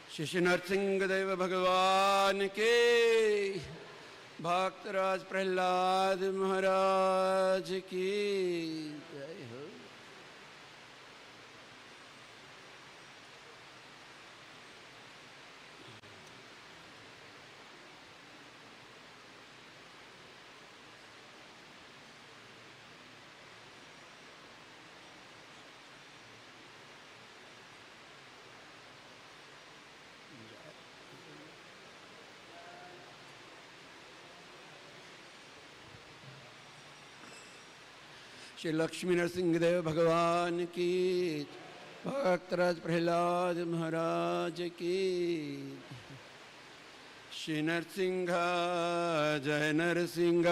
श्री नरसिंहदेव भगवान के, भक्तराज प्रहलाद महाराज की जय हो। श्री लक्ष्मी नरसिंहदेव भगवान की, भक्तराज प्रहलाद महाराज की। श्री नरसिंह जय नरसिंह,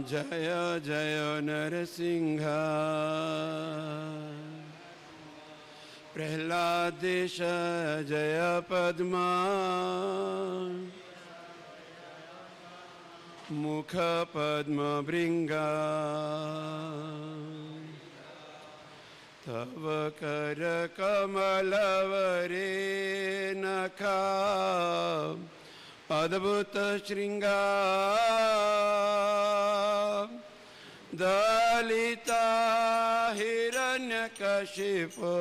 जय जय नरसिंह। प्रहलादेश जय पद्मा, मुख पद्म भृंगा। तव कर कमलवरे नखा, अद्भुत श्रृंगार। दलिता हिरण्यकशिपो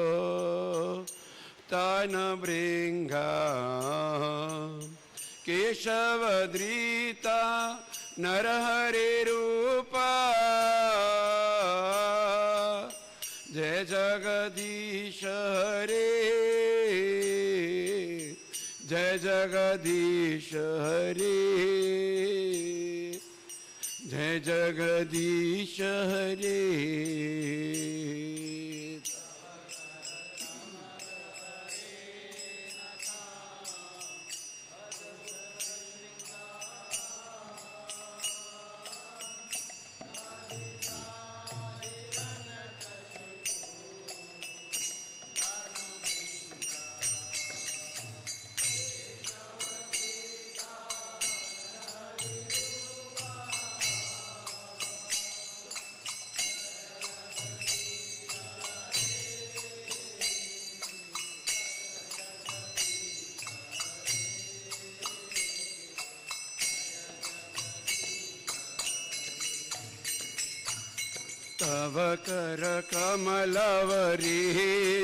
तन भृंगा। केशवधृता नरहरि रूपा, जय जगदीश हरे, जय जगदीश हरे, जय जगदीश हरे। तव कर कमलवरी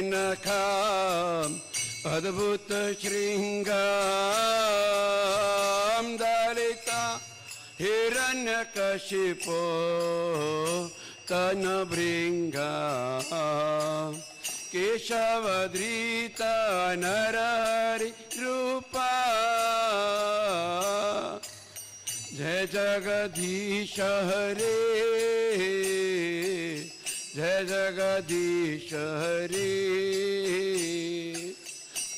नखा, अद्भुत श्रृंगार। दलिता हिरण्यकशिपो तन भृंगा। केशवधृता नरहरि रूपा, जय जगदीश हरे, जय जगदीश हरे,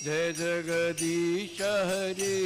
जय जगदीश हरे।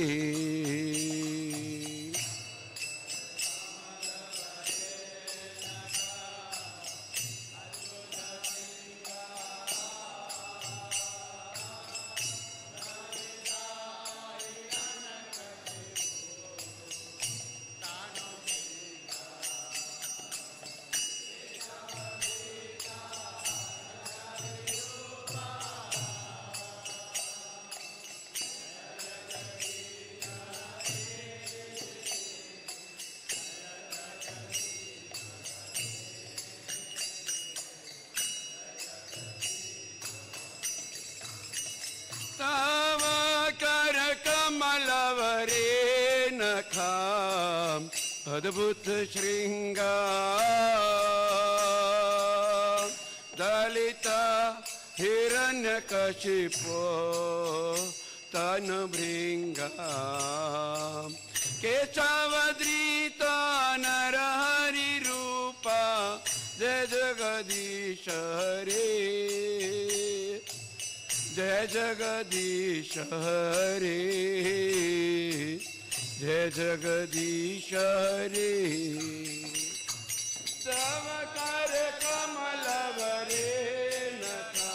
तव कर कमलवरे नखा, अद्भुत श्रृंगार। दलिता हिरण्यकशिपो तन भृंगा। केशवधृता नरहरि रूपा, जय जगदीश हरे, जय जगदीश हरे, जय जगदीश हरे। तव कर कमलवरे नखा,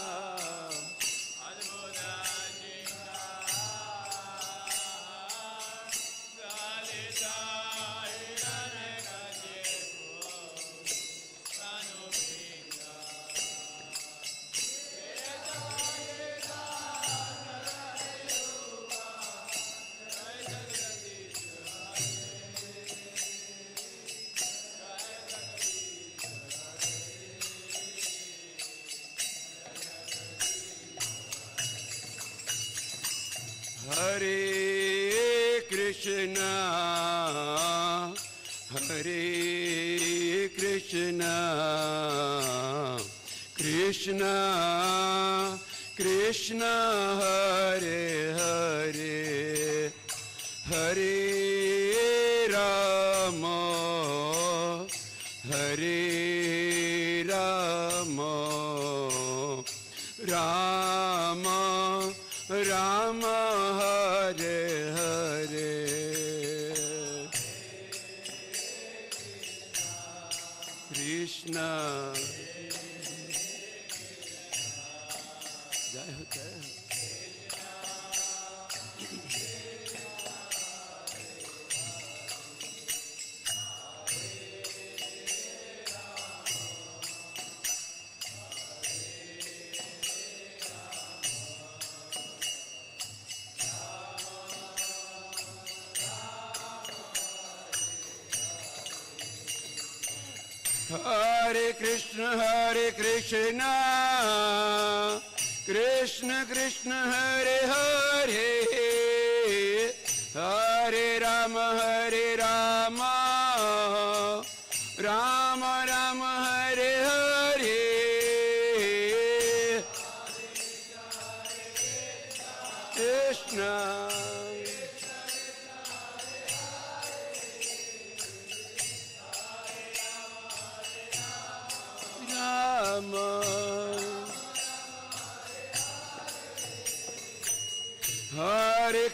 अद्भुत श्रृंगार। दलिता हिरण्यकशिपो तन भृंगा। Hare Krishna, Hare Krishna, Krishna Krishna, Hare Hare, Hare Rama, Hare Rama, Rama Rama, Hare Hare. Krishna. Jai Ho, Jai Ho. Hare Krishna, Krishna Krishna, Hare Hare, Hare Rama, Rama Rama, Hare Hare. Krishna. Hare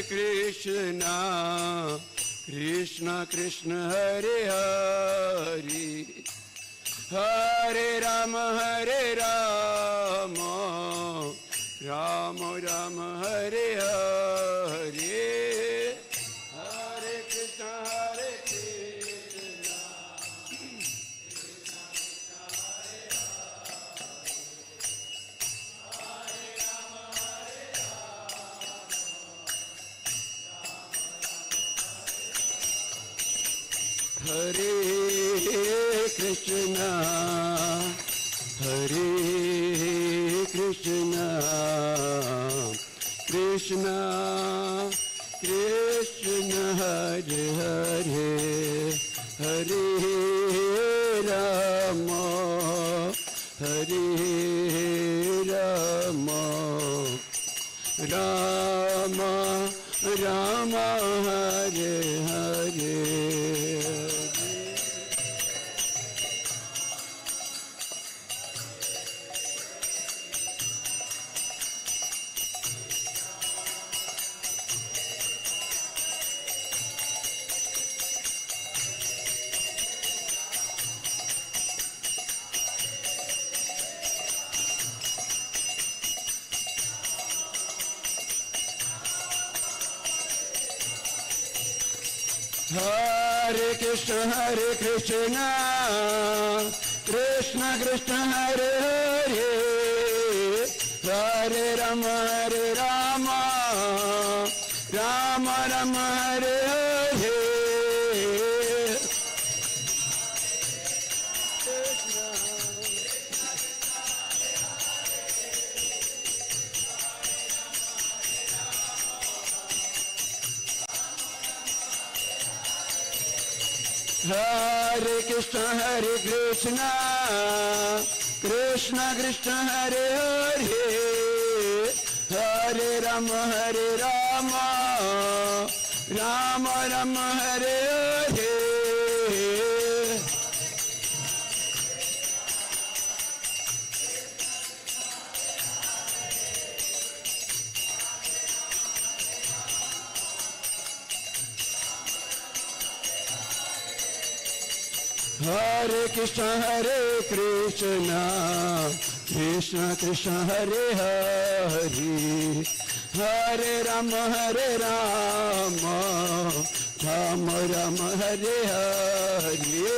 Krishna, Krishna Krishna, Hare Hare, Hare Rama, Rama Rama, Hare Hare. Hare Krishna, Hare Krishna, Hare Krishna, Krishna Krishna, Hare Hare, Hare Rama, Hare Rama, Rama Rama, Hare Hare. Hare Krishna, Krishna Krishna, Hare Hare, Hare Rama, Rama Rama, Hare Hare. Hare Krishna, Krishna Krishna, Hare Hare, Hare Rama, Rama Rama, Hare Hare. Hare Krishna, Krishna Krishna, Hare Hare, Hare Rama, Rama Rama, Hare Hare.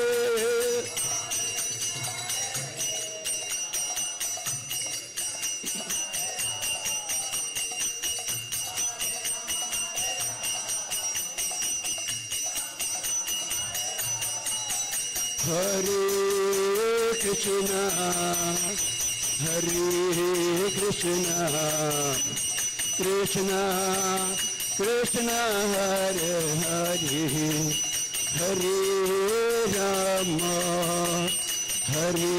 Hare Krishna, Krishna Krishna Hare Hare Hare Rama Hare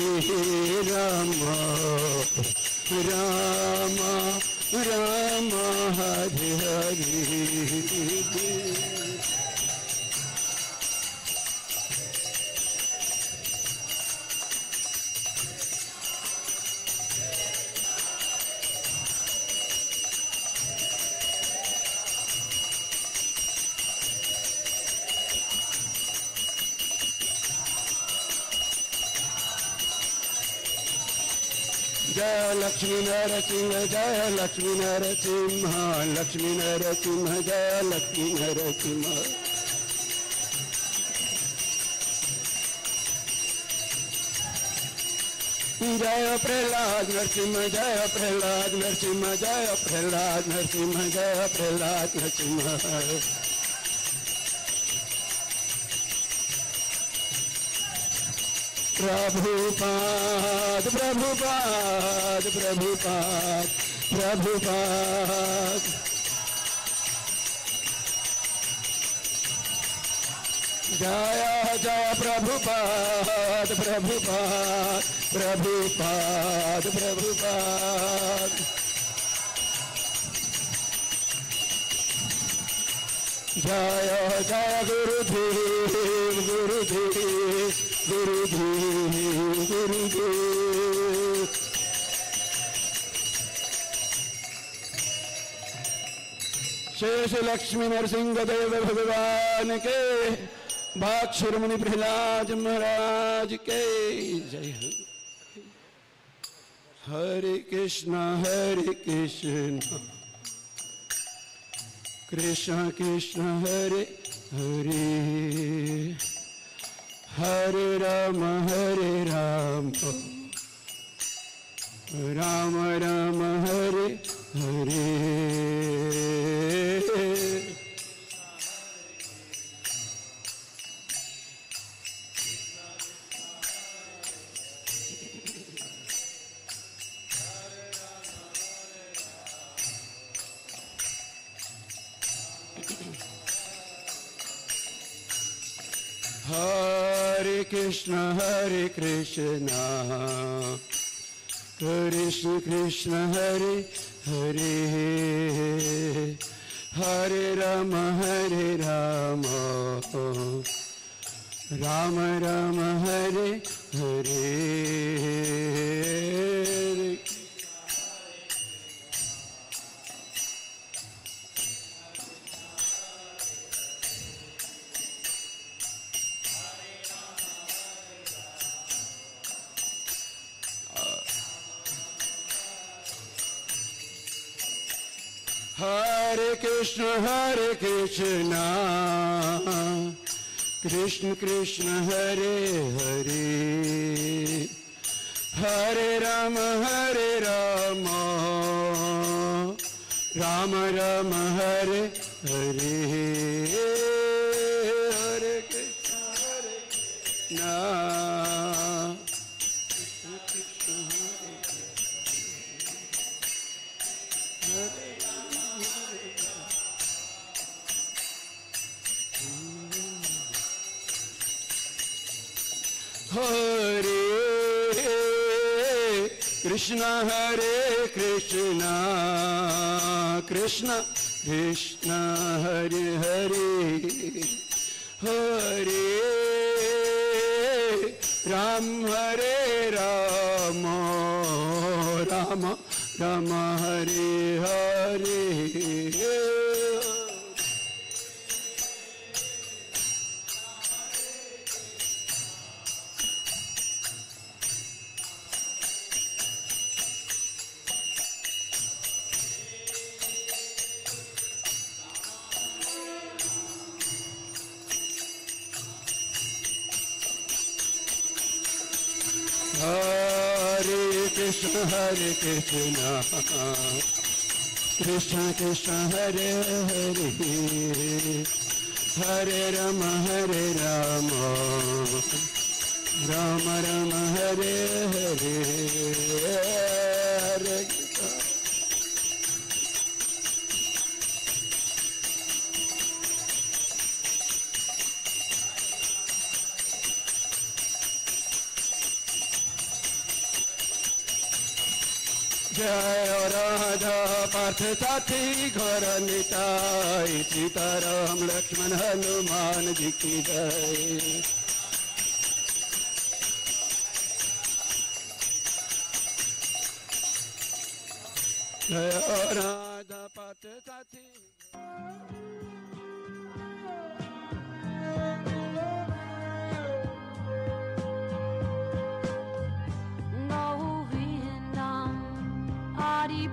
Rama Rama Rama Hare Hare Jaya Lakshmi Narasimha, Jaya Lakshmi Narasimha, Lakshmi Narasimha, Jaya Lakshmi Narasimha. Jaya Prahlad Narasimha, Jaya Prahlad Narasimha, Jaya Prahlad Narasimha, Jaya Prahlad Narasimha. Prabhupada, Prabhupada, Prabhupada, Prabhupada. Jaya Jaya Prabhupada, Prabhupada, Prabhupada, Prabhupada. Jaya Jaya Gurudev, Gurudev, Gurudev, Gurudev. शेष लक्ष्मी नरसिंह देव भगवान के, भाग शिरोमणि प्रहलाद महाराज के जय हो। हरे कृष्णा कृष्ण कृष्ण हरे हरे, हरे Ram Ram Ram Hare Hare. Hare Krishna Krishna Krishna Hare Hare, Hare Rama Rama Rama Hare Hare. Hare Krishna Krishna Krishna Hare Hare, Hare Rama Rama Rama Hare Hare. Hare Krishna Krishna Krishna Hare Hare. Hare Krishna Krishna Krishna Hare Hare, Hare Ram Rama Rama Hare Hare. Hare Krishna Krishna Krishna Hare Hare, Hare Rama Rama Rama Hare Hare. Hare जय राधा पार्थ साथी घर निताई सीताराम लक्ष्मण हनुमान जी की जय। जय राधा पार्थ साथी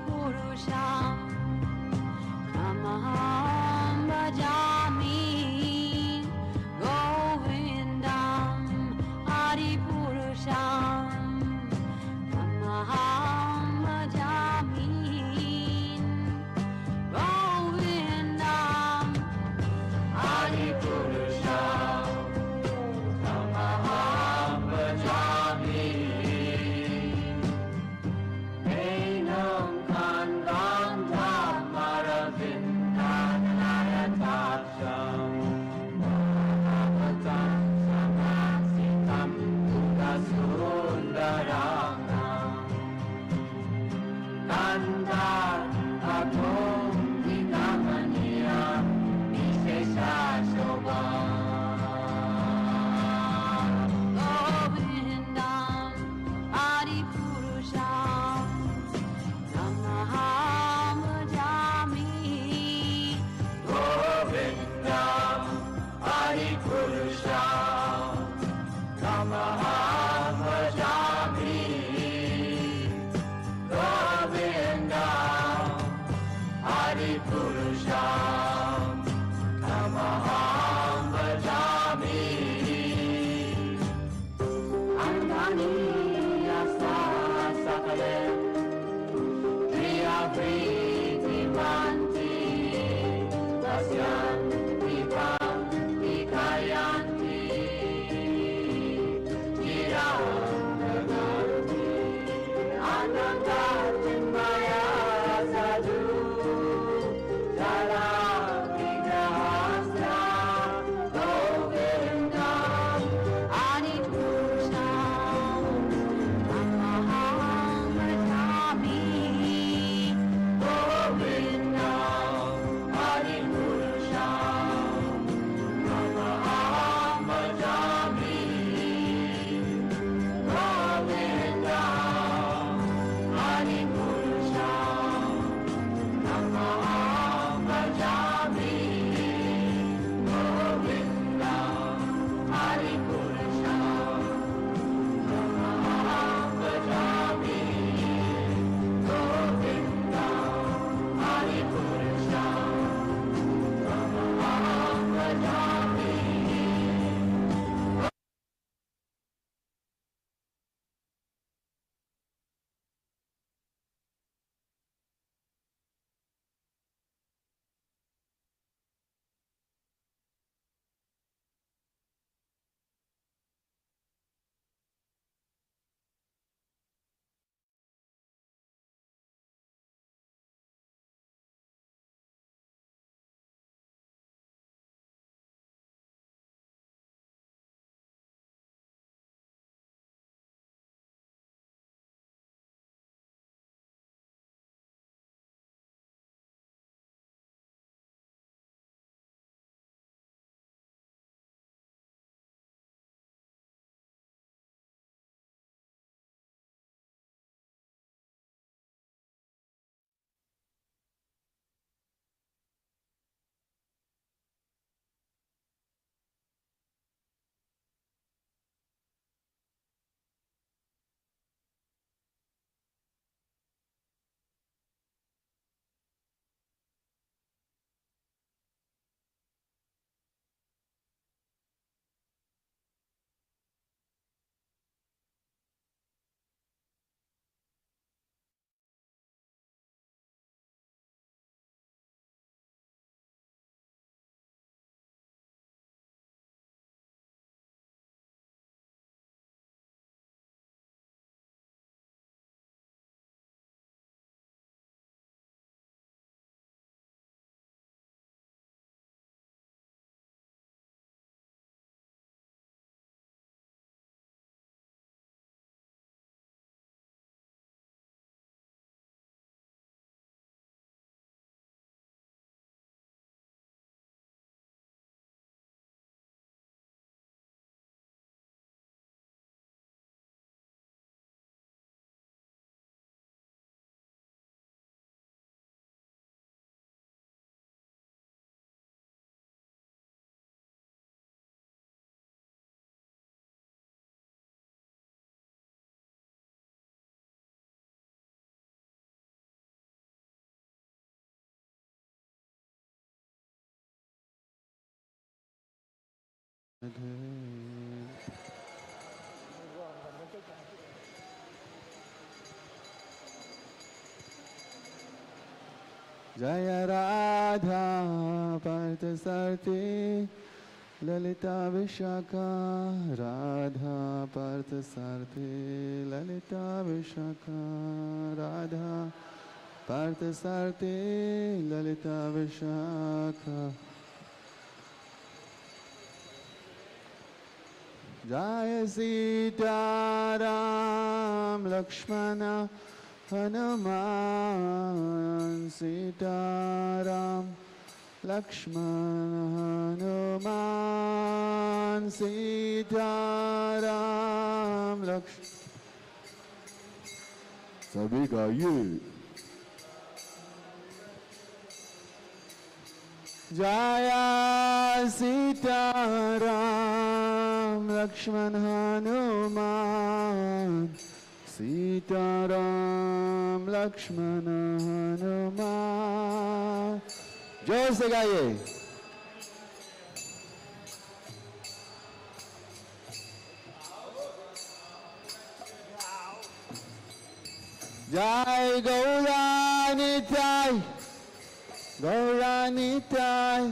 Purusham Namaham Bhajami Govindam Adi Purusham Namaham Bhajami Govindam Adi Purusham Namaham Bhajami Nandan Atom Nigamaniya Vishesha Shobha Govindam Adi Purusham Namaham Bhajami Govindam Adi Purusham Namaham Bhajami Govindam Adi Purusham Namaham Bhajami Andani Yasa Sakale Priya Priti Vanti Dasyan Dipam Dikayanti Giraundaganti Ananda Maya Sadhu Jala Vigrahasya Govindam Adi Purusham Namaham Bhajami Govindam Adi Purusham Jaya Radha Parthasarthi Lalita Vishaka Radha Parthasarthi Lalita Vishaka Radha Parthasarthi Lalita Vishaka Jaya Sita Ram Lakshmana Hanuman Sita Ram Lakshmana Hanuman Sita Ram Lakshmana सभी गाइए Jaya Sita Ram Lakshman Hanuman Sita Ram Lakshman Hanuman जोर से गाइए जय गौरानिताय गौरानिताय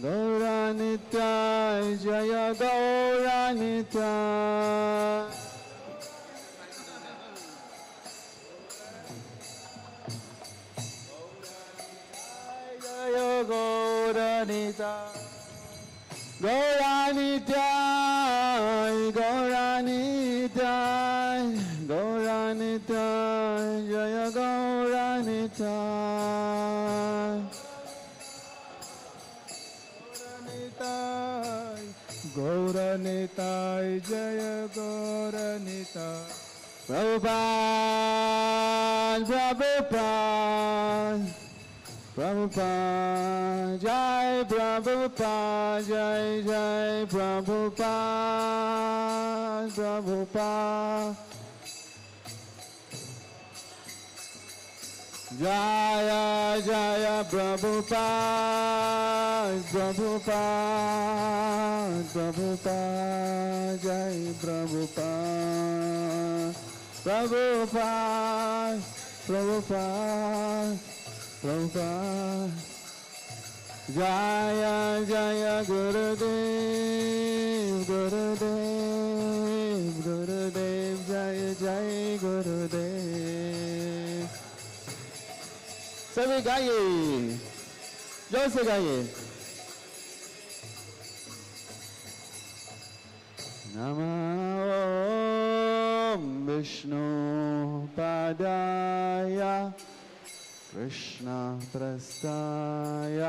गौरानिताय जय गौरानिताय जय गौरानिताय गौरानिताय गौरानिताय गौरानिताय जय गौरानिताय गौरानिताय जय गौरानिताय प्रभुपाद प्रभुपाद प्रभुपाद जय प्रभुपाद जय जय प्रभुपाद प्रभुपाद जय जय प्रभुपाद प्रभुपाद प्रभुपाद जय प्रभुपाद प्रभुपाद प्रभुपाद प्रभुपाद जय जय गुरुदेव गुरुदेव गुरुदेव जय जय गुरुदेव सभी गाइए जोर से गाइए नमः ओम विष्णु पादाय कृष्ण प्रस्थाय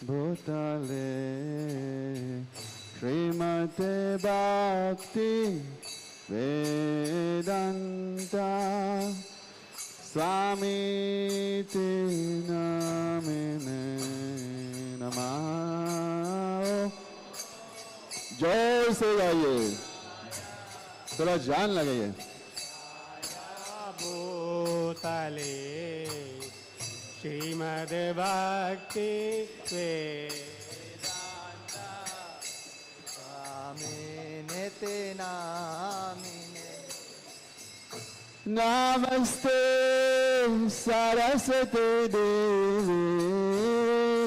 भूतले श्रीमते भक्ति वेदांता स्वामीति नामिने नमः जोर से गाइए थोड़ा जान लगाइए भूतले श्रीमद् भक्ति वेदांता स्वामिने ते नामिने नमस्ते सरस्वती देवी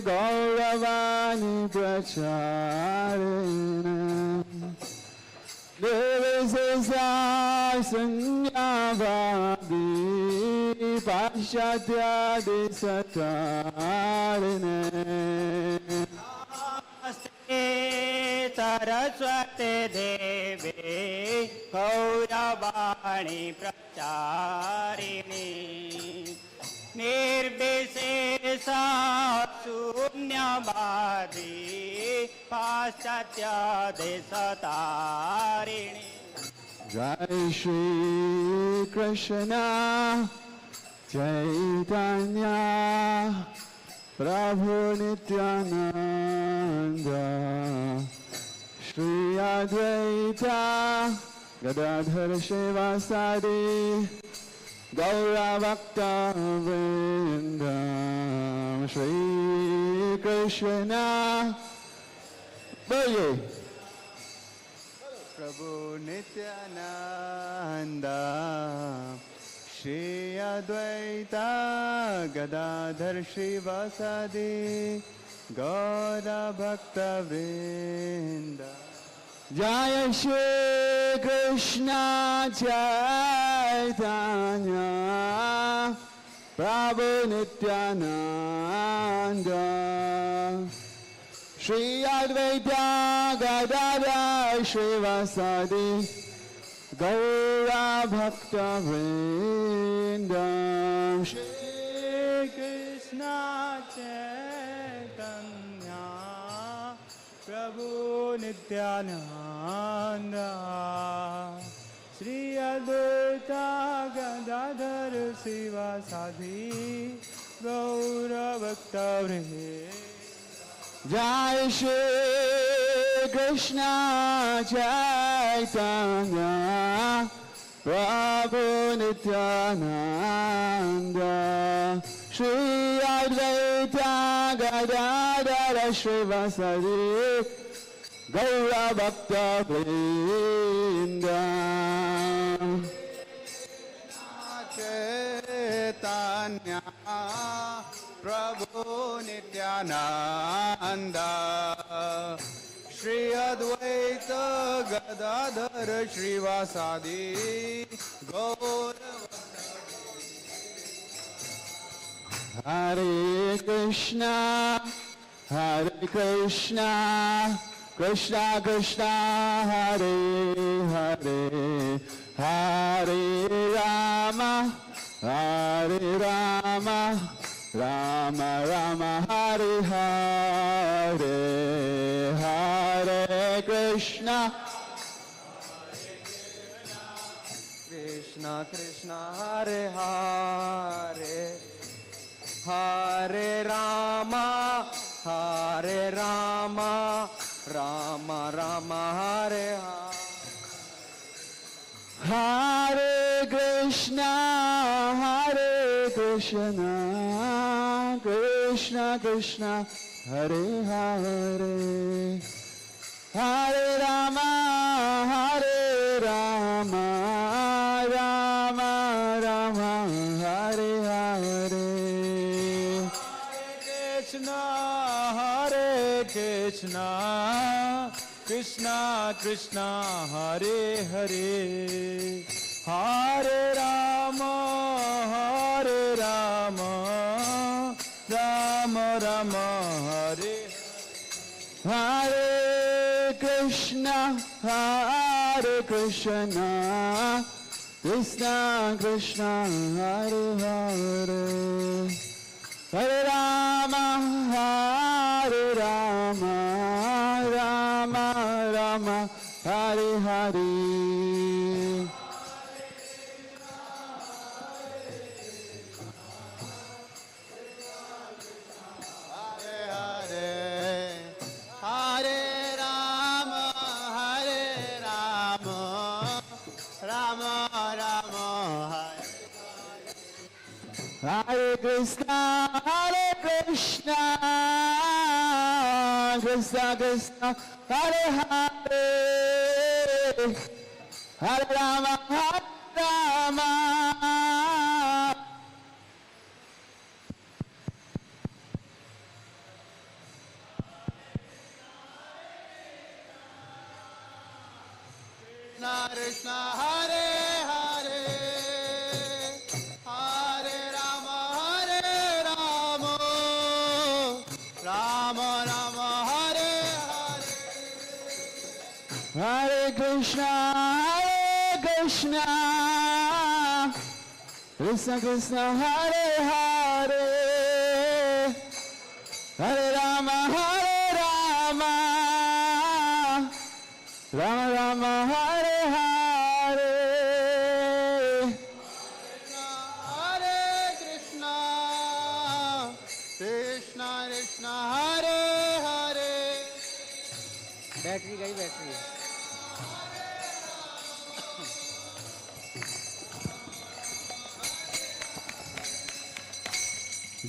गौरवाणी प्रचारिणे निर्विशेषाशून्यवादी पाश्चात्यादि सतारिणे सरस्वती देवी गौरवाणी प्रचारिणी निर्विशेषा शून्यवादी पाश्चात्यादेशतारिणी जय श्री कृष्ण चैतन्य प्रभु नित्यानंद श्री अद्वैता गदाधर शिवासादि गौरभक्तवृंद श्री कृष्ण बोलिए। प्रभु नित्यानंद श्री अद्वैता गदाधर श्रीवासादि गौर भक्त वृंद। जय श्री कृष्ण चैतन्य प्रभु नित्यानंद श्री अद्वैता गदाधर श्रीवासादि गौर भक्त वृंद। श्री कृष्ण चैतन्य प्रभु नित्यानंद श्री अद्वैता गदाधर श्रीवासादि गौर भक्त वृंद। जय श्री कृष्ण चैतन्य प्रभु नित्यानंद श्री अद्वैता गदाधर श्रीवासादि गौर भक्त वृंद। चैतन्य प्रभु नित्यानंद श्री अद्वैत गदाधर श्रीवासादि गौर। हरे Krishna Krishna Krishna Hare Hare Hare Ram Ram Ram Hare Hare Hare Krishna Krishna Krishna Hare Hare Hare Ram Ram Ram Hare Hare Krishna Krishna Krishna Hare Hare Hare Ram Ram Ram Hare Hare Hare Krishna Krishna Krishna Hare Hare Hare Ram Ram Ram Hare Hare Krishna Krishna Krishna Hare Hare Hare Ram Ram Ram Hare Hare Hare Krishna, Krishna Krishna, Hare Hare, Hare Rama, Rama. Krishna Hare Hare Hare Rama Rama Rama Hare Hare Hare Krishna, Krishna Krishna, Hare Hare, Hare Rama, Rama Rama, Hare Hare. Hare Krishna Krishna Krishna Hare Hare battery गई battery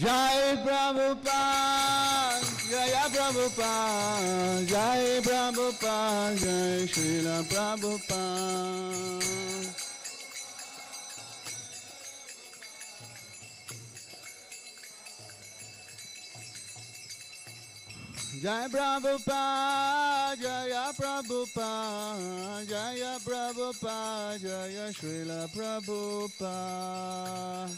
Jai Prabhupada, Jaya Prabhupada, Jai Prabhupada, Jai Srila Prabhupada. Jai Prabhupada, Jaya Prabhupada, Jaya Prabhupada, Jaya Srila Prabhupada.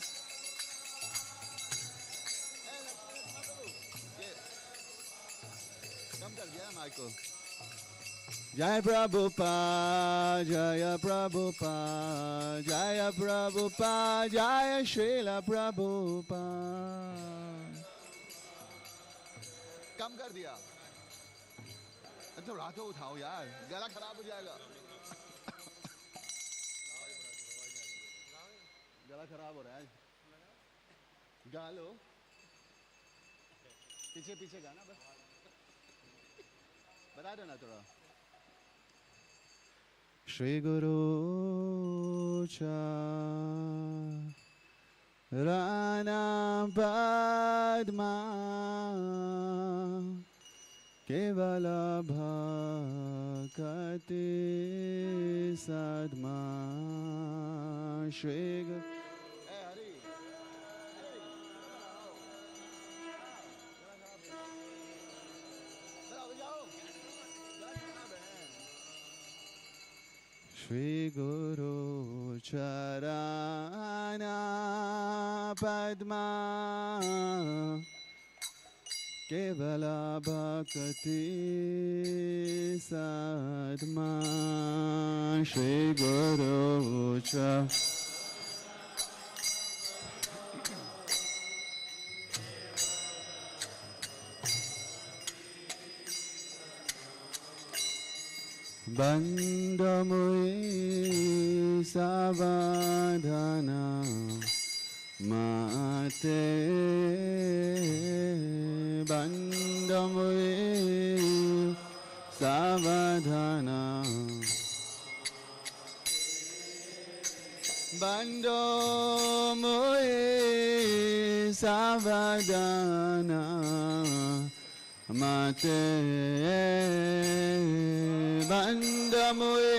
Jai Prabhupada, Jaya Prabhupada, Jaya Prabhupada, Jaya Srila Prabhupada. कम कर दिया अच्छा रात को उठाओ यार गला खराब हो जाएगा गला खराब हो रहा है गा लो पीछे पीछे गाना बस बता दो ना थोड़ा श्री गुरु Rana Padma Kevala Bhakati Sadma Shri Shri Guru Charana Padma Kevala Bhakati Sadma Shri Guru Charana Bandamui Savadhana Mate Bandamui Savadhana Bandamui Savadhana Mate Bandamui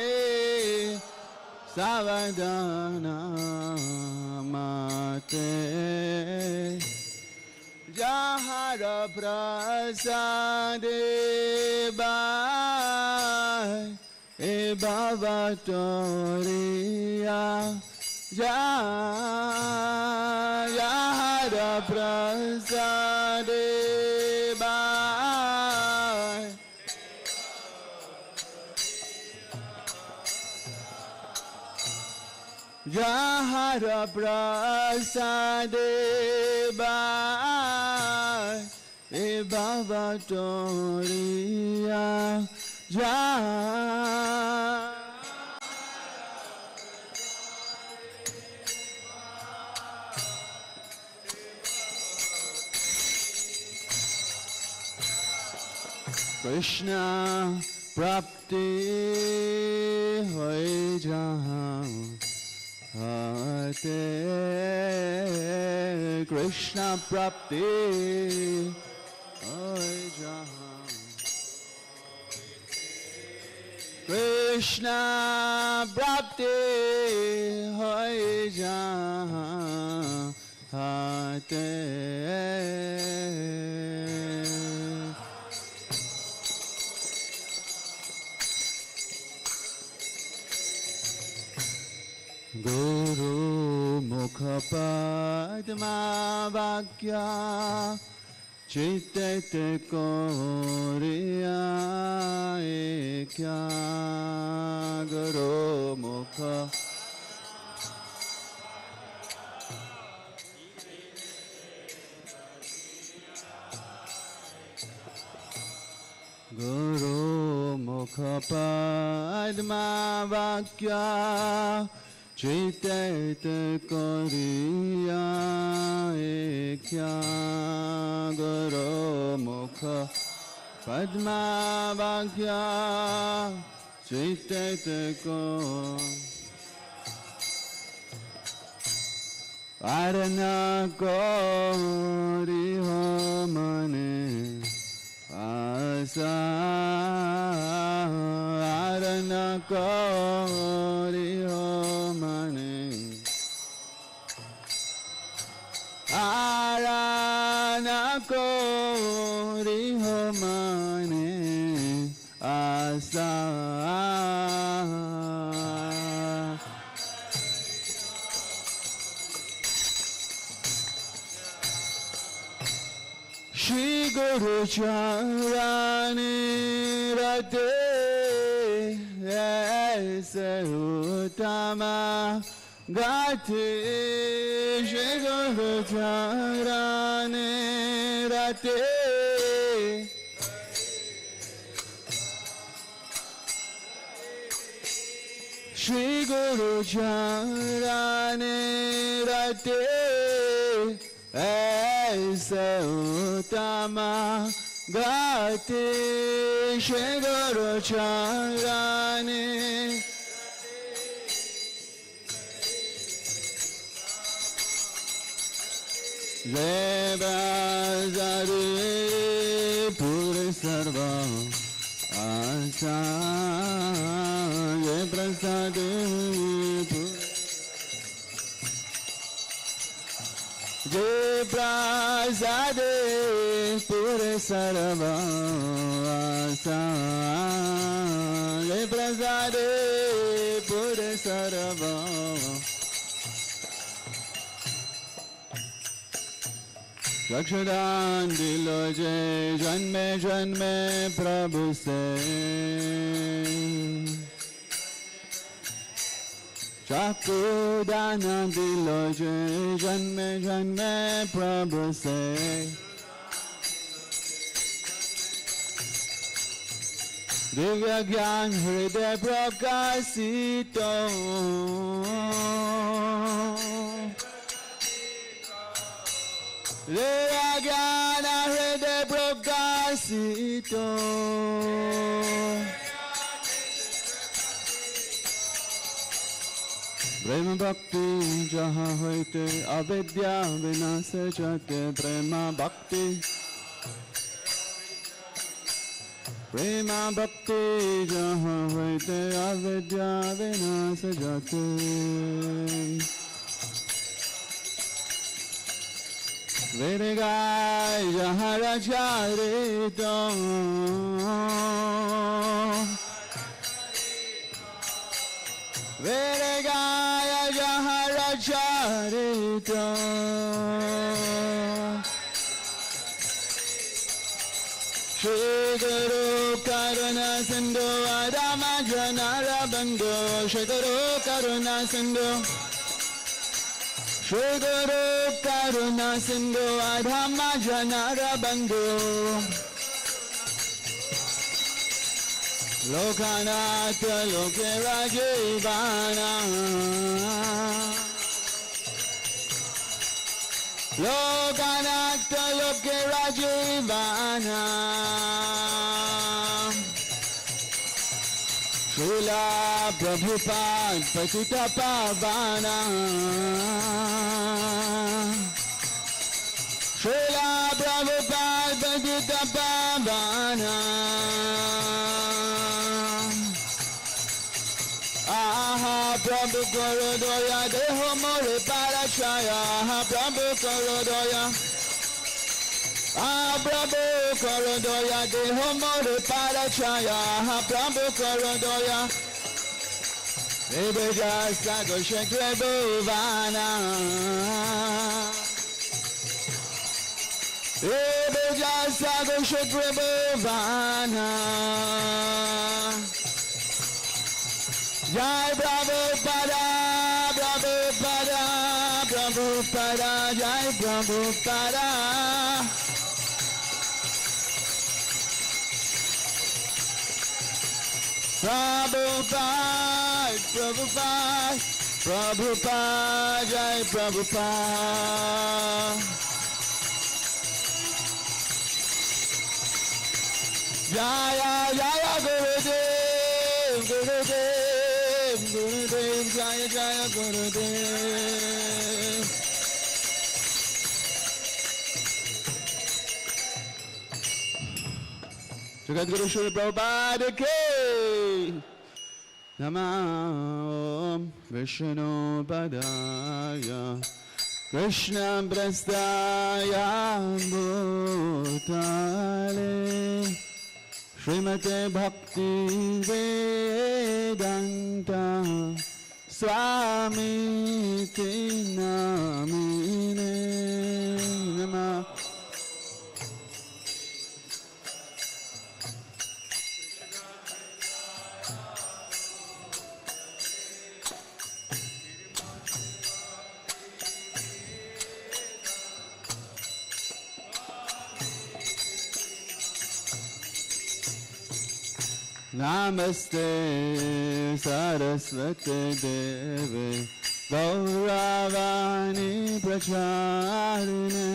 Savadhana Mate Jahara Prasade Bai E Bhavatoriya Jahara Prasade Bai Jahara Prasade Bai E Bhavatoriya Jahara Krishna Prapti Hoy Jahan Hate Krishna Prapti Hoy Jahan Krishna Prapti Hoy Jahan Hate Guru Mukha Padma Vakya Chitte Koriya Ekya Guru Mukha Guru Mukha Padma Vakya Chitet Koriya Ekya Guru Mukha Padma Vakya Chitet Koriya Arana Kori Homane arana kori ho mane arana kori ho mane asa Shri Guru Charani Rate Aise Uttama Gati Shri Guru Charani Rate Shri Guru Charani Rate Aise Uttama Gati Shri Guru Charani Lebazari Puri Sarva Asa Ye Prasadi Puri Jai Prasade Pure Sarva Asa Jai Prasade Pure Sarva Rakshadan dilo jai Janme Janme Prabhu se Chakudana dilo jai Janme Janme Prabhu se Divya Gyan Hriday Prakasito Divya Gyan Hriday Prakasito Prema Bhakti jaha hoite avidya vinasa jate Prema Bhakti Prema Bhakti jaha hoite avidya vinasa jate Virigai jaha racharito Virigaya Jahara Charito Shri Guru Karuna Sindhu Adama Janara Bandhu Shri Guru Karuna Sindhu Shri Guru Karuna Sindhu Adama Janara Bandhu Lokanath Loke Rajivana Lokanath Loke Rajivana Srila Prabhupada Patita Pavana Srila Prabhupada Patita Pavana Aha Prabhu Karo Doya Deho More Parachaya Aha Prabhu Karo Doya Aha Prabhu Karo Doya Deho More Parachaya Aha Prabhu Karo Doya Ebeja Sago Shekre Bhuvana Ebeja Sago Shekre Bhuvana Jai Prabhupada, Prabhupada, Prabhupada, Jai Prabhupada. Prabhupada, Prabhupada, Prabhupada, Jai Prabhupada. Jaya, Jaya Gurudev, Gurudev, Gurudev, Jaya, Jaya Gurudev. Jagat Guru Srila Prabhupada ki Namah Vishnu Padaya Krishna Prastaya Bhutale Srimate Bhakti Vedanta Swami Namine Namah Namaste Saraswati Deve Gauravani Pracharine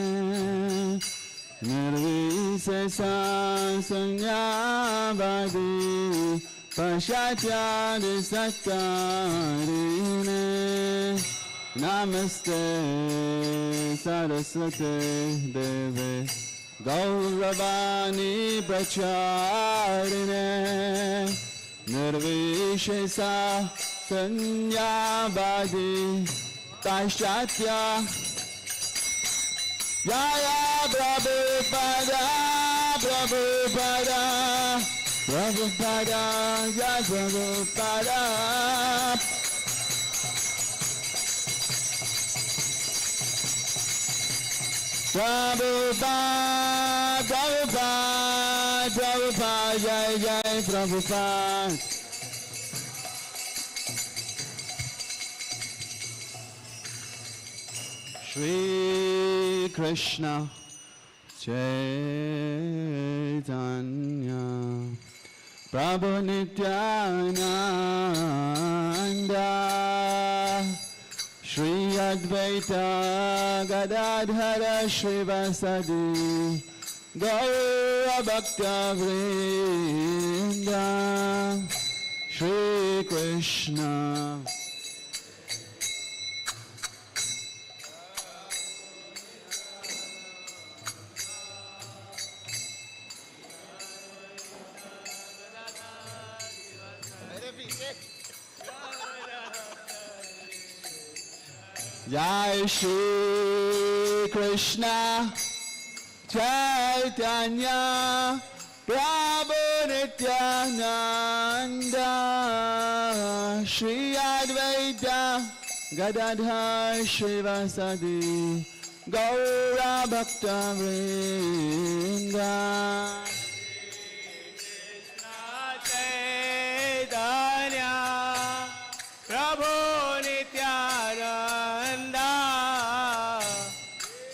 Nirvisesa Sanyavadi Pashatyadi Sattarine Namaste Saraswati Deve Gauravani Pracharine Nirvishesa Sanyavadi Pashatya Jaya Prabhupada Prabhupada Prabhupada Jaya Prabhupada Prabhupada, Prabhupada, Prabhupada, Jai Jai Prabhupada. Shri Krishna Chaitanya Prabhu Nityananda Shri Advaita Gadadhara Shrivasadi Gaura Bhakta Vrinda Shri Krishna Jai Shri Krishna Chaitanya Prabhu Nityananda Shri Advaita Gadadhar Shrivasadi Gaura Bhakta Vrinda Chaitanya Prabhu Nityananda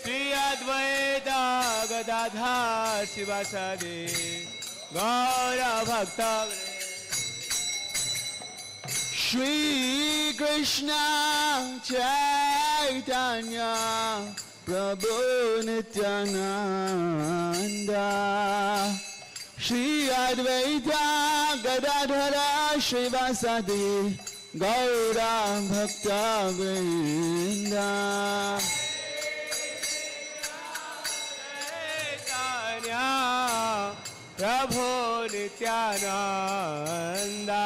Shri Advaita Gadadhar Shrivasadi Gaura Bhakta Shri Krishna Chaitanya Prabhu Nityananda Shri Advaita Gadadhara Shrivasadi Gaura Bhakta Vrinda Chaitanya Prabhu Nityananda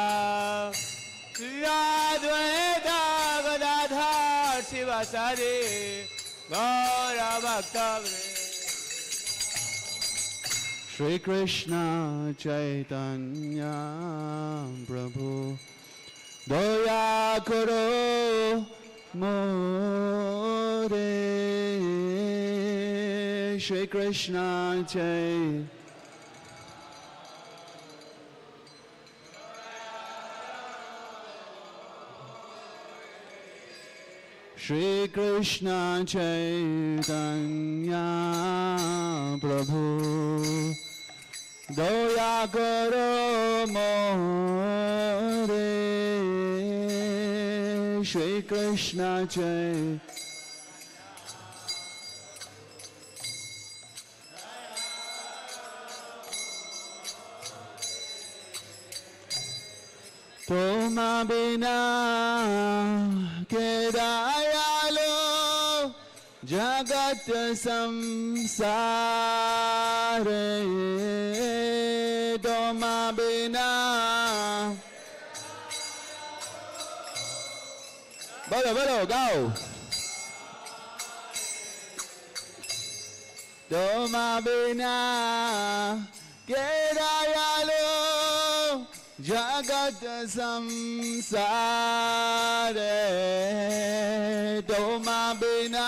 Shri Advaita Gadadhar Shrivasadi Gaura Bhakta Vrinda Shri Krishna Chaitanya Prabhu Daya Karo More Shri Krishna Chaitanya Shri Krishna Chaitanya Prabhu Daya Karo More Shri Krishna Chaitanya Toma bina ke dayalo jagat samsare Bolo, go. Toma bina kerayalo jagat samsare. Toma bina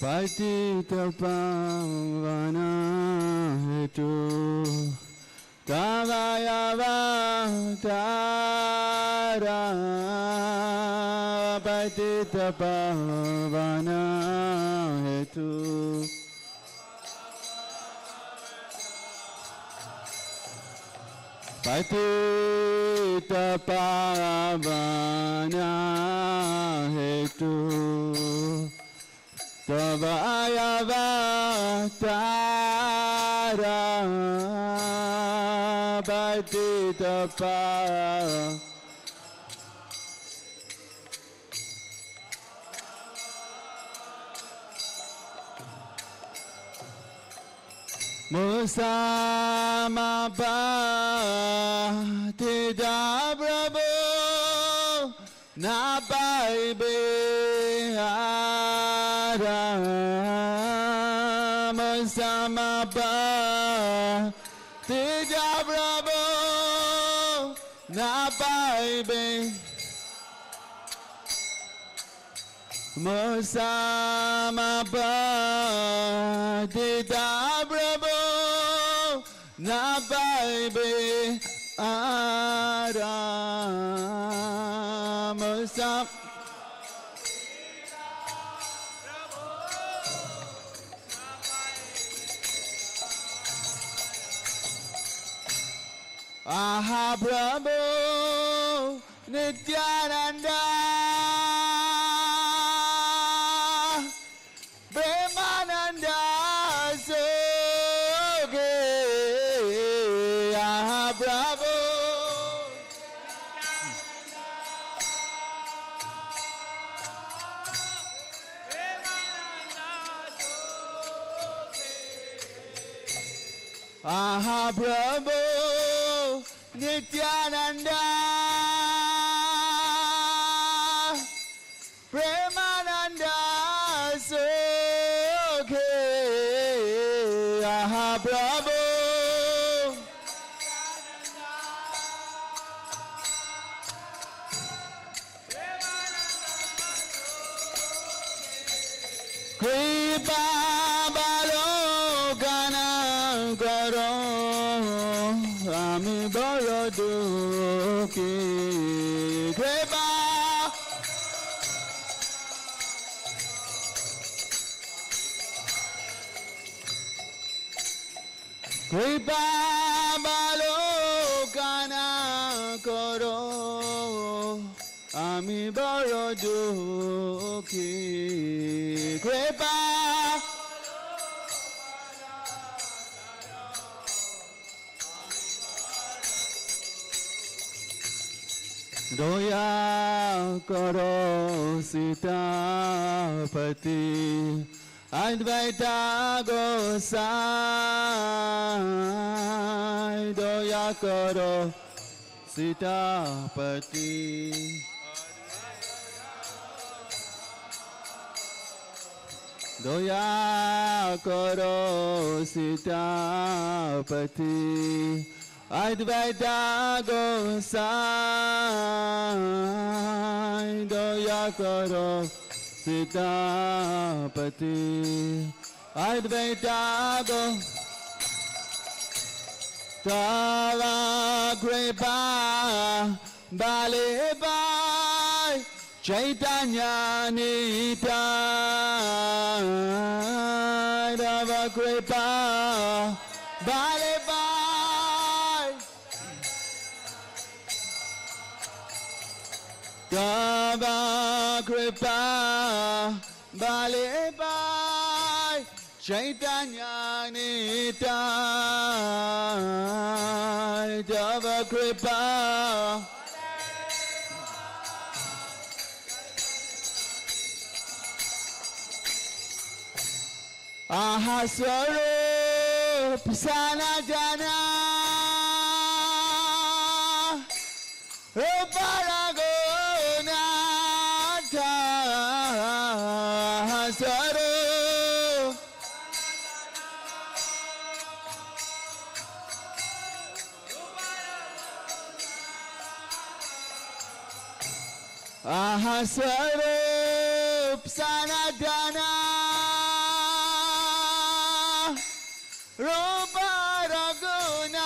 patita pavana hetu Kavayavatara patita pavana hetu patita pavana hetu Kavayavatara patita pavana Musama patita Prabhu napai behara Musama patita Prabhu napai behara Musama patita Prabhu napai behara Musama Aha Prabhu Nityananda Premananda Soge Aha Prabhu Aha Prabhu Nityananda Premananda Sokhe Aha Prabhu Kripa balogana karo Ami bolo dukhi Kripa Kripa balogana karo Ami bolo dukhi Kripa Doya karo Sitapati Advaita Gosai Doya karo Sitapati Doya karo Sitapati Advaita Gosai Doya karo Sitapati Advaita Gosai Tava Kripa Balebai Chaitanya Nitai Tava Kripa Balebai Tava Kripa Balebai Chaitanya Nitai Tava Kripa Aha Swarup Sanatana Ruparagonata Sarup Sarup Sanatana Rupa Raghunatha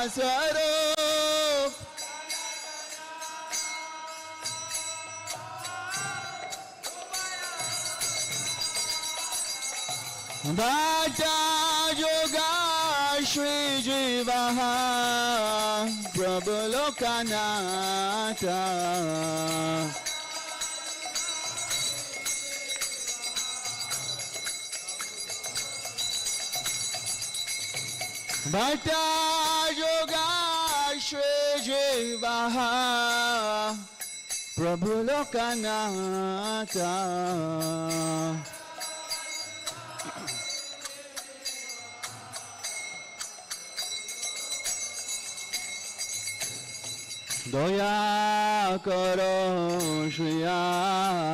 Swarup Bhata Yoga Shri Jivaha Prabhu Lokanatha Bhata Yoga Shri Jivaha Prabhu Lokanatha Doya Karo Shri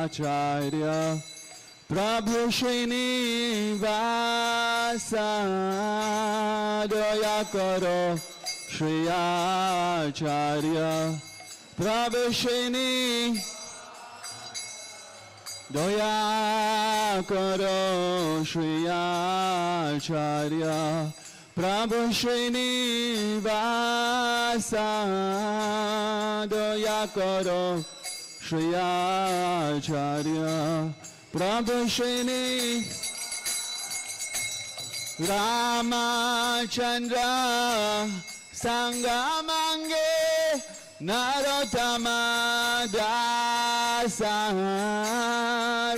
Acharya Prabhu Srinivasa Doya Karo Shri Acharya Prabhu Doya Karo Shri Acharya Prabhu Srinivasa Doya Karo Shri Acharya Prabhu Ramachandra Sangamange Narottama Dasa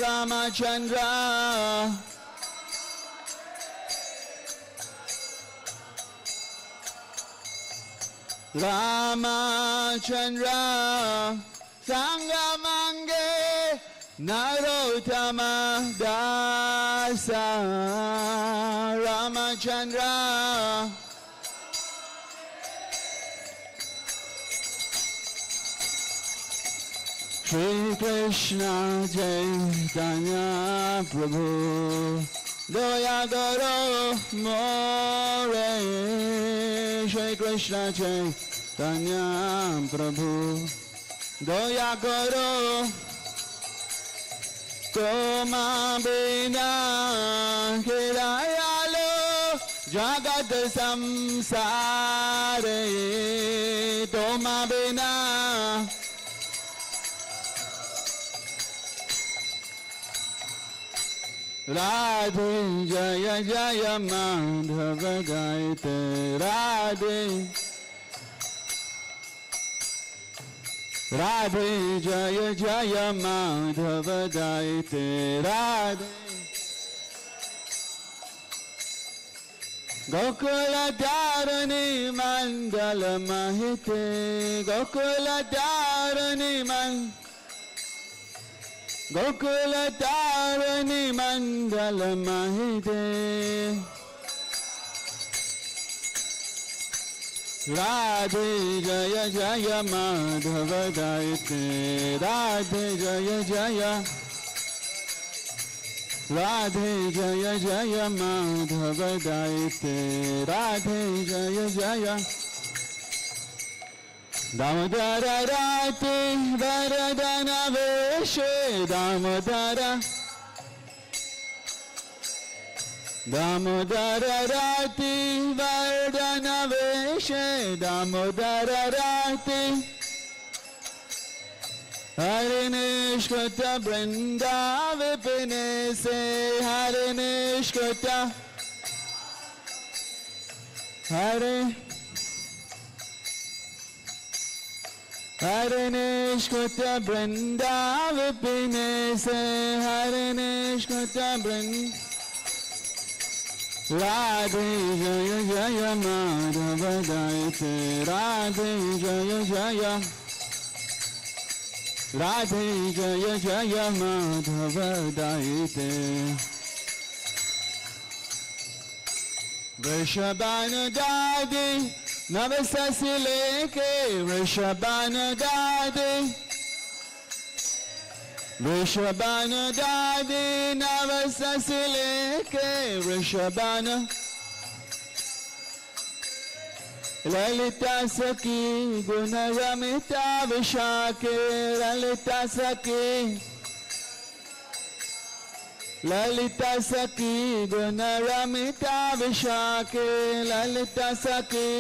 Ramachandra Ramachandra Sangamange Narottama Dasa Ramachandra Shri Krishna Chaitanya Prabhu Doya Garo More Shri Krishna Chaitanya Prabhu Doya Garo Toma Bina Kirayalo Jagat Samsare Toma Bina Radhe Jaya Jaya Madhava Gaite Radhe Radhe Jaya Jaya Madhava Gaite Radhe Gokula Dharani Mandala Mahite Gokula Dharani Gokula Dharani Mandala Mahite Radhe Jaya Jaya Madhava Gaite Radhe Jaya Jaya Radhe Jaya Jaya Madhava Gaite Radhe Jaya Jaya Damodara Rati Varadana Veshe Damodara Rati Varadana Veshe Damodara Rati Harinishkota Brinda Vipine Se Harinishkota Harinishkota Brinda Vipine Se Harinishkota Brinda Radhe Jaya Jaya Madhava Gaite Radhe Jaya Jaya Radhe Jaya Jaya Madhava Gaite Vrishbhan दादी नवसस लेके वृषभान दादी वृषभान दादी नवसस लेके वृषभान ललिता सखी गुण रमिता विशाखे ललिता सखी ललिता सखी गुण रमिता विशाखे ललिता सखी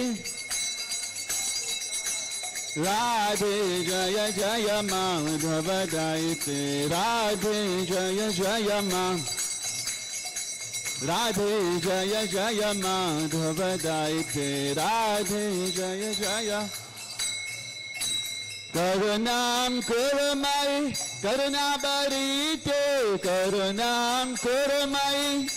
राधे जय जय माधव दायिते राधे जय जय राधे जय जय माधव दायिते राधे जय जय करुणाम कुरुमयि करुणा बरीते करुणाम कुरुमयि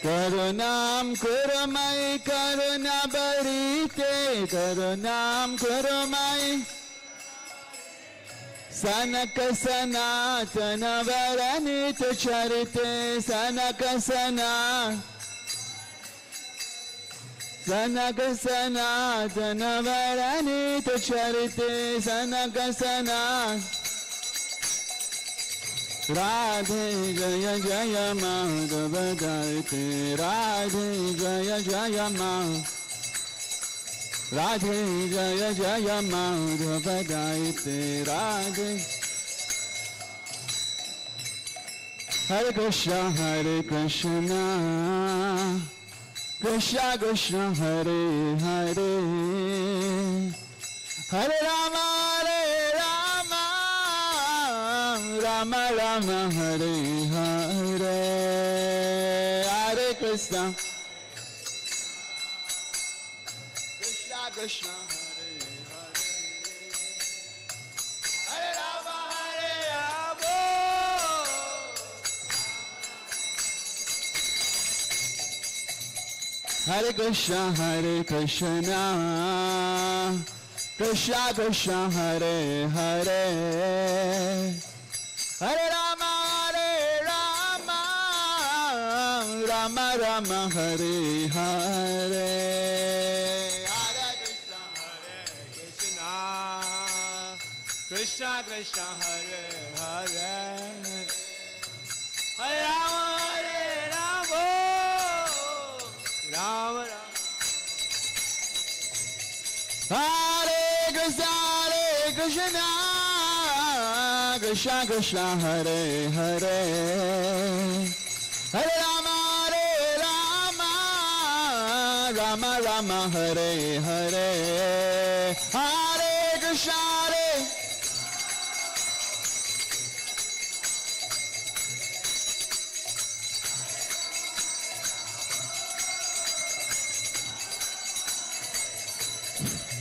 करुणाम कुरुमयि करुणा बरीते करुणाम कुरुमयि सनक सनातन वरनित चरिते सनक सनक सनातन वरनित चरिते सनक राधे जय जय माधव दायिते राधे जय जय राधे जय जय माधव दायिते राधे हरे कृष्ण कृष्ण कृष्ण हरे हरे हरे राम राम राम हरे हरे हरे कृष्ण कृष्ण हरे हरे हरे राम हरे Krishna Krishna Krishna Hare Hare Hare Ram Ram Ram Hare Hare Krishna Krishna Hare Hare Hare Rama Hare Rama Rama Rama Hare Krishna Krishna Krishna Hare Hare Hare Rama Rama Rama Hare Hare Hare Krishna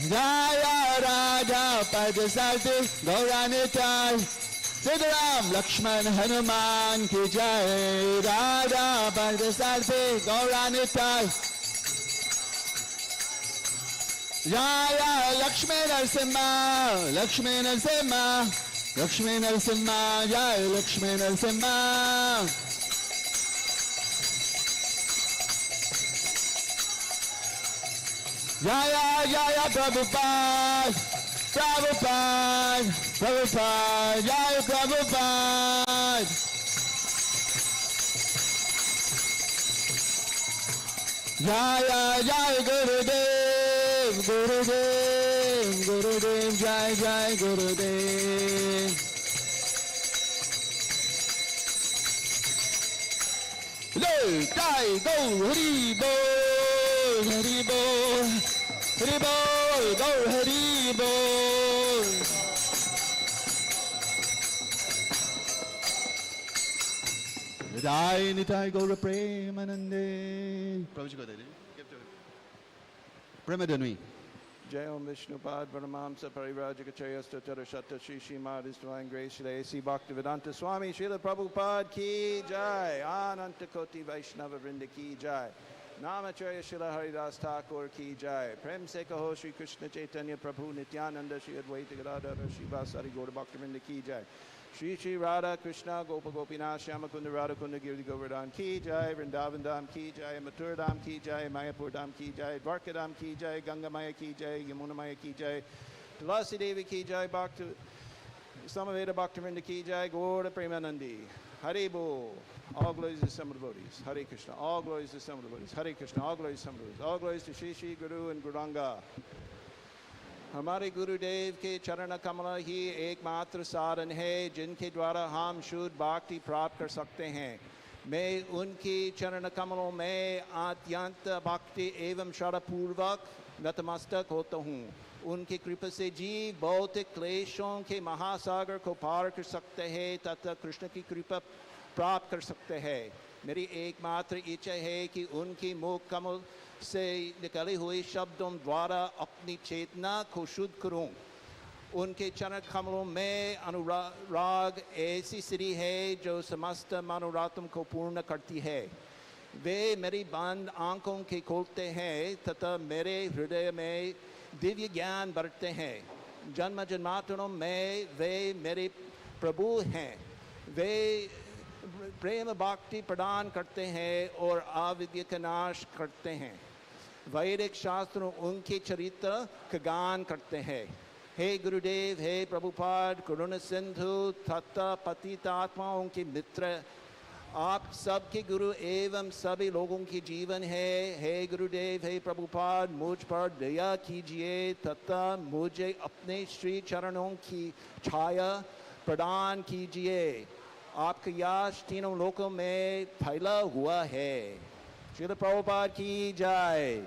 Jaya Raja Padasarthi Gauranitai Siddharam Lakshman Hanuman Ki Jai Raja Padasarthi Gauranitai Jaya Lakshmi Narasimha Lakshmi Narasimha Lakshmi Narasimha Jaya Lakshmi Narasimha Jaya Jaya Prabhupada Prabhupada Prabhupada Jaya Prabhupada Jaya Jaya Gurudev Gurudev Gurudev Jaya Jaya Gurudev Jai Go Hari Bol Hari Bol Hari Bol Go Hari Bol Jai Nitai Gaura Premanande Prabhu ji ko de de Premadhanvi Jai Om Vishnupad Paramamsa Parivrajagacharya Statara Shatta Shri Srimad His Divine Grace Shri A.C. Bhaktivedanta Swami Srila Prabhupada Ki Jai Ananta Koti Vaishnava Vrinda Ki Jai Namacharya Srila Haridas Thakur Ki Jai Prem Se Kaho Shri Krishna Chaitanya Prabhu Nityananda Shri Advaita Gadadhara Shri Vasari Gaura Bhaktivinoda Ki Jai Shri Shri Radha Krishna Gopa Gopinath Shama Kunda Radha Kunda Girdi Govardhan Ki Jai, Vrindavan Dham Ki Jai, Mathura Dham Ki Jai, Mayapur Dham Ki Jai, Dwarka Dham Ki Jai, Ganga Maya Ki Jai, Yamuna Maya Ki Jai, Tulasi Devi Ki Jai, Bhakti Samaveda Bhaktivinoda Ki Jai, Gaura Premanandi, Hare Bol. All glories to some devotees. Hare Krishna. All glories to some devotees. Hare Krishna. All glories to some devotees. All glories to Shri Shri Guru and Guranga. हमारे गुरुदेव के चरण कमल ही एकमात्र साधन है जिनके द्वारा हम शुद्ध भक्ति प्राप्त कर सकते हैं। मैं उनकी चरण कमलों में अत्यंत भक्ति एवं श्रद्धापूर्वक नतमस्तक होता हूँ। उनकी कृपा से जीव भौतिक क्लेशों के महासागर को पार कर सकते हैं तथा कृष्ण की कृपा प्राप्त कर सकते हैं। मेरी एकमात्र इच्छा है कि उनकी मुख कमल से निकले हुए शब्दों द्वारा अपनी चेतना को शुद्ध करूं। उनके चरण कमलों में अनुराग ऐसी स्त्री है जो समस्त मनोरथों को पूर्ण करती है। वे मेरी बंद आंखों के खोलते हैं तथा मेरे हृदय में दिव्य ज्ञान बढ़ते हैं। जन्म जन्मांतरों में वे मेरे प्रभु हैं। वे प्रेम भक्ति प्रदान करते हैं और अविद्या का नाश करते हैं। वैदिक शास्त्रों उनके चरित्र का गान करते हैं। हे गुरुदेव, हे प्रभुपाद, करुणा सिंधु तथा पतित आत्माओं के मित्र, आप सबके गुरु एवं सभी लोगों के जीवन है। हे गुरुदेव, हे प्रभुपाद, मुझ पर दया कीजिए तथा मुझे अपने श्री चरणों की छाया प्रदान कीजिए। आपका यश तीनों लोकों में फैला हुआ है। श्रील प्रभुपाद की जय।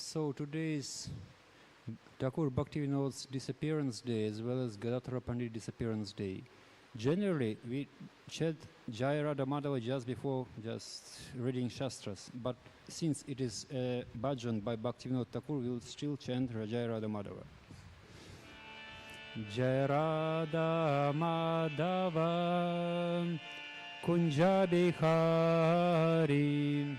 So today is Thakur Bhaktivinod's disappearance day as well as Gadadhara Pandit disappearance day. Generally, we chant Jai Radha Madhava just before just reading Shastras, but since it is a bhajan by Bhaktivinod Thakur, we will still chant Jai Radha Madhava. Jai Radha Madhava Kunja Bihari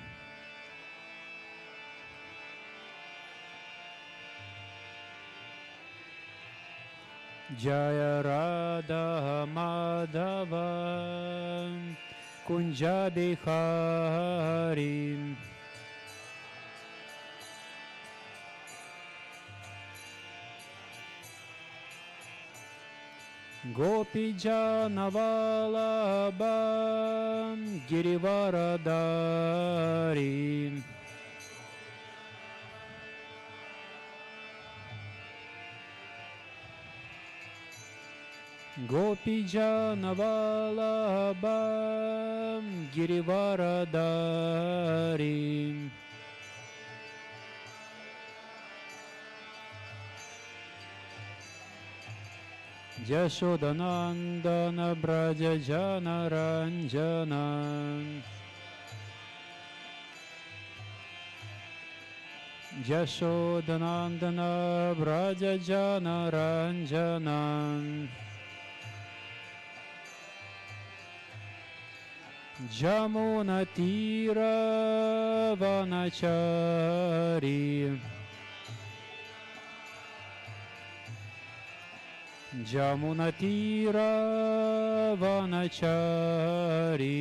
Jaya Radha Madhava Kunja Bihari Gopi Janavalabha Girivaradari Gopi Janavalabha Girivaradari Yashodanandana Braja Janaranjana Yashodanandana Brajajana Ranjana Jamunatira Vanachari Jamunatira Vanachari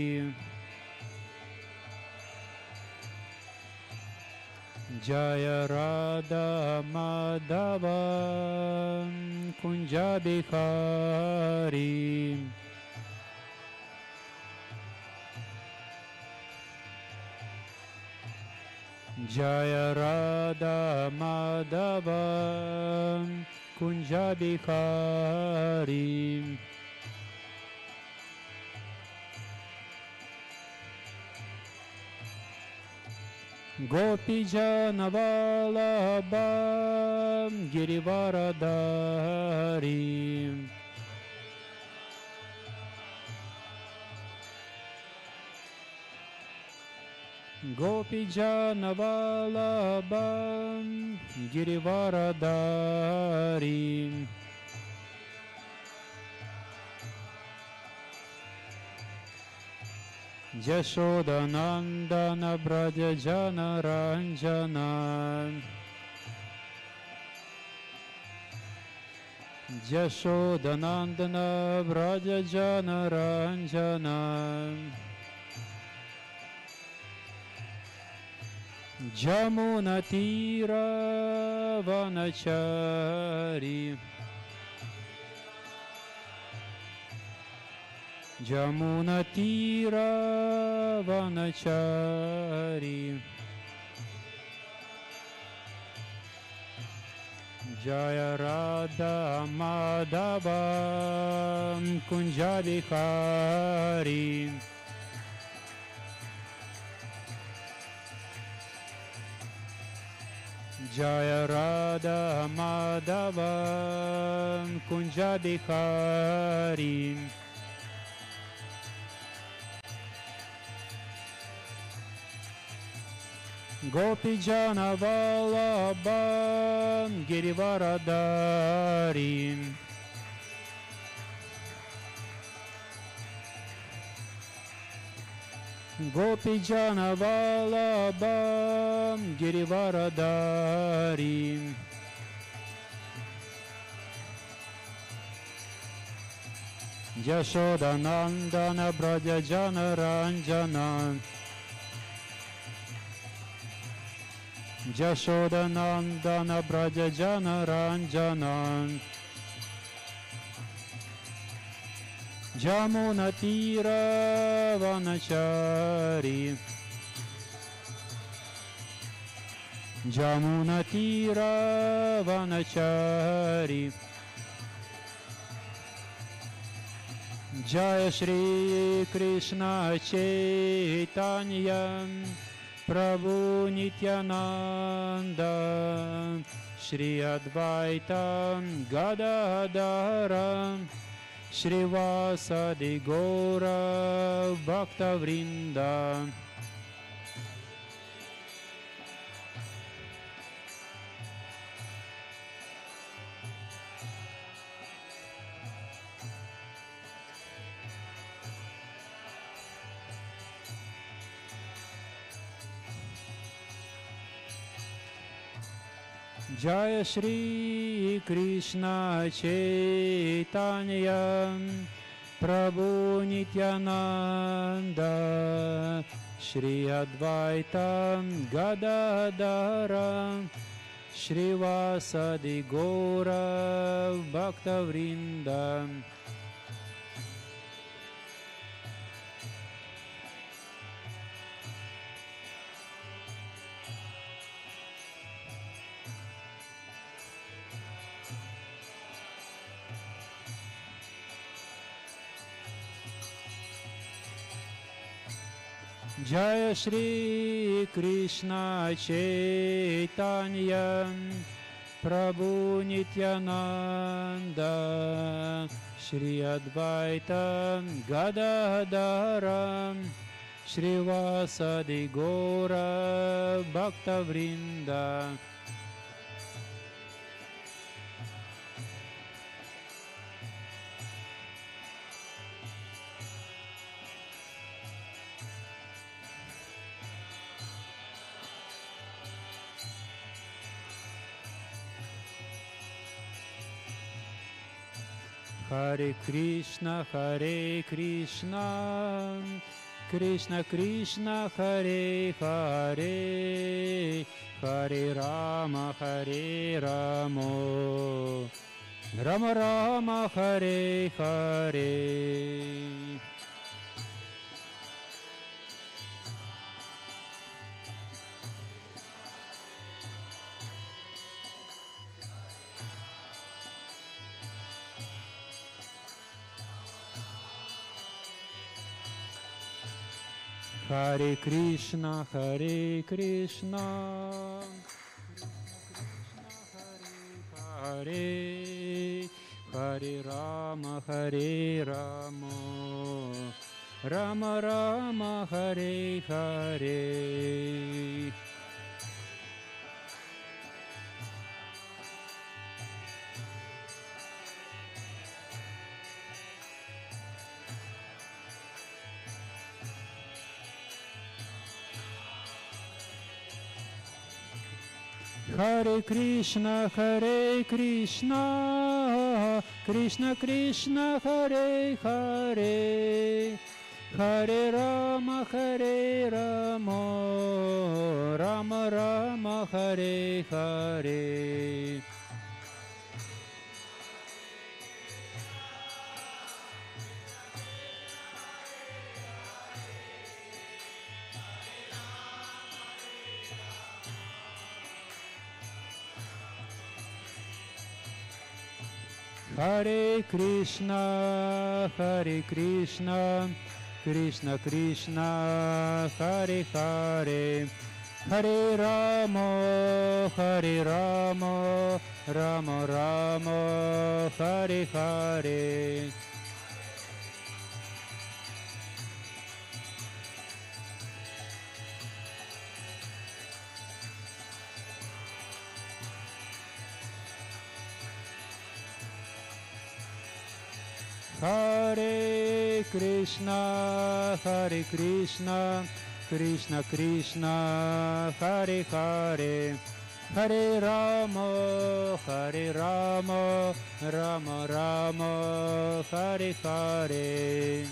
Jaya Radha Madhava Kunjabihari Jaya Radha Madhava Kunjabihari Gopijana Vallabha Girivaradari Gopijana Vallabha Girivaradari Yashodanandana Brajajana Ranjana Yashodanandana Brajajana Ranjana Jamunatira Vanachari Jamunatira Vanachari Jaya Radha Madhava Kunjabihari Jaya Radha Madhava Kunjabihari Gopijana Vallabha Girivaradari Gopijana Vallabha Girivaradari Yashodanandana Brajajana Ranjana Yashodanandana Brajajana Ranjana Jamunatira Vanachari Jamunatira Vanachari Jaya Shri Krishna Chaitanya Prabhu Nityananda Shri Advaita Gadadhara Shri Vasadi Gaura Bhakta Vrinda Jaya Shri Krishna Chaitanya Prabhu Nityananda Shri Advaita Gadadhara Shri Vasadi Gaura Bhakta Vrinda Jaya Shri Krishna Chaitanya Prabhu Nityananda Shri Advaita Gadadhara Shrivasadi Gora Bhakta Vrinda. Hare Krishna, Krishna Krishna, Hare Hare, Hare Rama, Rama Rama, Hare Hare. Hare Krishna, Krishna Hare Hare, Hare Rama, Rama Rama, Hare Hare. Hare Krishna, Krishna Krishna, Hare Hare, Hare Rama, Rama Rama, Hare Hare. Hare Krishna, Krishna Krishna, Hare Hare, Hare Rama, Rama Rama, Hare Hare. Hare Krishna, Krishna Krishna, Hare Hare, Hare Rama, Rama Rama, Hare Hare.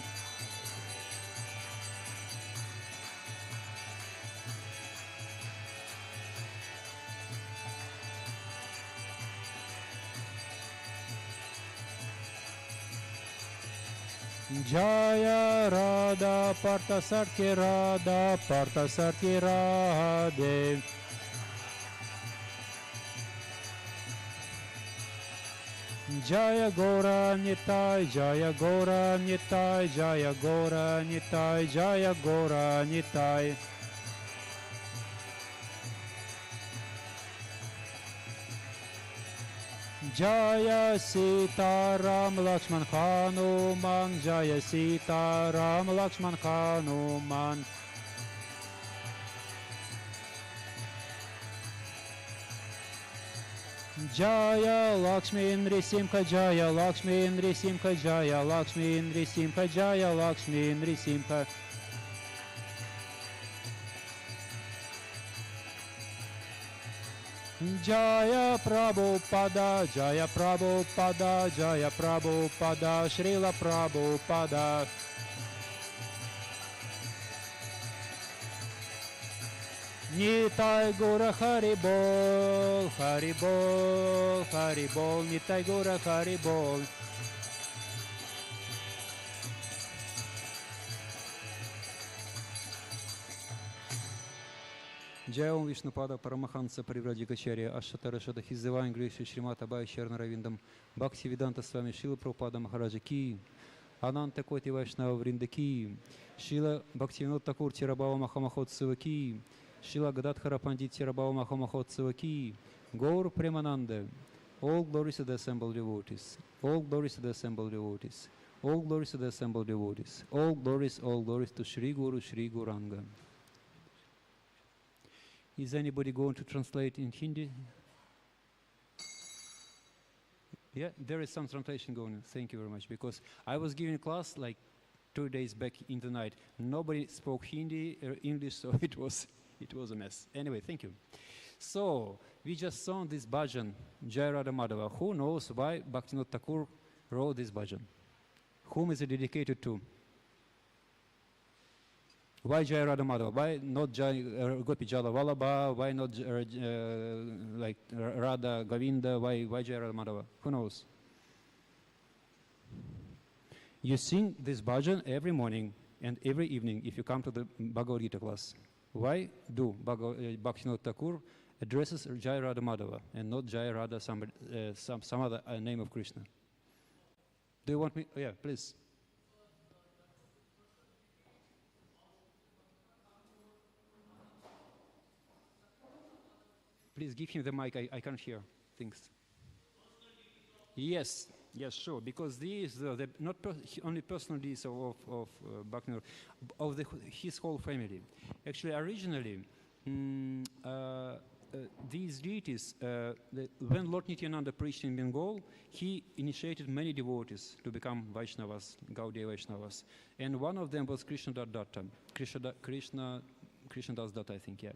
Jaya Radha Parthasarthi Radha Parthasarthi Radhe. Jaya Gora Nitai, Jaya Gora Nitai, Jaya Gora Nitai, Jaya Gora Nitai. Jaya Sita Ram Lakshman Hanuman, Jaya Sita Ram Lakshman Hanuman. Jaya Lakshmi Nrisimha, Jaya Lakshmi Nrisimha, Jaya Lakshmi Nrisimha, Jaya Lakshmi Nrisimha. Jaya Prabhupada, Jaya Prabhupada, Jaya Prabhupada, Srila Prabhupada. Nitai Gora Haribol, Haribol, Haribol, Nitai Gora Haribol. Jai Om Vishnupada Paramahansa Parivraджикачарья Ашатара Шада His Divine Grace Shrimata Bhai Sharanavindam Bhakti Vedanta Swami Шила Прабхупада Махараджа Ки Ананта Коти Вайшнава Вринда Ки Шила Бхактивинод Такур Тирабава Махамахотсава Ки Шила Гададхара Пандит Тирабава Махамахотсава Ки Gaur Premananda. All glories to the assembled devotees. All glories to the assembled devotees. All glories to the assembled devotees. All glories to Sri Guru, Sri Guranga. Is anybody going to translate in Hindi? Yeah, there is some translation going on. Thank you very much. Because I was giving a class like 2 days back in the night. Nobody spoke Hindi or English, so it was a mess. Anyway, thank you. So we just saw this bhajan, Jai Radha Madhava. Who knows why Bhaktivinoda Thakur wrote this bhajan? Whom is it dedicated to? Why Jai Radha Madhava? Why not Jai Gopi Jala Vallabha? Why not like Radha Govinda? Why Jai Radha Madhava? Who knows? You sing this bhajan every morning and every evening if you come to the Bhagavad Gita class. Why do Bhaktivinoda Thakur addresses Jai Radha Madhava and not Jai Radha some other name of Krishna? Do you want me? Oh, yeah, please. Please give him the mic. I can't hear things. Yes, sure. Because these the not only personal deeds of Bhaktivinoda, of his whole family. Actually, originally, these deities, when Lord Nityananda preached in Bengal, he initiated many devotees to become Vaishnavas, Gaudiya Vaishnavas. And one of them was Krishnadas Datta, I think, yeah.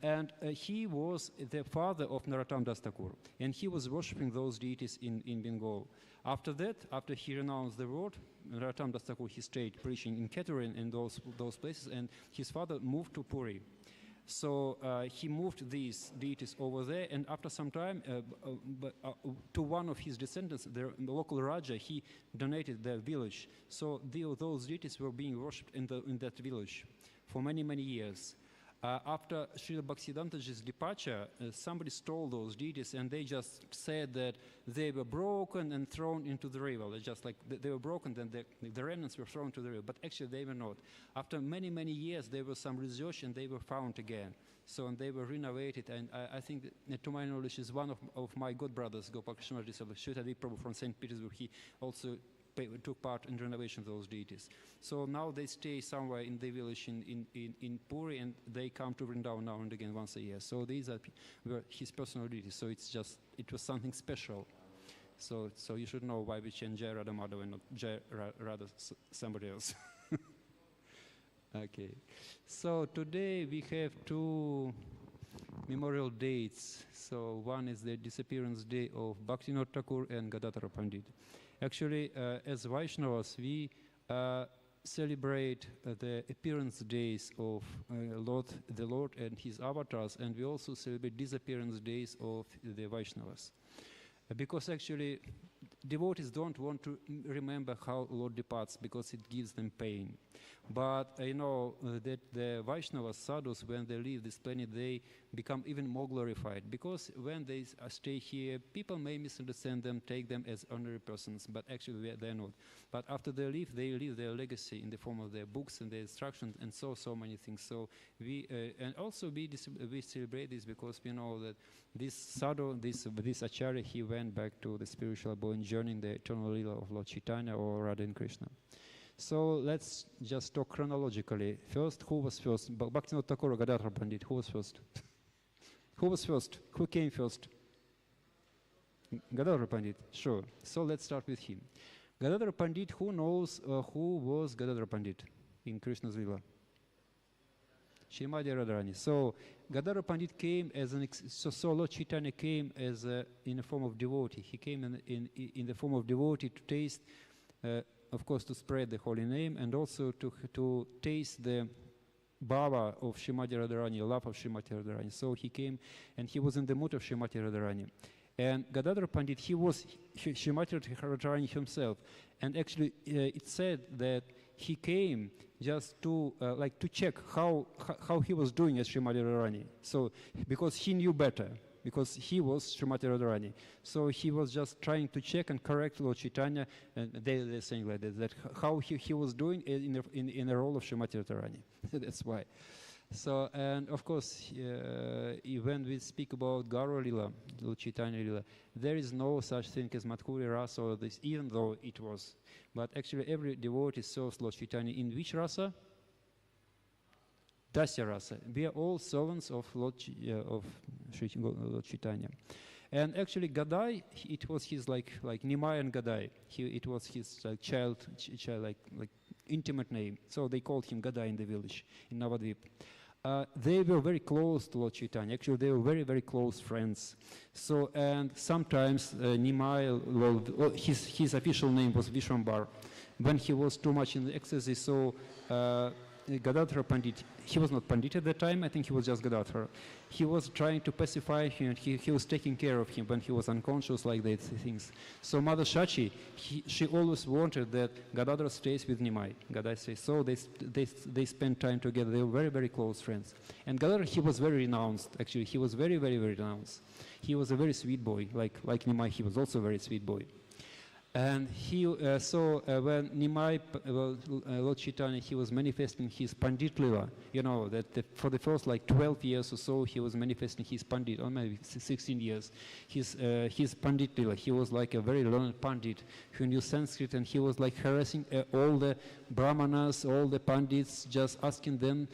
And he was the father of Narottam Das Thakur, and he was worshipping those deities in Bengal. After that, after he renounced the world, Narottam Das Thakur, he stayed preaching in Kettering and those places, and his father moved to Puri. So he moved these deities over there, and after some time, to one of his descendants, the local Raja, he donated the village. So those deities were being worshipped in that village for many, many years. After Srila Bhaktisiddhantaji's departure, somebody stole those deities, and they just said that they were broken and thrown into the river. Just like they were broken, then the remnants were thrown to the river. But actually, they were not. After many, many years, there was some research, and they were found again. So, and they were renovated. And I think, that, to my knowledge, is one of my good brothers, Gopal Krishna Shritadev Prabhu from St. Petersburg. He also took part in renovation of those deities. So now they stay somewhere in the village in Puri, and they come to Vrindavan now and again once a year. So these were his personal deities. So it was something special. So you should know why we change Jai Radha Madhava and not Jai Radha somebody else. Okay. So today we have two memorial dates. So one is the disappearance day of Bhaktivinoda Thakur and Gadadhara Pandit. Actually, as Vaishnavas, we celebrate the appearance days of the Lord and his avatars, and we also celebrate disappearance days of the Vaishnavas. Because actually, devotees don't want to remember how Lord departs because it gives them pain. But I know that the Vaishnavas, sadhus, when they leave this planet, they become even more glorified. Because when they stay here, people may misunderstand them, take them as honorary persons, but actually they're not. But after they leave their legacy in the form of their books and their instructions and so many things. So we celebrate this because we know that this sadhu, this acharya, he went back to the spiritual abode, journeying the eternal lila of Lord Chaitanya or Radha and Krishna. So let's just talk chronologically. First, who was first? Bhaktivinoda Thakur or Gadadhara Pandit? Who was first? Who was first? Who came first? Gadadhara Pandit, sure. So let's start with him. Gadadhara Pandit, who knows who was Gadadhara Pandit in Krishna's Lila? Srimati Radharani. So Gadadhara Pandit came as so Lord Chaitanya came as in a form of devotee. He came in the form of devotee to taste, of course, to spread the holy name, and also to taste the bhava of Srimati Radharani, love of Srimati Radharani. So he came, and he was in the mood of Srimati Radharani. And Gadadhara Pandit, he was Srimati Radharani himself. And actually, it said that he came just to check how he was doing as Srimati Radharani. So because he knew better, because he was Srimati Radharani. So he was just trying to check and correct Lord Chaitanya, and they're saying like that how he was doing in the role of Srimati Radharani. That's why. So, and of course, when we speak about Gaura Lila, Lord Chaitanya Lila, there is no such thing as Madhuri Rasa or this, even though it was. But actually, every devotee serves Lord Chaitanya in which rasa? Dasya Rasa. We are all servants of Lord Chaitanya. And actually, Gadai, it was his like Nimai and Gadai. It was his child like intimate name. So they called him Gadai in the village in Navadvip. They were very close to Lord Chaitanya. Actually, they were very, very close friends. So, and sometimes Nimai, well, his official name was Vishwambar. When he was too much in ecstasy, so Gadadhara Pandit, he was not Pandit at that time, I think he was just Gadadhara. He was trying to pacify him, he was taking care of him when he was unconscious, like that things. So Mother Shachi, she always wanted that Gadadhara stays with Nimai. Gadai says, so they spent time together, they were very, very close friends. And Gadadhara, he was very renounced, actually, he was very, very, very renounced. He was a very sweet boy, like Nimai, he was also a very sweet boy. And he, when Nimai, Lord Chaitanya, he was manifesting his Pandit Lila, you know, that for the first like 12 years or so, he was manifesting his Pandit, or maybe 16 years, his Pandit Lila. He was like a very learned Pandit who knew Sanskrit, and he was like harassing all the Brahmanas, all the Pandits, just asking them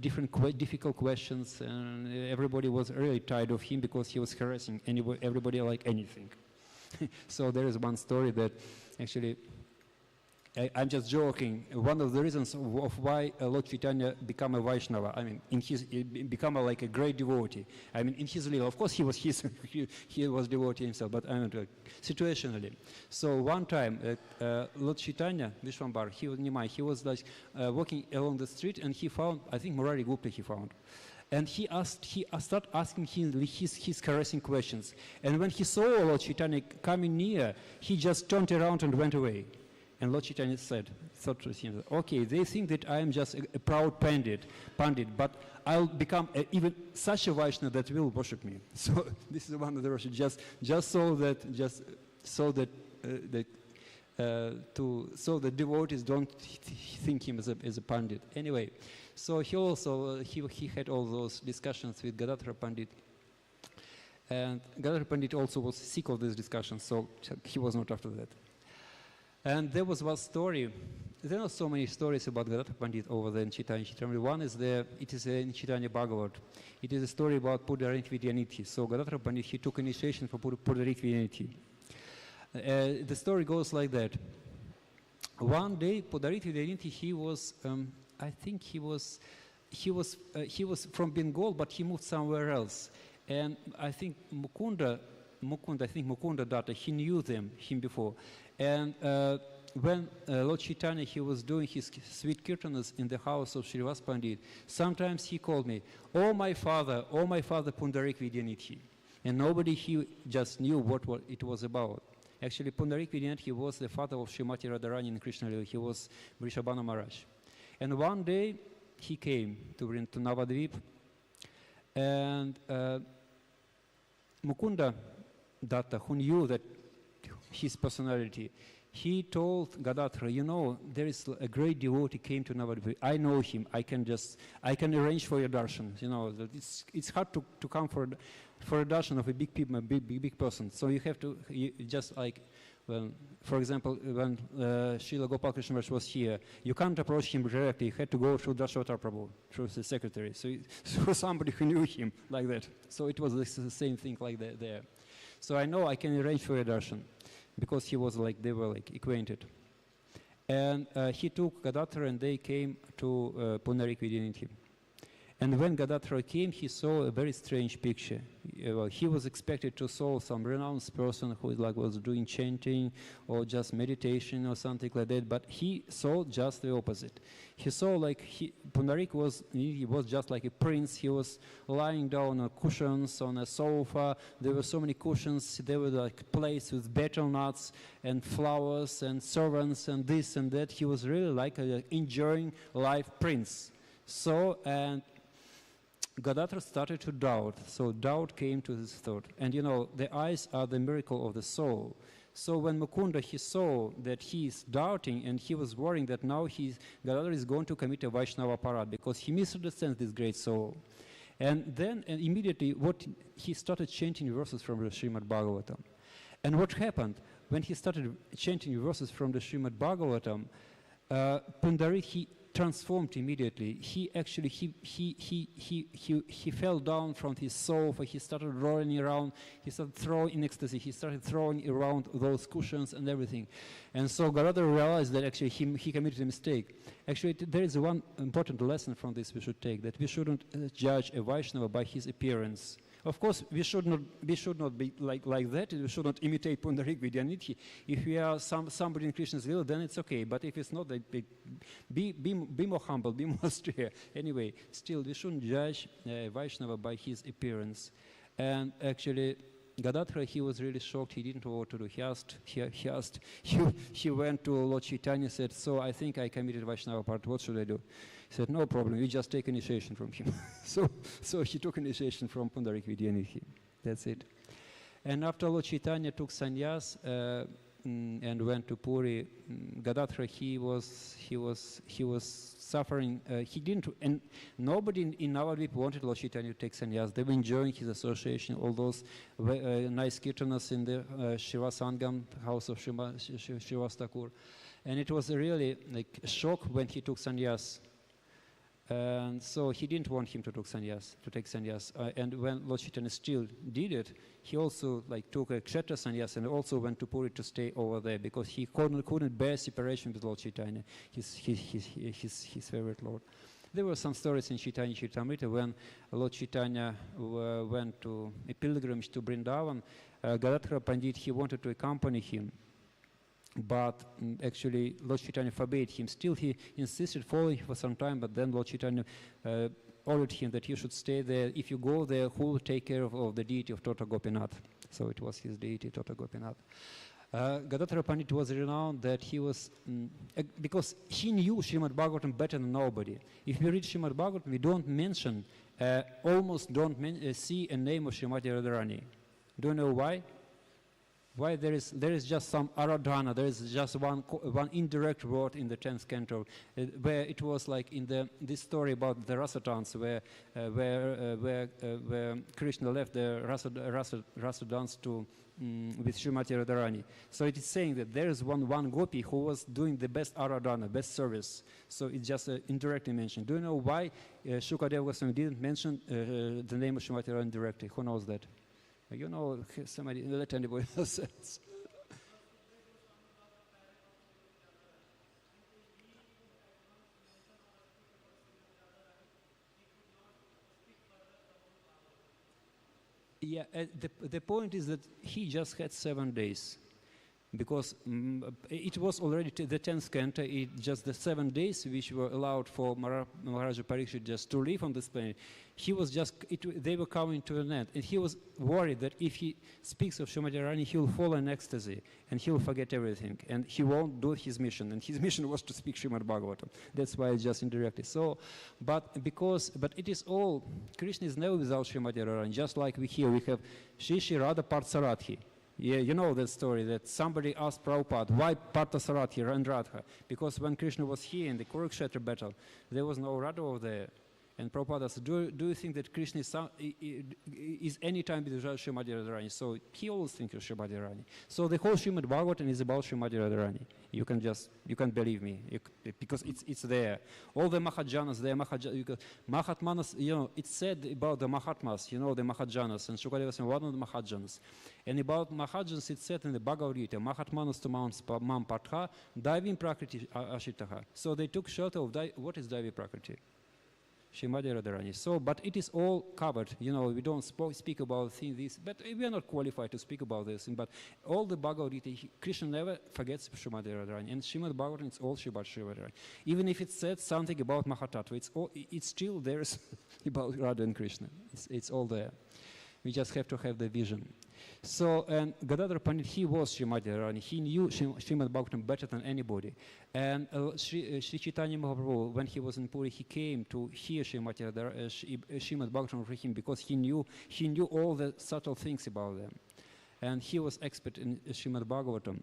different difficult questions, and everybody was really tired of him because he was harassing everybody like anything. So there is one story that actually, I'm just joking. One of the reasons of why Lord Chaitanya became a Vaishnava, I mean, become like a great devotee. I mean, in his life, of course, he was devotee himself, but I mean, situationally. So one time, Lord Chaitanya, Vishwambar, he was like walking along the street, and he found, I think Murari Gupta he found. And he started asking him his caressing questions. And when he saw Lord Chaitanya coming near, he just turned around and went away. And Lord Chaitanya thought to him, okay, they think that I am just a proud pandit, but I'll become even such a Vaishnava that will worship me. So this is one of the Roshis, just so that devotees don't think him as a pandit. Anyway. So he also he had all those discussions with Gadadhara Pandit, and Gadadhara Pandit also was sick of these discussions, so he was not after that. And there was one story. There are so many stories about Gadadhara Pandit over there in Chaitanya Charitamrita. One is it is in Chaitanya Bhagavat. It is a story about Pudarit Vidyanidhi. So Gadadhara Pandit, he took initiation for Pudarit Vidyanidhi. The story goes like that. One day, Pudarit Vidyanidhi, he was. I think he was from Bengal, but he moved somewhere else. And I think Mukunda Datta, he knew him before. And when Lord Chaitanya, he was doing his sweet kirtanas in the house of Srivas Pandit, sometimes he called me, oh my father Pundarik Vidyanidhi. And nobody, he just knew what it was about. Actually, Pundarik Vidyanidhi was the father of Srimati Radharani in Krishna Lila. He was Vrishabhanu Maharaj. And one day, he came to Navadvip, and Mukunda Datta, who knew that his personality, he told Gadadhara, you know, there is a great devotee came to Navadvip. I know him. I can arrange for your darshan. You know, it's hard to come for a darshan of a big person. So you have to just like. Well, for example, when Srila Gopal Krishna Maharaj was here, you can't approach him directly. You had to go through Dashavatar Prabhu, through the secretary. So through somebody who knew him like that. So it was the same thing like that there. So I know I can arrange for a darshan because they were like acquainted. And he took Gadadhara and they came to Pundarik Vidyanidhi. And when Gadadhara came, he saw a very strange picture. He was expected to saw some renounced person who was doing chanting or just meditation or something like that, but he saw just the opposite. He saw Pundarik was just like a prince. He was lying down on cushions on a sofa. There were so many cushions. There were like plates with betel nuts and flowers and servants and this and that. He was really like an enjoying life prince. So, and Gadadhara started to doubt. So doubt came to his thought. And you know, the eyes are the miracle of the soul. So when Mukunda, he saw that he is doubting and he was worrying that now Gadadhar is going to commit a Vaishnava parad because he misunderstands this great soul. And then immediately he started chanting verses from the Srimad Bhagavatam. And what happened? When he started chanting verses from the Srimad Bhagavatam, Pundarik, he transformed immediately. He actually, he fell down from his sofa, he started rolling around, he started throwing in ecstasy, he started throwing around those cushions and everything. And so Gadadhar realized that actually he committed a mistake. Actually, there is one important lesson from this we should take, that we shouldn't judge a Vaishnava by his appearance. Of course, we should not be like that. We should not imitate Pundarik Vidyanidhi. If we are somebody in Krishna's will, then it's okay. But if it's not, be more humble, be more austere. Anyway, still, we shouldn't judge Vaishnava by his appearance. And actually, Gadadhara, he was really shocked. He didn't know what to do. He went to Lord Chaitanya, said, "So I think I committed Vaishnava part. What should I do?" He said, "No problem. You just take initiation from him." so he took initiation from Pundarik Vidyanidhi. That's it. And after Lord Chaitanya took sannyas and went to Puri, Gadadhara, he was suffering. He didn't, and nobody in Navadvip wanted Lord Chaitanya to take sannyas. They were enjoying his association, all those nice kirtanas in the Shiva Sangam, house of Srivas Thakur. And it was really like a shock when he took sannyas. And so he didn't want him to take sannyas. And when Lord Chaitanya still did it, he also took a kshetra sannyas and also went to Puri to stay over there because he couldn't bear separation with Lord Chaitanya, his favorite Lord. There were some stories in Chaitanya Charitamrita when Lord Chaitanya went to a pilgrimage to Vrindavan. Gadadhara Pandit, he wanted to accompany him. But actually, Lord Chaitanya forbade him. Still, he insisted following him for some time, but then Lord Chaitanya ordered him that he should stay there. If you go there, who will take care of the deity of Tota Gopinath? So it was his deity, Tota Gopinath. Gadadhara Pandit was renowned that he was, because he knew Srimad Bhagavatam better than nobody. If we read Srimad Bhagavatam, we don't mention, almost don't see a name of Srimati Radharani. Do you know why? Why there is just some aradhana, there is just one indirect word in the 10th canto, where it was like in this story about the rasa dance, where Krishna left the rasa dance to with Srimati Radharani. So it is saying that there is one gopi who was doing the best aradhana, best service. So it's just indirectly mentioned. Do you know why Shukadeva Goswami didn't mention the name of Srimati Radharani directly? Who knows that? You know, somebody, let anybody else sense. Yeah, the point is that he just had 7 days. Because it was already the 10th canto, just the 7 days which were allowed for Maharaja Parikshit just to live on this planet. He was they were coming to an end. And he was worried that if he speaks of Srimati Radharani, he will fall in ecstasy and he will forget everything. And he won't do his mission. And his mission was to speak Srimad Bhagavatam. That's why it's just indirectly. So, but it is all, Krishna is never without Srimati Radharani. Just like we have Shri Radha Partsaradhi. Yeah, you know that story that somebody asked Prabhupada, why Parthasarathi and Radha? Because when Krishna was here in the Kurukshetra battle, there was no Radha over there. And Prabhupada said, do you think that Krishna is any time with Srimati Radharani? So he always thinks of Srimati Radharani. So the whole Srimad Bhagavatam is about Srimati Radharani. You can believe me, because it's there. All the Mahajanas, Mahatmanas, it's said about the Mahatmas, the Mahajanas, and Shukadeva is one of the Mahajanas. And about Mahajanas, it's said in the Bhagavad Gita, Mahatmanas to Mam Partha, Daivim Prakriti Ashitaha. So they took shelter of what is Daivi Prakriti? Srimati Radharani. So, but it is all covered. We don't speak about things, but we are not qualified to speak about this. But all the Bhagavad Gita, Krishna never forgets Srimati Radharani. And Srimad Bhagavatam, it's all about Srimati Radharani. Even if it said something about Mahatattva, it's still there about Radha and Krishna. It's all there. We just have to have the vision. So, and Gadadhara Pandit, he was Srimati Radharani. He knew Srimad Bhagavatam better than anybody. And Sri Chaitanya Mahaprabhu, when he was in Puri, he came to hear Srimad Bhagavatam from him because he knew all the subtle things about them. and he was expert in Srimad Bhagavatam.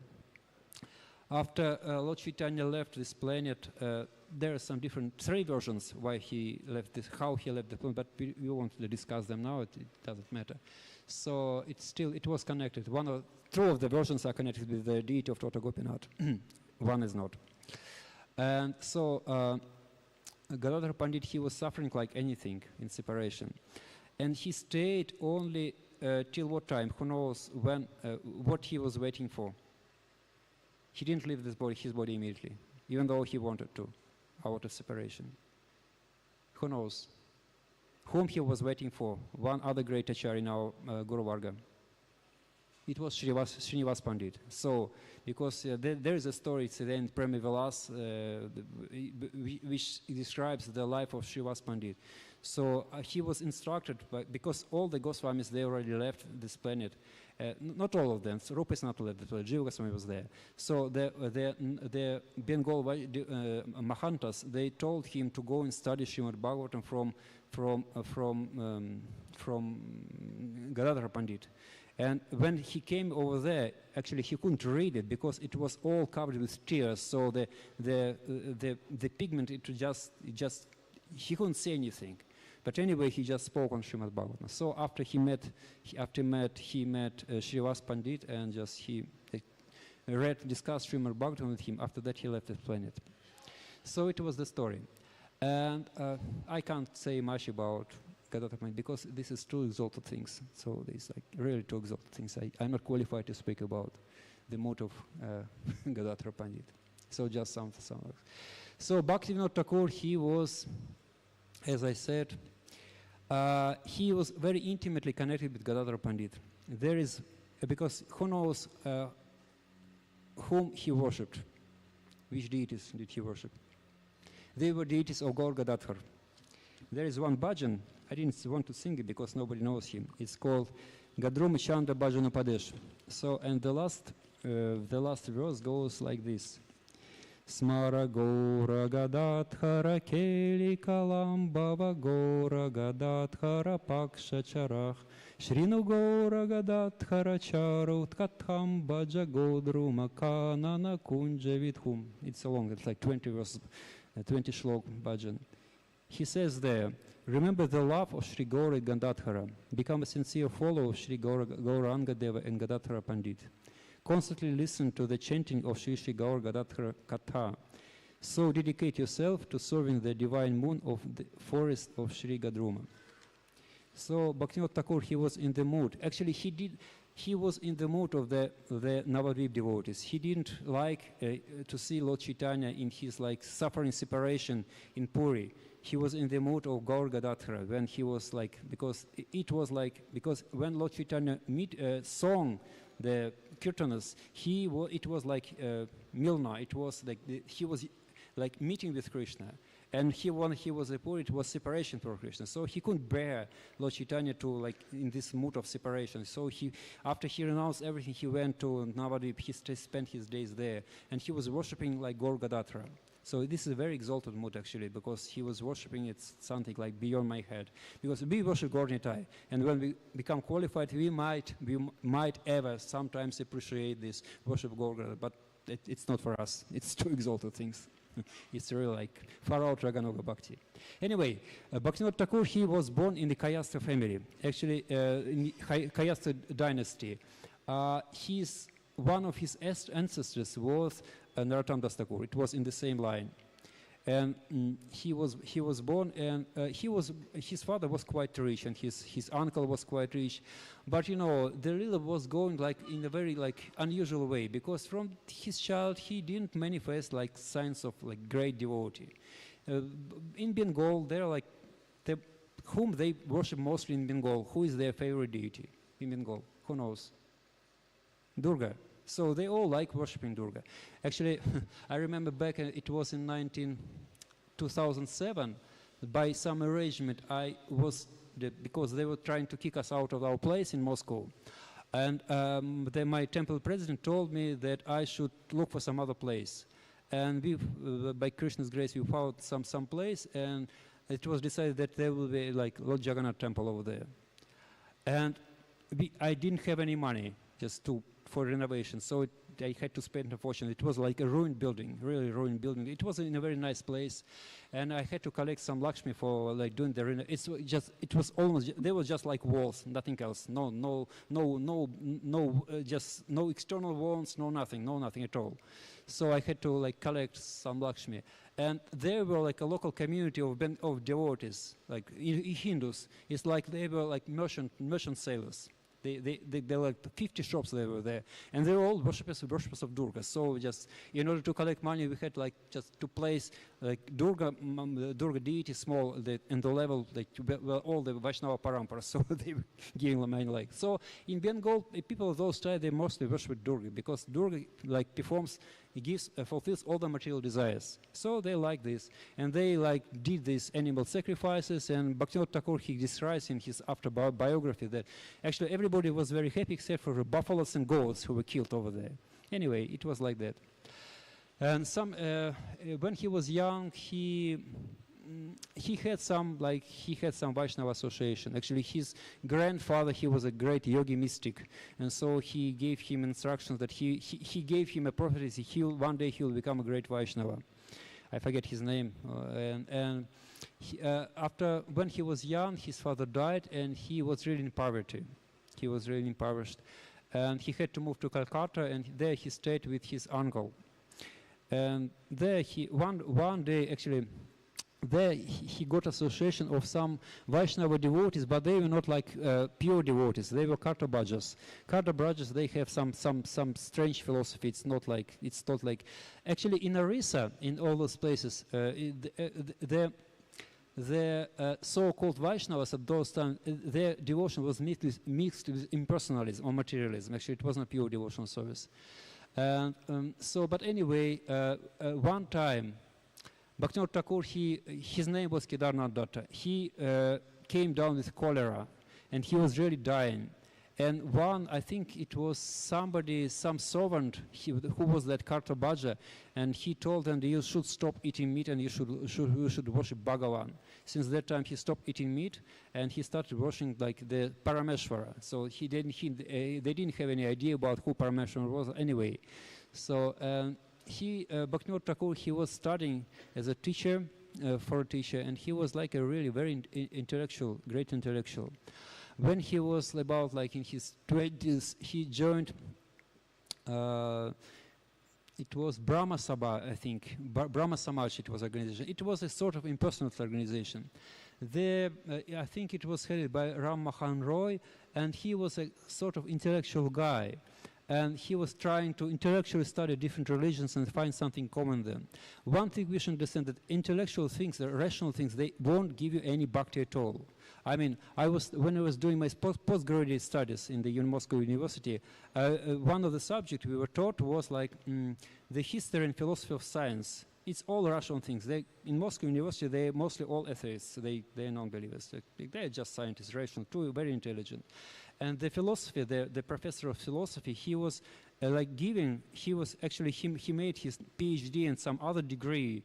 After Lord Chaitanya left this planet, there are some different three versions why he left this, how he left the planet, but we won't discuss them now. It doesn't matter. So it was connected. Two of the versions are connected with the deity of Tota Gopinath. One is not. And so Gadadhar Pandit, he was suffering like anything in separation, and he stayed only till what time? Who knows when? What he was waiting for? He didn't leave his body immediately, even though he wanted to, out of separation. Who knows? Whom he was waiting for? One other great acharya in our Guru Varga. It was Srinivas Pandit. So, because there is a story, it's in Premi Vilas, which describes the life of Srinivas Pandit. So he was instructed, because all the Goswamis, they already left this planet. Not all of them. So Rupa is not left the planet. Jiva Goswami was there. So the Bengal Mahantas, they told him to go and study Srimad Bhagavatam from Gadadhar Pandit. And when he came over there, actually he couldn't read it because it was all covered with tears. So the pigment, he couldn't say anything. But anyway, he just spoke on Srimad Bhagavatam. So after he met Srinivas Pandit, and he discussed Srimad Bhagavatam with him. After that, he left the planet. So it was the story. And I can't say much about Gadadhar Pandit because this is two exalted things. So these really two exalted things. I'm not qualified to speak about the mood of Gadadhar Pandit. So just some. So Bhaktivinoda Thakur, he was, as I said, he was very intimately connected with Gadadhar Pandit. There is, because who knows whom he worshipped, which deities did he worship? They were deities of Gaur Gadadhar. There is one bhajan, I didn't want to sing it because nobody knows him. It's called Gadrum Chanda Bhajana Padesh. So, and the last verse goes like this. Smara Gaura Gadadhara Keli Kalam Bhava Gaura Gadadhara Paksha Charach Shrinu Gaura Gadadhara Charut Katham Bhaja Godru Makanana Kunja Vidhum. It's so long, it's like 20 verses, 20 shlok bhajan. He says there, remember the love of Sri Gaura Gadadhara. Become a sincere follower of Sri Gauranga Deva and Gadadhara Pandit. Constantly listen to the chanting of Sri Sri Gaur Gadadhara Katha. So dedicate yourself to serving the divine moon of the forest of Sri Gadruma. So Bhaktivinoda Thakur, he was in the mood. Actually, he was in the mood of the Navadvip devotees. He didn't like to see Lord Chaitanya in his suffering separation in Puri. He was in the mood of Gaur Gadadhara when he was because when Lord Chaitanya song the kirtanas, it was like Milna. It was he was like meeting with Krishna. And when he was a Puri, it was separation for Krishna. So he couldn't bear Lord Chaitanya to in this mood of separation. So after he renounced everything, he went to Navadvip. He spent his days there, and he was worshiping like Gaur Gadadhara. So this is a very exalted mood actually, because he was worshiping something like beyond my head. Because we worship Gaur Nitai, and when we become qualified, we might ever sometimes appreciate this worship of Gaur Gadadhara, but it's not for us. It's two exalted things. It's really far out Raganuga Bhakti. Anyway, Bhaktivinoda Thakur, he was born in the Kayastha family, actually in Kayastha dynasty. One of his ancestors was Narottam Das Thakur. It was in the same line. And he was born, and his father was quite rich, and his uncle was quite rich. But the Leela was going in a very unusual way, because from his child he didn't manifest signs of great devotee. In Bengal, they're whom they worship mostly in Bengal. Who is their favorite deity in Bengal? Who knows? Durga. So they all like worshipping Durga. Actually, I remember back, it was in 2007, by some arrangement, because they were trying to kick us out of our place in Moscow. And my temple president told me that I should look for some other place. And by Krishna's grace, we found some place, and it was decided that there will be Lord Jagannath temple over there. And I didn't have any money. for renovation. So I had to spend, unfortunately, it was like a ruined building, really ruined building. It was in a very nice place, and I had to collect some Lakshmi for like doing the it was almost, they were just like walls, nothing else. Just no external walls, no nothing at all. So I had to like collect some Lakshmi. And there were like a local community of devotees, like Hindus. It's like they were like merchant sailors. They like 50 shops they were there, and they were all worshippers of Durga. So just in order to collect money, we had like just to place like Durga deity small in the level like all the Vaishnava parampara. So they were giving them money like. So in Bengal, people of those times they mostly worship Durga because Durga like performs. He fulfills all the material desires. So they like this, and they like did these animal sacrifices. And Bhaktivinoda Thakur, he describes in his after biography that actually everybody was very happy except for the buffaloes and goats who were killed over there. Anyway, it was like that. And when he was young, he had some Vaishnava association. Actually, his grandfather, he was a great yogi mystic, and so he gave him instructions that he gave him a prophecy. One day he will become a great Vaishnava. I forget his name. After when he was young, his father died, and he was really in poverty. He was really impoverished, and he had to move to Calcutta, and there he stayed with his uncle. And there one day actually. There he got association of some Vaishnava devotees, but they were not like pure devotees. They were Kartabhajas. Kartabhajas, they have some strange philosophy. It's not like actually in Orissa, in all those places, the so-called Vaishnavas at those times, their devotion was mixed with impersonalism or materialism. Actually, it wasn't a pure devotional service. But anyway, one time. Bhaktivinoda Thakur, his name was Kedarnath Datta. He came down with cholera, and he was really dying. And I think it was some servant who was that Kartabhaja, and he told them that you should stop eating meat and you should worship Bhagavan. Since that time, he stopped eating meat, and he started worshiping like the Parameshvara. So they didn't have any idea about who Parameshvara was anyway. So. Bhaktivinoda Thakur, he was studying as a teacher, for a teacher, and he was like a really very intellectual, great intellectual. When he was about like in his 20s, he joined, it was Brahma Sabha, I think, Brahma Samaj, it was organization. It was a sort of impersonal organization. There, I think it was headed by Ram Mohan Roy, and he was a sort of intellectual guy. And he was trying to intellectually study different religions and find something common there. One thing we should understand that intellectual things, the rational things, they won't give you any bhakti at all. I mean, when I was doing my postgraduate studies in the Moscow University, one of the subjects we were taught was like the history and philosophy of science. It's all rational things. In Moscow University, they're mostly all atheists. They're non-believers. They're just scientists, rational, too, very intelligent. And the philosophy, the professor of philosophy, he was he made his PhD and some other degree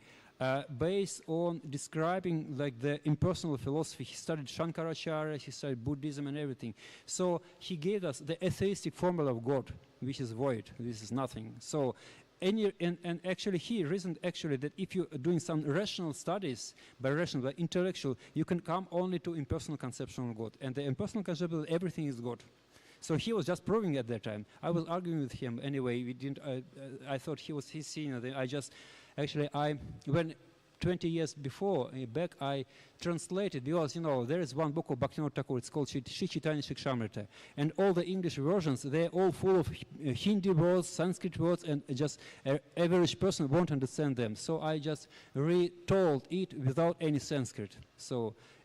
based on describing like the impersonal philosophy. He studied Shankaracharya, he studied Buddhism and everything. So he gave us the atheistic formula of God, which is void, this is nothing. So and actually he reasoned actually that if you're doing some rational studies, by intellectual, you can come only to impersonal conception of God. And the impersonal conception of everything is God. So he was just proving at that time. I was arguing with him anyway. I thought he's senior. When 20 years before, back, I translated, because, there is one book of Bhaktivinoda Thakur, it's called Shri Chaitanya Shikshamrita, and all the English versions, they're all full of Hindi words, Sanskrit words, and just an average person won't understand them. So I just retold it without any Sanskrit.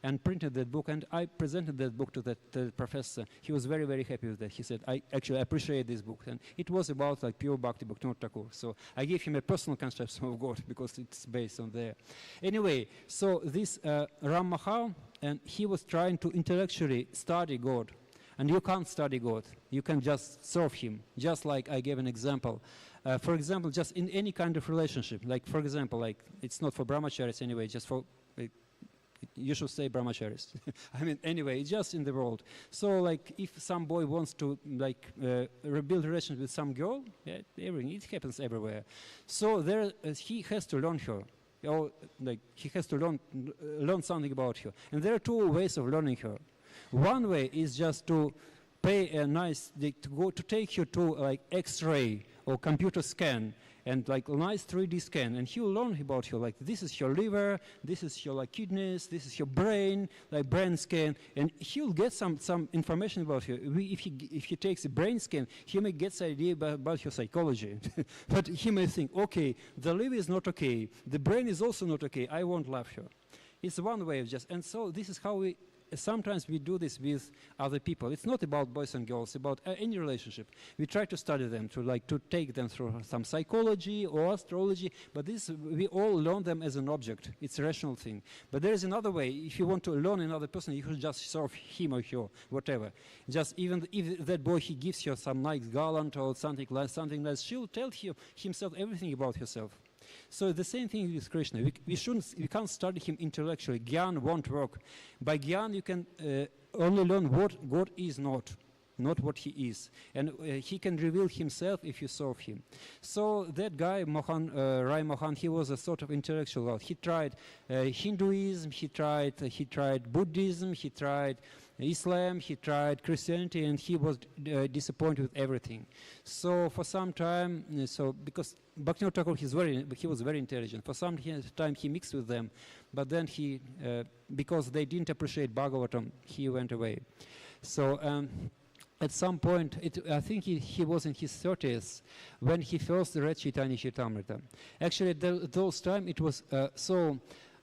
And printed that book, and I presented that book to the professor. He was very, very happy with that. He said, I actually appreciate this book. And it was about like pure Bhakti, Bhaktivinoda Thakur. So I gave him a personal conception of God because it's based on there. Anyway, so this Ram Mahal, and he was trying to intellectually study God. And you can't study God. You can just serve him. Just like I gave an example. For example, just in any kind of relationship. Like, for example, like it's not for brahmacharis anyway, just for You should say brahmacharis. I mean, anyway, it's just in the world. So, like, if some boy wants to, like, rebuild relations with some girl, yeah, everything, it happens everywhere. So there, he has to learn her. Or, like, he has to learn something about her. And there are two ways of learning her. One way is just to pay a nice, to take her to, like, X-ray or computer scan, and like a nice 3D scan, and he will learn about her, like this is your liver, this is your like kidneys, this is your brain, like brain scan, and he'll get some information about her. If he takes a brain scan, he may get an idea about her psychology. But he may think, okay, the liver is not okay, the brain is also not okay, I won't love her. It's one way of just, and so this is how sometimes we do this with other people. It's not about boys and girls, about any relationship. We try to study them, to take them through some psychology or astrology, but this, we all learn them as an object. It's a rational thing. But there is another way. If you want to learn another person, you should just serve him or her, whatever. Just even if that boy, he gives you some nice garland or something like, she'll tell himself everything about herself. So the same thing with Krishna. We can't study him intellectually. Gyan won't work. By Gyan, you can only learn what God is not what he is. And he can reveal himself if you serve him. So that guy, Rai Mohan, he was a sort of intellectual. He tried Hinduism, he tried Buddhism, he tried Islam, he tried Christianity, and he was disappointed with everything. So for some time, because Bhaktivinoda Thakur, he was very intelligent. For some time he mixed with them, but then because they didn't appreciate Bhagavatam, he went away. So at some point, I think he was in his 30s when he first read Chaitanya Charitamrita. Actually, those time it was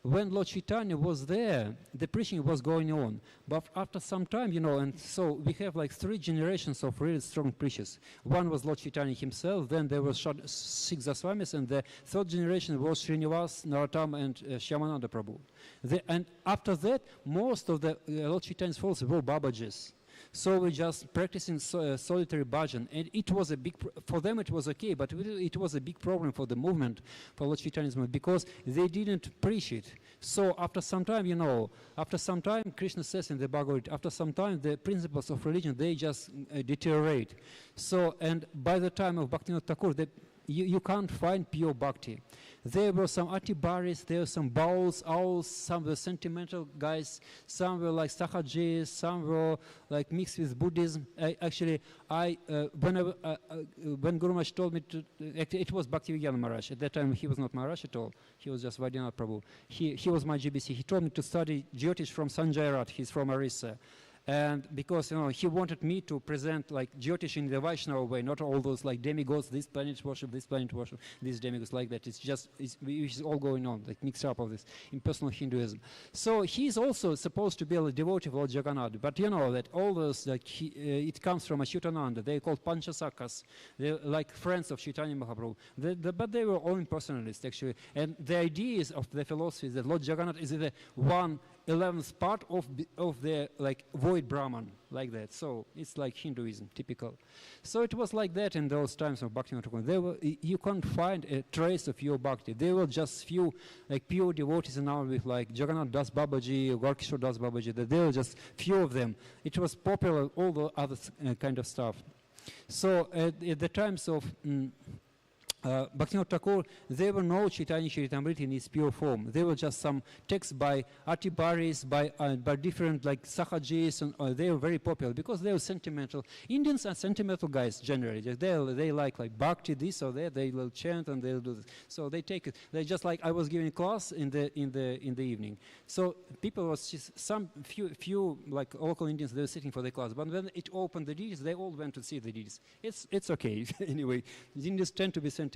when Lord Chaitanya was there, the preaching was going on. But after some time, and so we have like 3 generations of really strong preachers. One was Lord Chaitanya himself, then there was 6 Goswamis, and the 3rd generation was Srinivas, Narottam, and Shyamananda Prabhu. And after that, most of the Lord Chaitanya's followers were Babajis. So we just practicing solitary bhajan, and it was a big, for them it was okay, but it was a big problem for the movement, for Lord Chaitanya's movement, because they didn't preach it. So after some time, Krishna says in the Bhagavad Gita, after some time the principles of religion, they just deteriorate. So, and by the time of Bhaktivinoda Thakur, you can't find pure bhakti. There were some Atibaris, there were some Bauls, Owls, some were sentimental guys, some were like Sahajis, some were like mixed with Buddhism. When Guru Maharaj told me it was Bhaktivedanta Maharaj. At that time he was not Maharaj at all, he was just Vaidyanatha Prabhu. He was my GBC. He told me to study Jyotish from Sanjay Rath, he's from Orissa. And because he wanted me to present like Jyotish in the Vaishnava way, not all those like demigods, this planet worship, these demigods, like that. It's all going on, like mixed up of this impersonal Hinduism. So he's also supposed to be a devotee of Lord Jagannath, but that all those, like it comes from Achyutananda. They're called Panchasakas. They're like friends of Chaitanya Mahaprabhu. But they were all impersonalists actually. And the ideas of the philosophy is that Lord Jagannath is the 1/11th part of the like void Brahman, like that. So it's like Hinduism, typical. So it was like that in those times of Bhaktivinoda Thakur. You can't find a trace of pure bhakti. There were just few like pure devotees now with like Jagannath Das Babaji or Gorkishore Das Babaji. There were just few of them. It was popular, all the other kind of stuff. So at the times of Bhaktivinoda Thakur, there were no Chaitanya Charitamrita in its pure form. There were just some texts by Atibaris, by different like Sahajis, and they were very popular because they were sentimental. Indians are sentimental guys generally. They like bhakti, this or that. They will chant and they'll do this. So they take it. They just like I was giving class in the evening. So people was just some few like local Indians. They were sitting for the class. But when it opened the deities, they all went to see the deities. It's okay anyway. The Indians tend to be sentimental.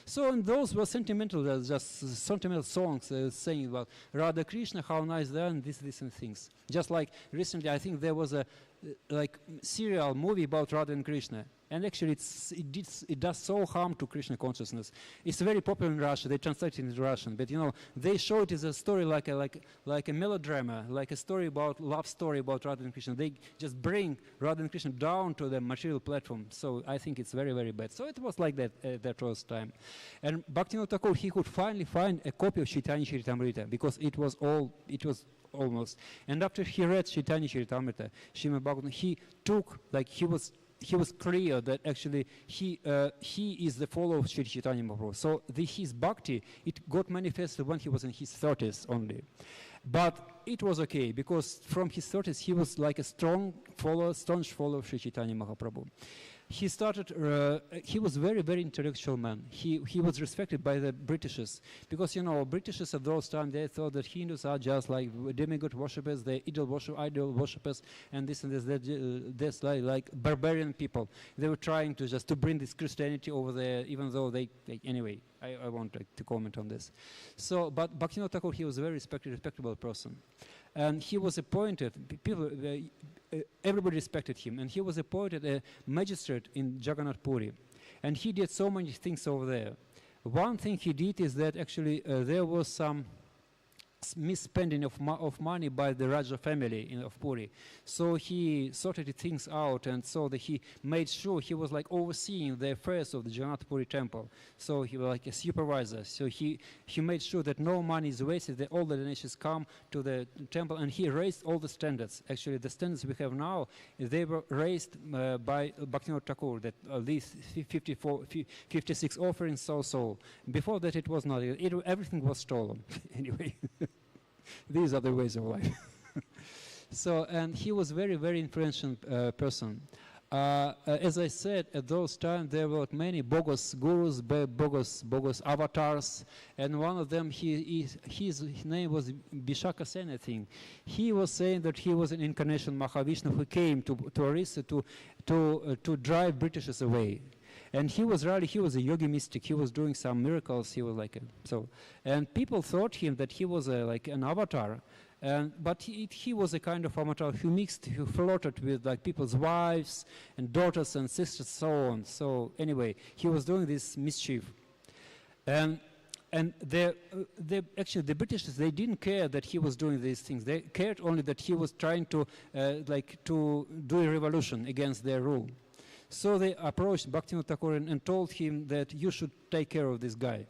So, and those were sentimental, just sentimental songs saying about Radha Krishna, how nice they are, and this and things. Just like recently, I think there was a serial movie about Radha and Krishna. And actually, it does so harm to Krishna consciousness. It's very popular in Russia. They translate it into Russian, but they show it as a story like a melodrama, like a story about love story about Radha and Krishna. They just bring Radha and Krishna down to the material platform. So I think it's very, very bad. So it was like that at that was time. And Bhaktivinoda Thakur, he could finally find a copy of Chaitanya Charitamrita because it was almost. And after he read Chaitanya Charitamrita, Srimad Bhagavatam, he took, like he was clear that actually he is the follower of Sri Chaitanya Mahaprabhu. So his bhakti, it got manifested when he was in his 30s only. But it was okay, because from his 30s he was like a staunch follower of Sri Chaitanya Mahaprabhu. He started, he was very, very intellectual man. He was respected by the Britishers, because, you know, Britishers at those times, they thought that Hindus are just like demigod worshippers, they idol worshippers, and this and this, that's like barbarian people. They were trying to just to bring this Christianity over there, even though they anyway, I won't to comment on this. So, but Bhaktivinoda Thakur, he was a very respectable person. And he was appointed, everybody respected him, and he was appointed a magistrate in Jagannath Puri. And he did so many things over there. One thing he did is that actually there was some misspending of money by the Raja family of Puri. So he sorted things out, and so that he made sure he was like overseeing the affairs of the Jagannath Puri temple. So he was like a supervisor. So he made sure that no money is wasted, that all the donations come to the temple, and he raised all the standards. Actually, the standards we have now, they were raised by Bhaktivinoda Thakur, that these 56 offerings, so. Before that, it was not. Everything was stolen. Anyway. These are the ways of life. So, and he was very, very influential person. As I said, at those times there were many bogus gurus, bogus avatars, and one of them, his name was Bishaka Sen, I think. He was saying that he was an incarnation Mahavishnu who came to Orissa to drive Britishers away. And he was a yogi mystic. He was doing some miracles. He was like and people thought him that he was like an avatar, but he was a kind of avatar who flirted with like people's wives and daughters and sisters, so on. So anyway, he was doing this mischief, and actually the Britishers, they didn't care that he was doing these things. They cared only that he was trying to to do a revolution against their rule. So they approached Bhaktivinoda Thakur and told him that you should take care of this guy.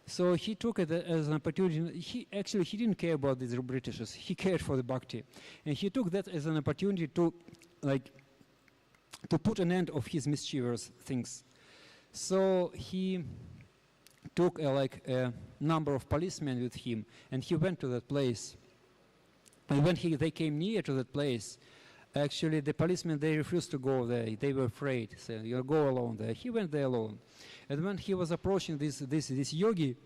So he took it as an opportunity. He didn't care about these Britishers. He cared for the bhakti, and he took that as an opportunity to put an end of his mischievous things. So he took a number of policemen with him, and he went to that place. And when they came near to that place, actually, the policemen, they refused to go there. They were afraid. So you go alone there. He went there alone. And when he was approaching this yogi,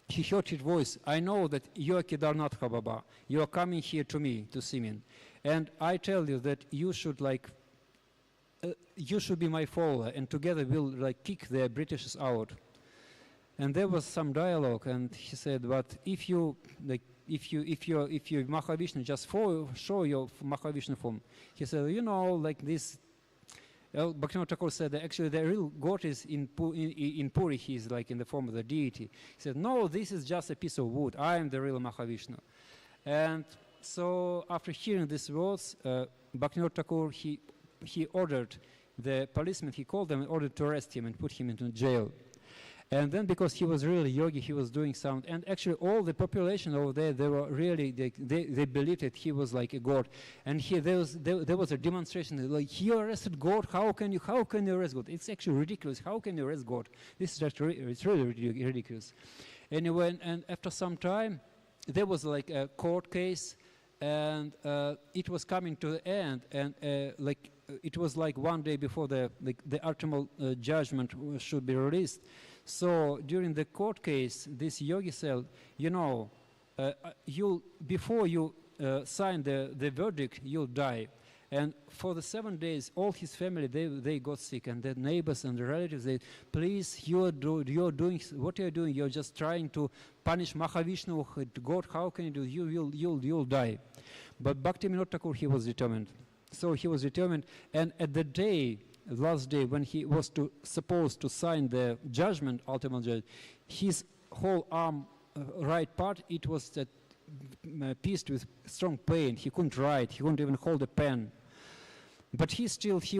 he heard his voice. I know that you are Kedarnath Baba. You are coming here to me to see me, and I tell you that you should you should be my follower, and together we'll kick the Britishers out. And there was some dialogue, and he said, but if you Mahavishnu, just show your Mahavishnu form. He said, this. Bhaktivinoda Thakur said that actually the real God is in Puri. He's like in the form of the deity. He said, no, this is just a piece of wood. I am the real Mahavishnu. And so after hearing these words, Bhaktivinoda Thakur, he ordered the policemen, he called them in order to arrest him and put him into jail. And then, because he was really yogi, he was doing some, and actually all the population over there, they were really, they believed that he was like a god. And there was a demonstration, like, you arrested God, how can you arrest God? It's actually ridiculous, how can you arrest God? This is just, it's really ridiculous. Anyway, and after some time, there was like a court case, and it was coming to the end, and it was like one day before the ultimate judgment should be released. So during the court case, this yogi said, before you sign the verdict, you'll die. And for the 7 days, all his family, they got sick, and the neighbors and the relatives, they, please, you're doing, what you're doing, you're just trying to punish Mahavishnu, God, how can you do, you'll die. But Bhaktivinoda Thakur, he was determined. So he was determined, and at the last day, when he was supposed to sign the judgment, ultimate judgment, his whole arm, right part, it was pierced with strong pain. He couldn't write, he couldn't even hold a pen. But he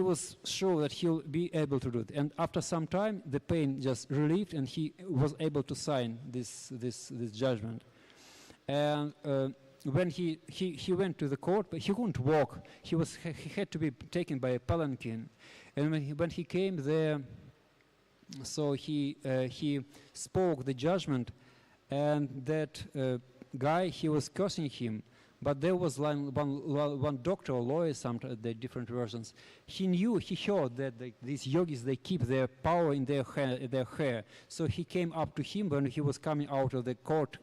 was sure that he'll be able to do it. And after some time, the pain just relieved, and he was able to sign this judgment. And when he went to the court, but he couldn't walk. He had to be taken by a palanquin. And when he came there, so he spoke the judgment, and that guy, he was cursing him. But there was one doctor or lawyer, some the different versions. He heard that these yogis, they keep their power in their hair. So he came up to him when he was coming out of the court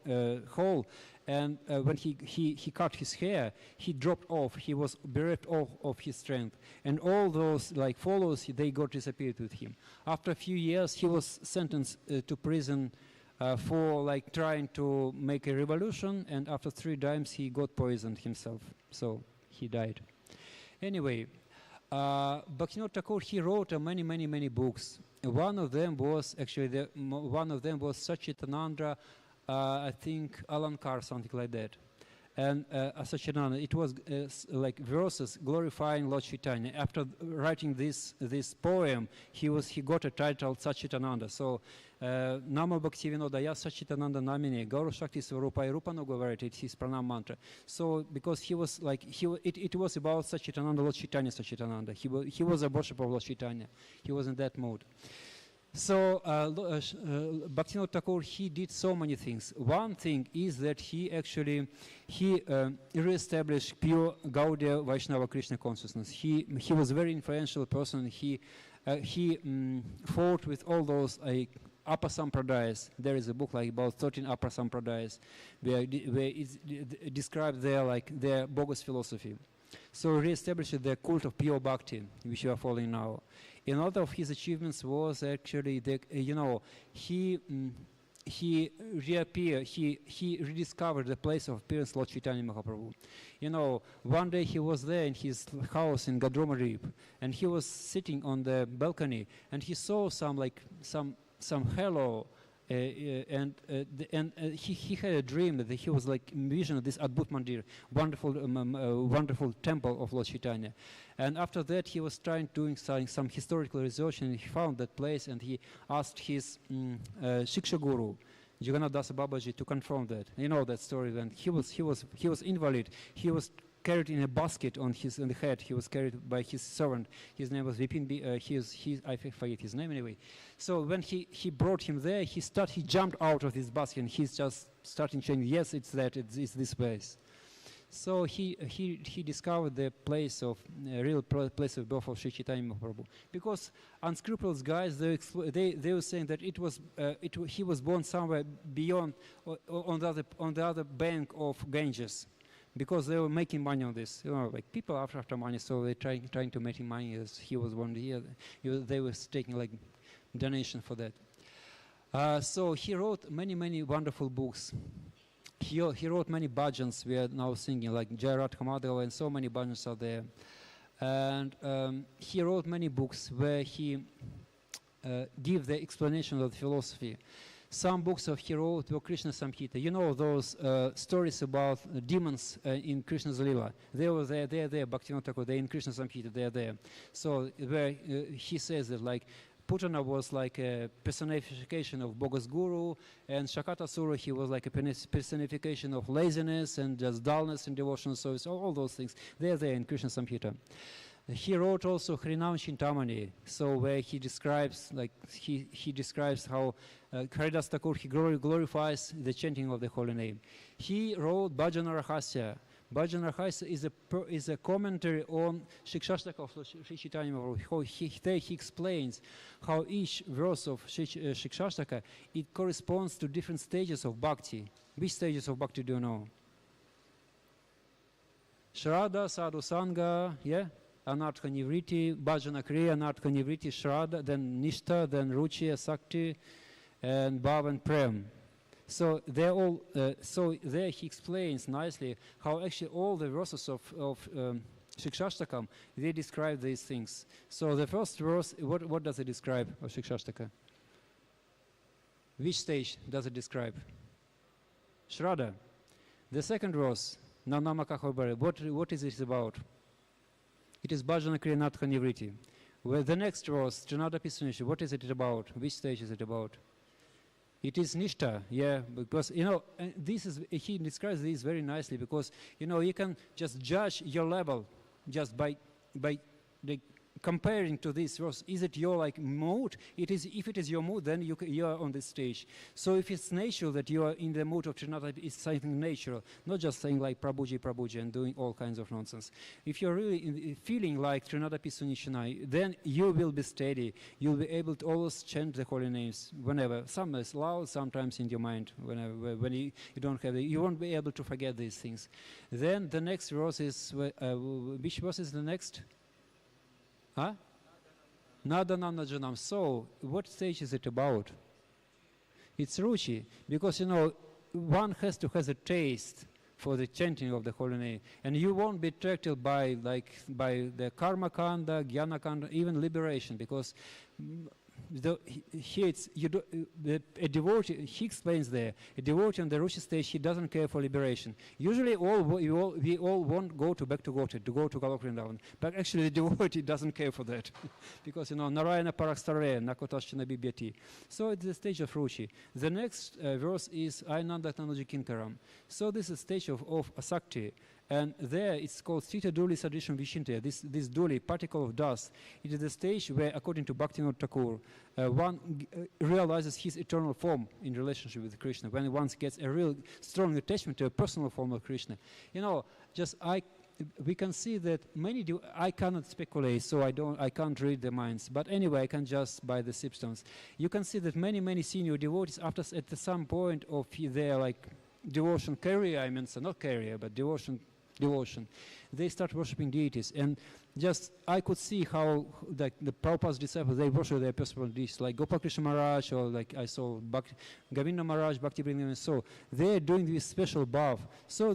hall, and when he cut his hair, he dropped off. He was bereft of his strength, and all those like followers, they got disappeared with him. After a few years, he was sentenced to prison for like trying to make a revolution, and after 3 times he got poisoned himself, so he died. Anyway, Bhaktivinoda Thakur, he wrote many books. One of them was actually Sachitananda, I think Alankar, something like that. And Sachitananda, it was like verses glorifying Lord Chaitanya. After writing this poem, he got a title Sachitananda. So Namo Bhaktivinoda Ya Sachitananda Namine Gauru Shakti Svarupa Rupano говорит, it's his pranam mantra. So because he was like it was about Sachitananda, Lord Chaitanya Sachitananda. He was a worshipper of Lord Chaitanya. He was in that mood. So Bhaktivinoda Thakur, he did so many things. One thing is that he re-established pure Gaudiya Vaishnava Krishna consciousness. He was a very influential person. He fought with all those upper sampradayas. There is a book like about 13 upper sampradayas where it's described their bogus philosophy. So re-established the cult of pure bhakti, which we are following now. Another of his achievements was actually that he reappeared. He rediscovered the place of appearance Lord Chaitanya Mahaprabhu. One day he was there in his house in Gadromarip, and he was sitting on the balcony, and he saw some halo. And he had a dream that he was like vision of this Adbhut Mandir, wonderful temple of Lord Chaitanya. And after that, he was doing some historical research, and he found that place, and he asked his Shiksha Guru, Jagannath Das Babaji, to confirm that. You know that story. When he was invalid, he was carried in a basket on the head. He was carried by his servant. His name was Vipin. I forget his name anyway. So when he brought him there, he jumped out of this basket, and he's just starting chanting. Yes, it's this place. So he discovered the place of real place of birth of Sri Chaitanya Mahaprabhu. Because unscrupulous guys, they were saying that he was born somewhere beyond on the other bank of Ganges. Because they were making money on this, like people after money, so they trying to make money as he was born here. They were taking like donation for that. So he wrote many wonderful books. He wrote many bhajans we are now singing, like Jairat Madhava, and so many bhajans are there. And he wrote many books where he give the explanation of the philosophy. Some books of he wrote were Krishna Samhita. Those stories about demons in Krishna's Lila. They are there, Bhaktivinoda Thakur, they're in Krishna Samhita, they are there. So where he says that like Putana was like a personification of bogus guru, and Shakatasura, he was like a personification of laziness and just dullness in devotional service, all those things. They are there in Krishna Samhita. He wrote also Harinam Chintamani, so where he describes he describes how Haridas Thakur, he glorifies the chanting of the holy name. He wrote Bhajana Rahasya. Bhajana Rahasya is a commentary on Shikshashtaka of Sri Chaitanya Mahaprabhu. There he explains how each verse of Shikshashtaka, it corresponds to different stages of bhakti. Which stages of bhakti do you know? Shraddha, Sadhu Sangha, yeah? Anartha Nivriti, Bhajana Kriya, Anartha Nivriti, Shraddha, then Nishtha, then Ruchi, Sakti, and Bhav and Prem. So they're all. So there he explains nicely how actually all the verses of Shikshashtakam, they describe these things. So the first verse, what does it describe of Shikshashtaka? Which stage does it describe? Shraddha. The second verse, Nanamakahabare, what is it about? It is Bhajana Kriya Natha Nivriti. Well, the next verse, Janada Pisunishi, what is it about? Which stage is it about? It is nishta, yeah, because, you know, this is, he describes this very nicely, because, you know, you can just judge your level just by like comparing to this verse. Is it your like mood? It is. If it is your mood, then you are on this stage. So if it's natural that you are in the mood of Trinata, it's something natural, not just saying like Prabhuji, Prabhuji and doing all kinds of nonsense. If you're really feeling like Trinata Pisunishunai, then you will be steady. You'll be able to always chant the holy names whenever. Sometimes loud, sometimes in your mind. Whenever when you don't have you won't be able to forget these things. Then the next verse is which verse is the next? Huh? Nandan. So, what stage is it about? It's Ruchi, because, you know, one has to have a taste for the chanting of the holy name, and you won't be attracted by the karma kanda, jnana kanda, even liberation, because a devotee, he explains there, a devotee on the Ruchi stage, he doesn't care for liberation. Usually we all want go back to Godhead, to go to Golok Vrindavan. But actually the devotee doesn't care for that. Because, you know, Narayana Parakstare, Nakotashchana Bibyati. So it's the stage of Ruchi. The next verse is Ainanda Tanaji Kinkaram. So this is the stage of Asakti. And there it's called Sita Duli Sadisham Vishinte, this Duli, particle of dust. It is the stage where, according to Bhaktivinoda Thakur, one realizes his eternal form in relationship with Krishna, when one gets a real strong attachment to a personal form of Krishna. You know, we can see that many I cannot speculate, so I can't read the minds. But anyway, I can just by the substance. You can see that many senior devotees, at some point of their like devotion career, I mean, so not career, but devotion, they start worshipping deities. And just I could see how the Prabhupada's disciples, they worship their personal deities, like Gopal Krishna Maharaj, or like I saw Govinda Maharaj, Bhakti Vrindavan, and so they're doing this special bhav. So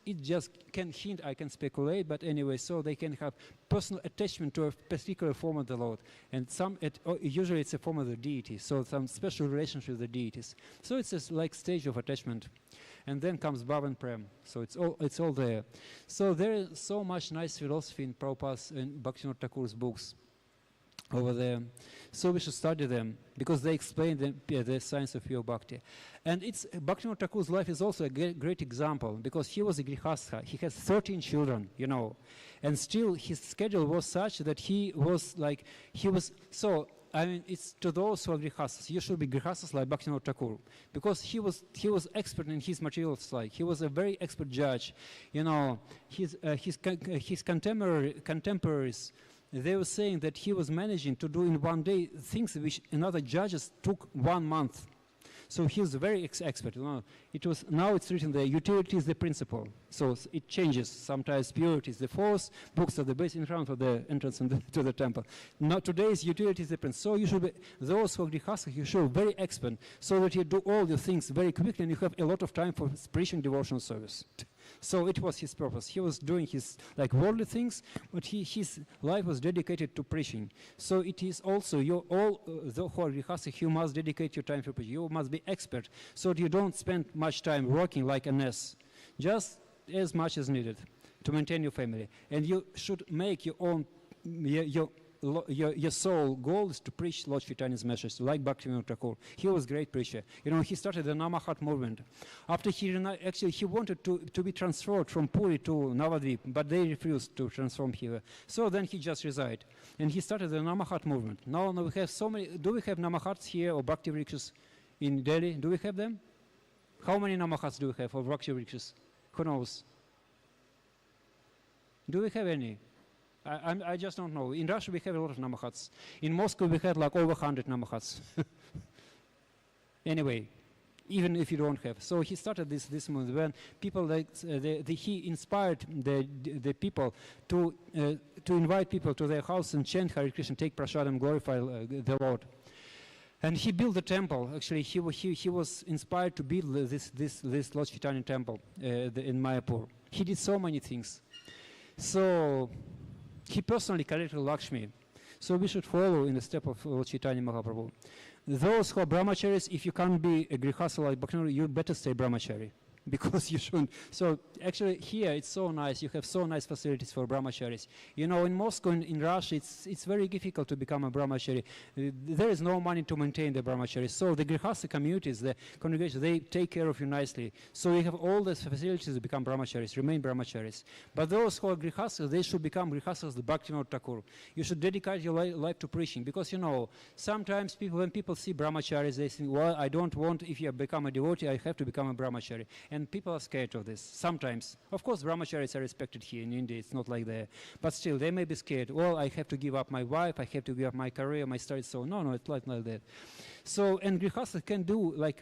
it just can hint, I can speculate, but anyway, so they can have personal attachment to a particular form of the Lord, and usually it's a form of the deity, so some special relationship with the deities. So it's a like stage of attachment. And then comes Bhav and Prem. So it's all there. So there is so much nice philosophy in Prabhupada's and Bhaktivinoda Thakur's books over there. So we should study them, because they explain the science of pure bhakti. And Bhaktivinoda Thakur's life is also a great example, because he was a grihastha. He has 13 children, you know. And still his schedule was such that I mean, it's to those who are grihastas. You should be grihastas like Bhaktivinoda Thakur, because he was expert in his materials. Like he was a very expert judge. You know, his contemporaries, they were saying that he was managing to do in one day things which another judges took 1 month. So he was very expert. You know, now it's written there, utility is the principle. So it changes. Sometimes purity is the fourth, books are the base in front of the entrance to the temple. Now today's utility is the principle. So you should be, those who are grihastas, you should be very expert, so that you do all your things very quickly and you have a lot of time for preaching devotional service. So it was his purpose. He was doing his like worldly things, but his life was dedicated to preaching. So it is also the who are grihastas, you must dedicate your time for preaching. You must be expert, so that you don't spend much time working like an ass, just as much as needed to maintain your family. And you should make your own your sole goal is to preach Lord Chaitanya's message, like Bhaktivinoda Thakur. He was a great preacher. You know, he started the Namahat movement. After he wanted to be transferred from Puri to Navadvip, but they refused to transform here. So then he just resigned, and he started the Namahat movement. Now we have so many. Do we have Namahats here or Bhakti Vrikshas in Delhi? Do we have them? How many Namahats do we have or Bhakti Vrikshas? Who knows? Do we have any? I just don't know. In Russia, we have a lot of Namahats. In Moscow, we had like over 100 Namahats. Anyway, even if you don't have. So he started this movement when people he inspired the people to invite people to their house and chant Hare Krishna, take prasadam, glorify the Lord. And he built the temple. Actually, he was inspired to build this Lord Chaitanya temple in Mayapur. He did so many things. So he personally collected Lakshmi. So we should follow in the step of Lord Chaitanya Mahaprabhu. Those who are brahmacharis, if you can't be a grihastha like Bhaktivinoda, you better stay brahmachari. because you shouldn't. So actually here it's so nice. You have so nice facilities for brahmacharis. You know, in Moscow, in Russia, it's very difficult to become a brahmachari. There is no money to maintain the brahmacharis. So the grihastha communities, the congregations, they take care of you nicely. So you have all these facilities to become brahmacharis, remain brahmacharis. But those who are grihasthas, they should become grihasthas, the Bhaktivinoda Thakur. You should dedicate your life to preaching, because you know, sometimes when people see brahmacharis, they think, well, I don't want, if you become a devotee, I have to become a brahmachari. And people are scared of this, sometimes. Of course, brahmacharis are respected here in India, it's not like there. But still, they may be scared. Well, I have to give up my wife, I have to give up my career, my studies. So no, it's not like that. So, and grihasthas can do like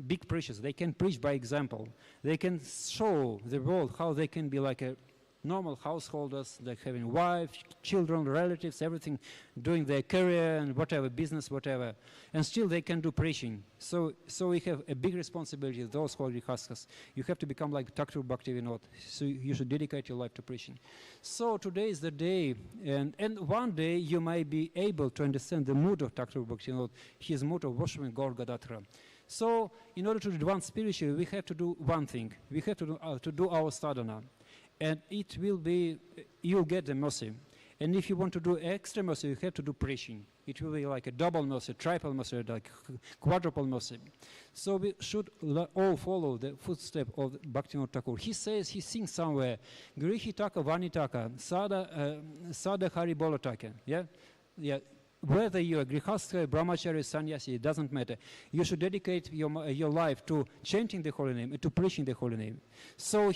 big preachers. They can preach by example. They can show the world how they can be like a normal householders, like having wives, children, relatives, everything, doing their career and whatever, business, whatever. And still they can do preaching. So we have a big responsibility, those who are grihasthas. You have to become like Thakur Bhaktivinoda. So you should dedicate your life to preaching. So today is the day, and one day you might be able to understand the mood of Thakur Bhaktivinoda, his mood of worshiping Gaur Gadadhara. So in order to advance spiritually, we have to do one thing. We have to do our sadhana. And it will be, you'll get the mercy. And if you want to do extra mercy, you have to do preaching. It will be like a double mercy, triple mercy, like quadruple mercy. So we should all follow the footstep of Bhaktivinoda Thakur. He says, he sings somewhere, Grihi taka vanitaka, sada hari bolotaka. Yeah? Whether you are grihastha, brahmachari, sannyasi, it doesn't matter. You should dedicate your life to chanting the holy name and to preaching the holy name. So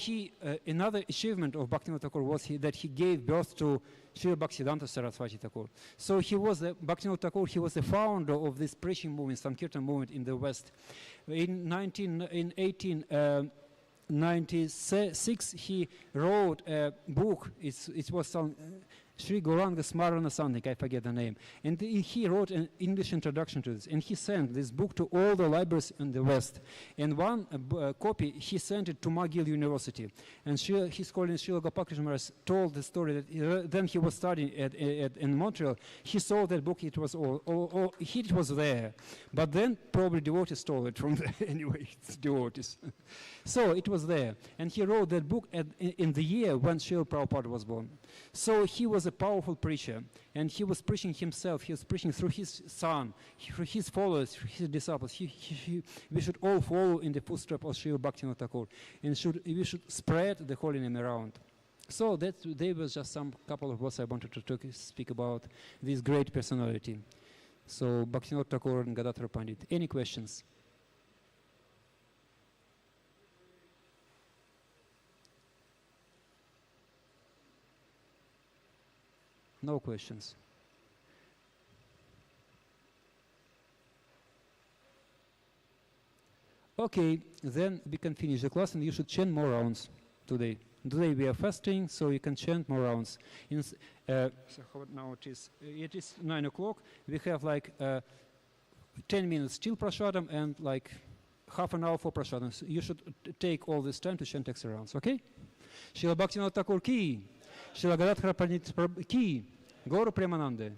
another achievement of Bhaktivinoda Thakur was that he gave birth to Srila Bhaktisiddhanta Saraswati Thakur. So Bhaktivinoda Thakur, he was the founder of this preaching movement, Sankirtan movement in the West. In 1896, he wrote a book. It was Sri Gauranga Smarana something, I forget the name. And he wrote an English introduction to this. And he sent this book to all the libraries in the West. And one copy, he sent it to McGill University. And his colleague Srila Gopalkrishna Maharaj told the story that then he was studying in Montreal. He saw that book, it was it was there. But then probably devotees stole it from there. Anyway, it's devotees. So it was there. And he wrote that book in the year when Srila Prabhupada was born. So he was a powerful preacher, and he was preaching himself. He was preaching through his son, through his followers, through his disciples. We should all follow in the footsteps of Srila Bhaktivinoda Thakur, and we should spread the holy name around. So there was just some couple of words I wanted to speak about this great personality. So Bhaktivinoda Thakur and Gadadhara Pandit. Any questions? No questions. Okay, then we can finish the class, and you should chant more rounds today. Today we are fasting, so you can chant more rounds. So now it is 9 o'clock. We have like 10 minutes till prasadam and like half an hour for prasadam. So you should take all this time to chant extra rounds, okay? Srila Bhaktivinoda Thakur ki, Srila Gadadhara Pandit ki, Gaura Premanande.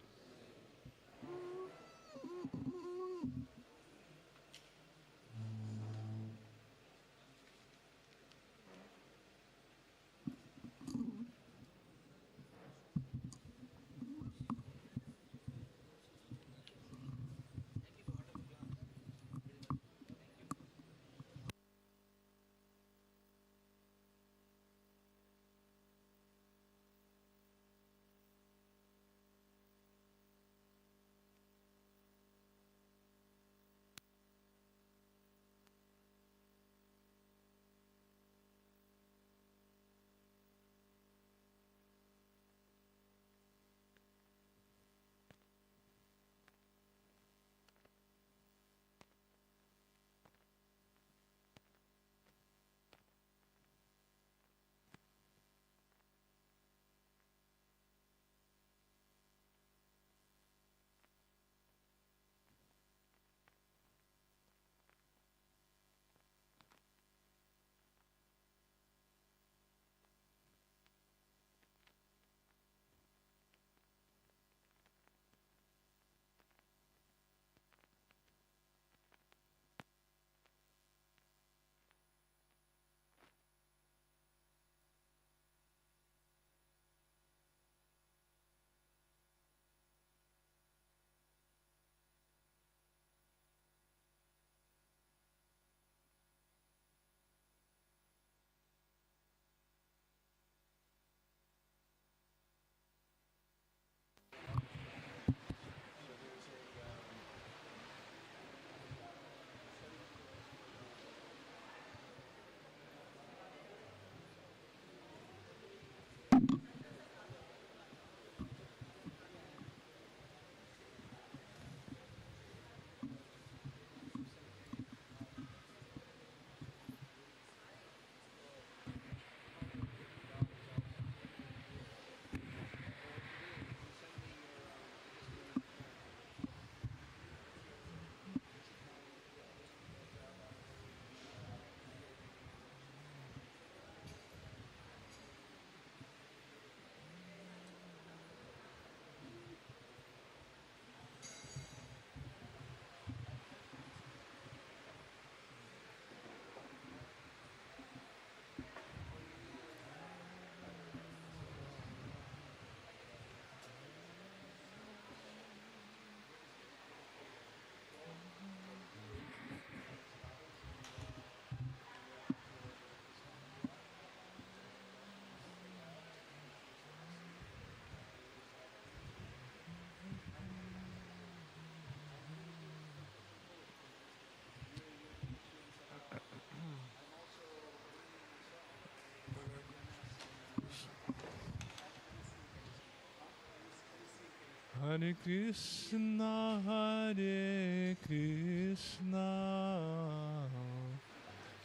Hare Krishna, Hare Krishna,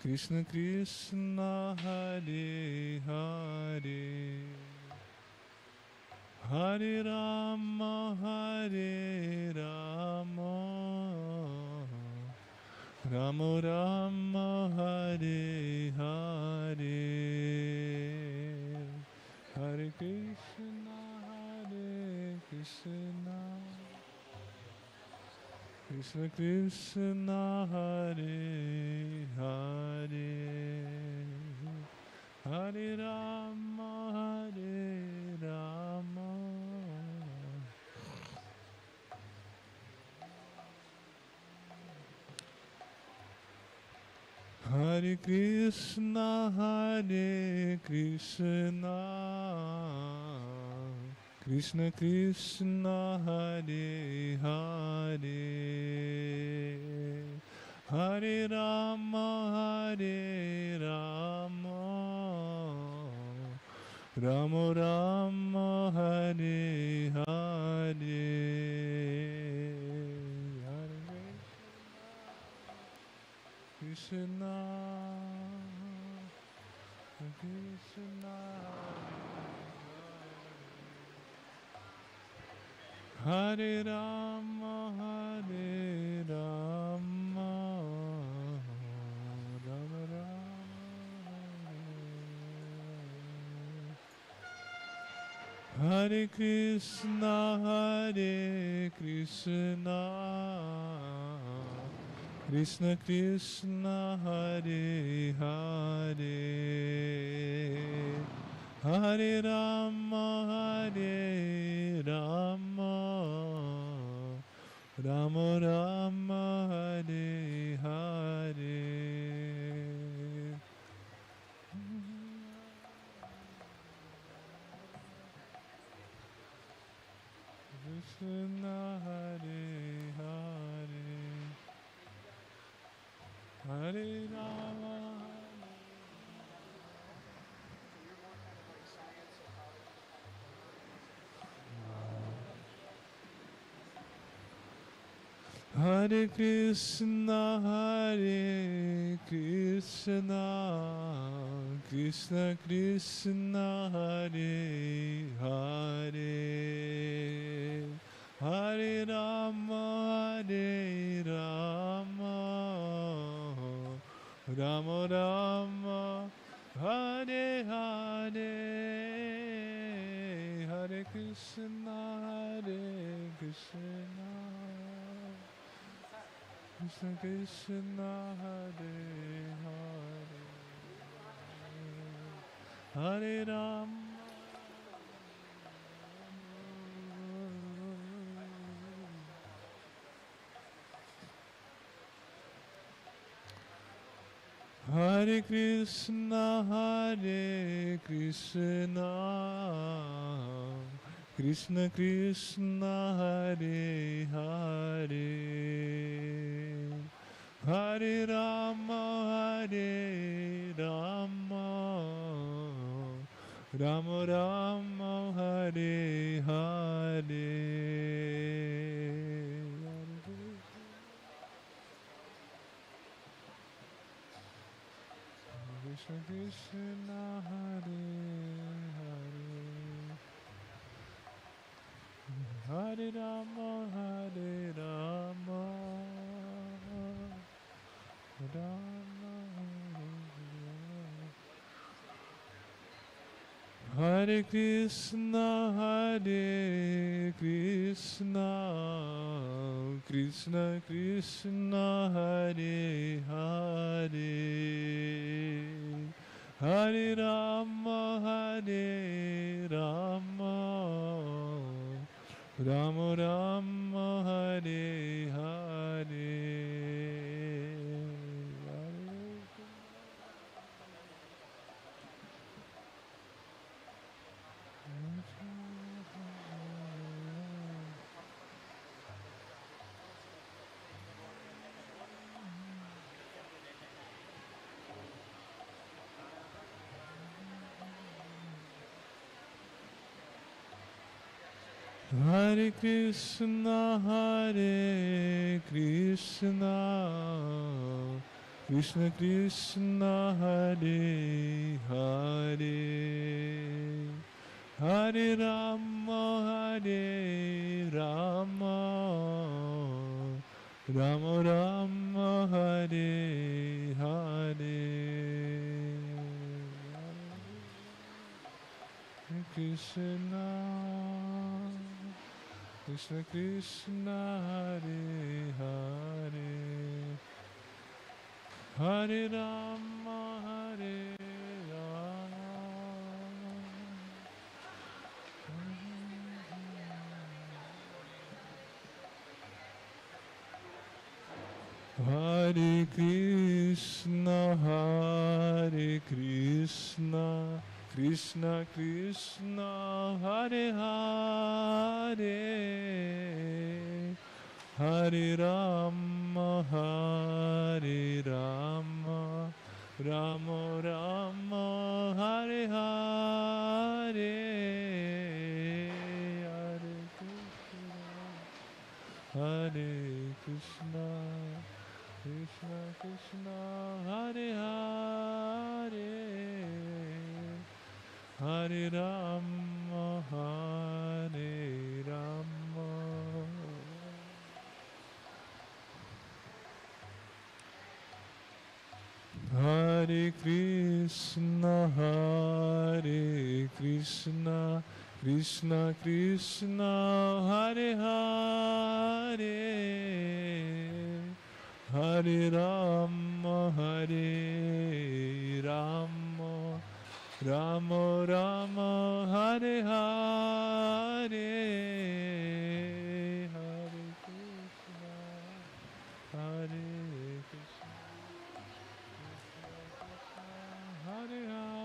Krishna Krishna, Hare Hare, Hare Rama, Hare Rama, Rama Rama, Hare Hare, Hare Krishna, Hare Krishna, Krishna Krishna, Hare Hare, Hare Rama, Hare Rama, Hare Krishna, Hare Krishna, Krishna Krishna, Hare Hare, Hare Rama, Hare Rama, Rama Rama, Hare Hare, Hare Krishna, Krishna, Hare Rama, Hare Rama, Rama Rama, Hare Krishna, Hare Krishna, Krishna Krishna, Hare Hare, Hare Rama, Hare Rama, Rama Rama, Hare Hare, Krishna, Hare Hare, Hare Rama, Hare Krishna, Hare Krishna, Krishna Krishna, Hare Hare, Hare Rama, Hare Rama, Rama Rama, Hare Hare, Hare Krishna, Hare Krishna, Krishna Krishna, Hare Hare, Hare Rama, Hare Krishna, Hare Krishna, Krishna Krishna, Hare Hare, Hare Rama, Hare Rama, Rama Rama, Hare Hare, Krishna Krishna, Hare Hare, Hare Rama, Hare Rama, Rama Hare Hare Krishna, Hare Krishna, Krishna Krishna, Hare Hare, Hare Rama, Hare Rama, Rama Rama, Hare Hare. Hare Krishna, Hare Krishna, Krishna Krishna, Hare Hare, Hare Rama, Hare Rama, Rama Rama, Hare Hare. Hare Krishna, Krishna Krishna, Hare Hare, Hare Rama, Hare Rama. Hare Krishna, Hare Krishna, Krishna Krishna, Hare Hare, Hare Rama, Hare Rama, Rama Rama, Hare Hare, Hare Krishna, Krishna Krishna, Hare Hare, Hare Rama, Hare Rama. Hare Krishna, Hare Krishna, Krishna Krishna, Hare Hare, Hare Rama, Hare Rama, Rama Rama, Hare Hare, Hare Krishna, Hare Krishna, Hare Hare.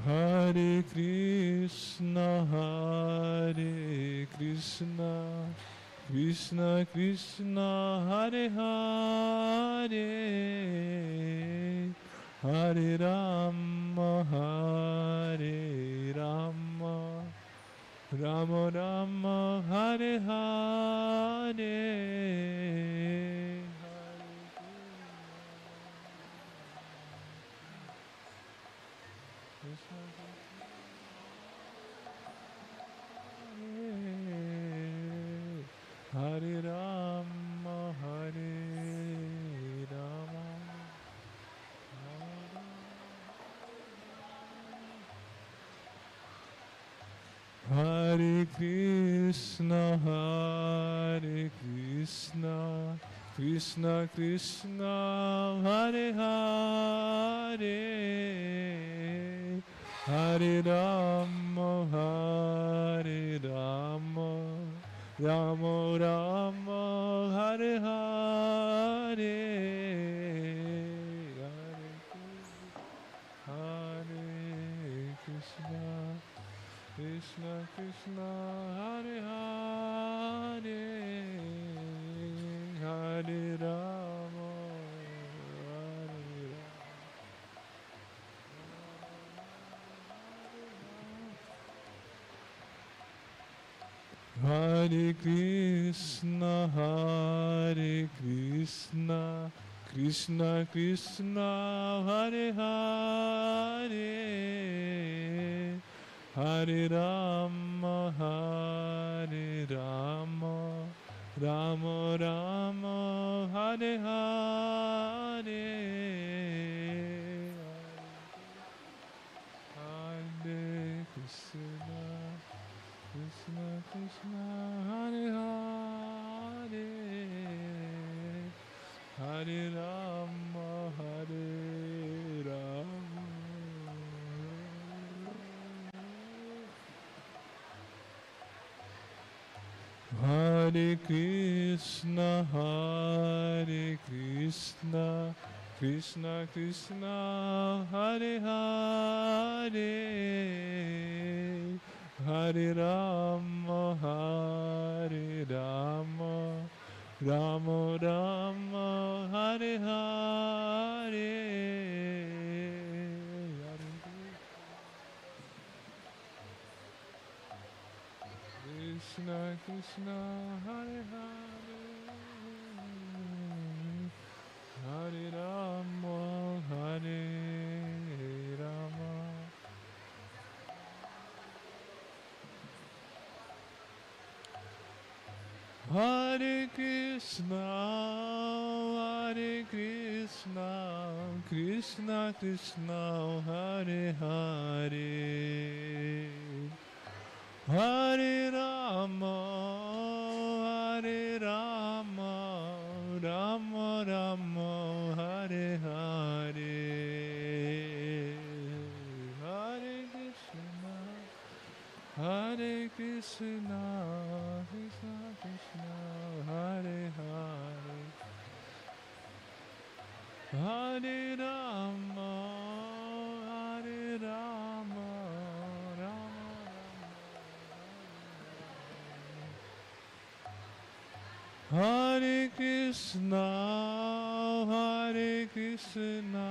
Hare Krishna, Hare Krishna, Krishna Krishna, Hare Hare, Hare Rama, Hare Rama, Rama Rama, Hare Hare. Hare Rama, Hare Rama, Hare Krishna, Hare Krishna, Krishna Krishna, Hare Hare, Hare Rama, Hare Rama, Rama Rama, Hare Hare, Hare Krishna, Krishna Krishna, Hare Hare, Hare Rama, Hare Rama. Hare Krishna, Hare Krishna, Krishna Krishna, Hare Hare, Hare Rama, Hare Rama, Rama Rama, Hare Hare, Hare Krishna, Krishna Krishna, Hare Hare, Hare Rama, Hare Rama. Hare Krishna, Hare Krishna, Krishna Krishna, Hare Hare, Hare Rama, Hare Rama, Rama Rama, Hare Hare. Krishna Krishna, Hare Hare, Hare Rama, Hare Rama. Hare Krishna, Hare Krishna, Krishna Krishna, Hare Hare, Hare Rama, Hare Rama, Rama Rama, Hare Hare, Hare Krishna, Hare Krishna, Krishna Krishna, Hare Hare, Hare Rama, Hare Rama, Rama Rama, Hare Krishna, Hare Krishna,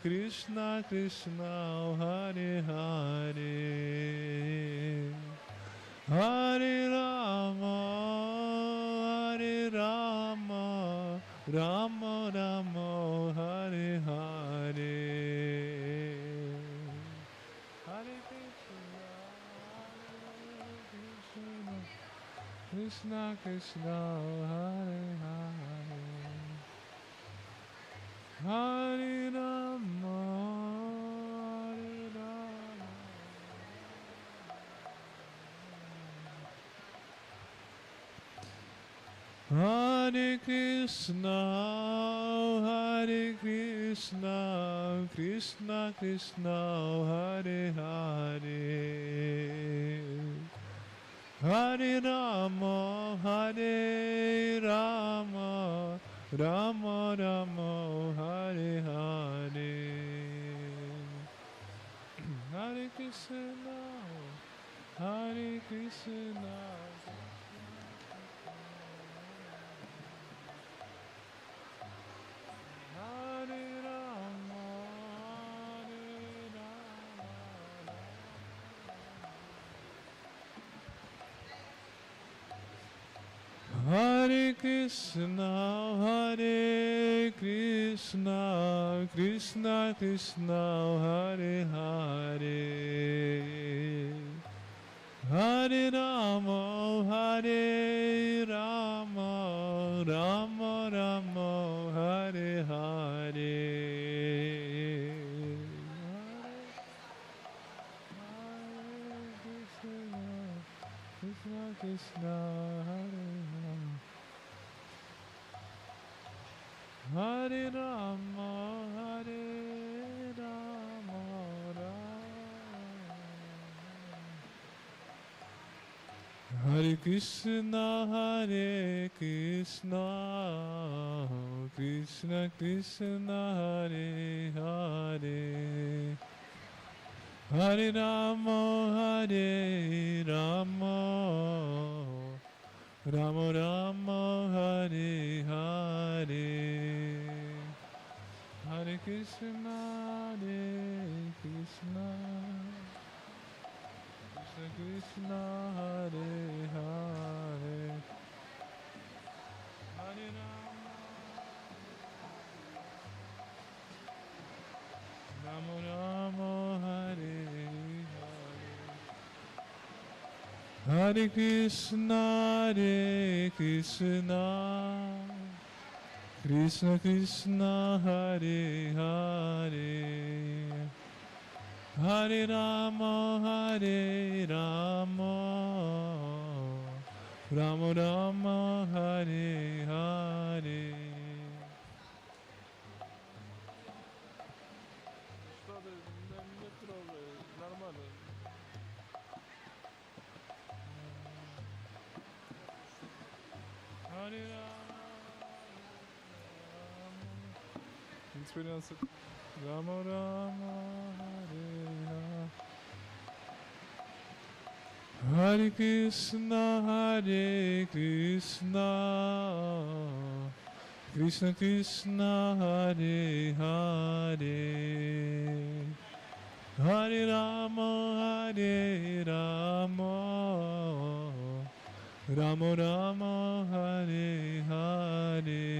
Krishna Krishna, Hare Hare, Hare Rama, Hare Rama, Rama Rama, Hare Hare, Hare Krishna, Krishna Krishna, Hare Hare, Hare Rama, Hare Rama. Hare Krishna, Hare Krishna, Krishna Krishna, Hare Hare, Hare Rama, Hare Rama, Rama Rama, Hare Hare, Hare Krishna, Hare Krishna. Hare Krishna, Hare Krishna, Krishna Krishna, Hare Hare, Hare Rama, Hare Rama, Rama Rama, Hare Hare, Krishna Krishna, Hare Rama, Hare Rama, Hare Krishna, Hare Krishna, Krishna Krishna, Hare Hare, Hare Rama, Hare Rama, Rama Rama, Hare Hare, Hare Krishna, Hare Krishna, Krishna Krishna, Hare Hare, Hare Rama, Rama Rama, Hare Hare Krishna, Hare Krishna, Krishna Krishna, Hare Hare, Hare Rama, Hare Rama, Rama Rama, Hare Hare. Hare Rama, experience it. Rama Rama, Hare Hare Krishna, Hare Krishna, Krishna Krishna, Hare Hare, Hare Rama, Hare Rama, Rama Rama, Hare Hare.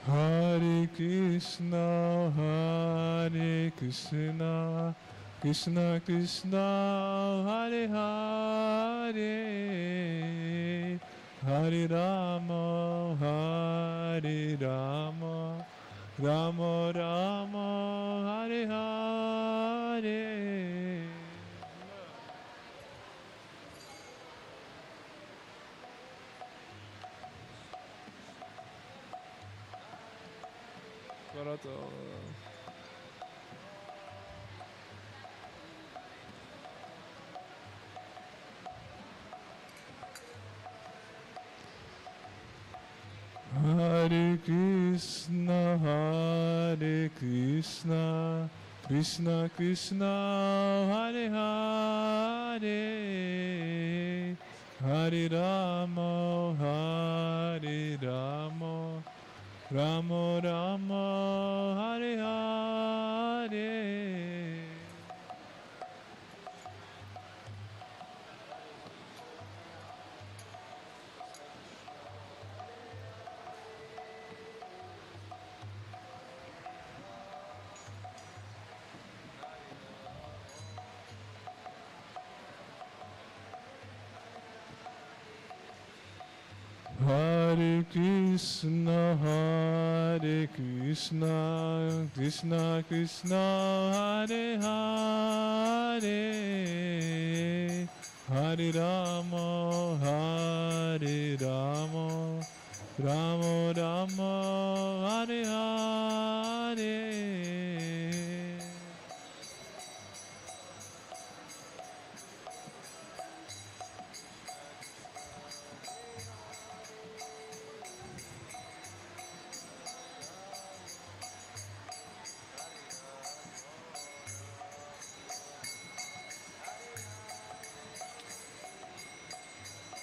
Hare Krishna, Hare Krishna, Krishna Krishna, Hare Hare, Hare Rama, Hare Rama, Rama Rama, Hare Hare. Barato. Hare Krishna, Hare Krishna, Krishna Krishna, Hare Hare, Hare Rama, Hare Rama, Rama Rama, Hare Hare. Hare Krishna, Hare Krishna, Krishna Krishna, Hare Hare, Hare Rama, Hare Rama, Rama Rama, Hare Hare.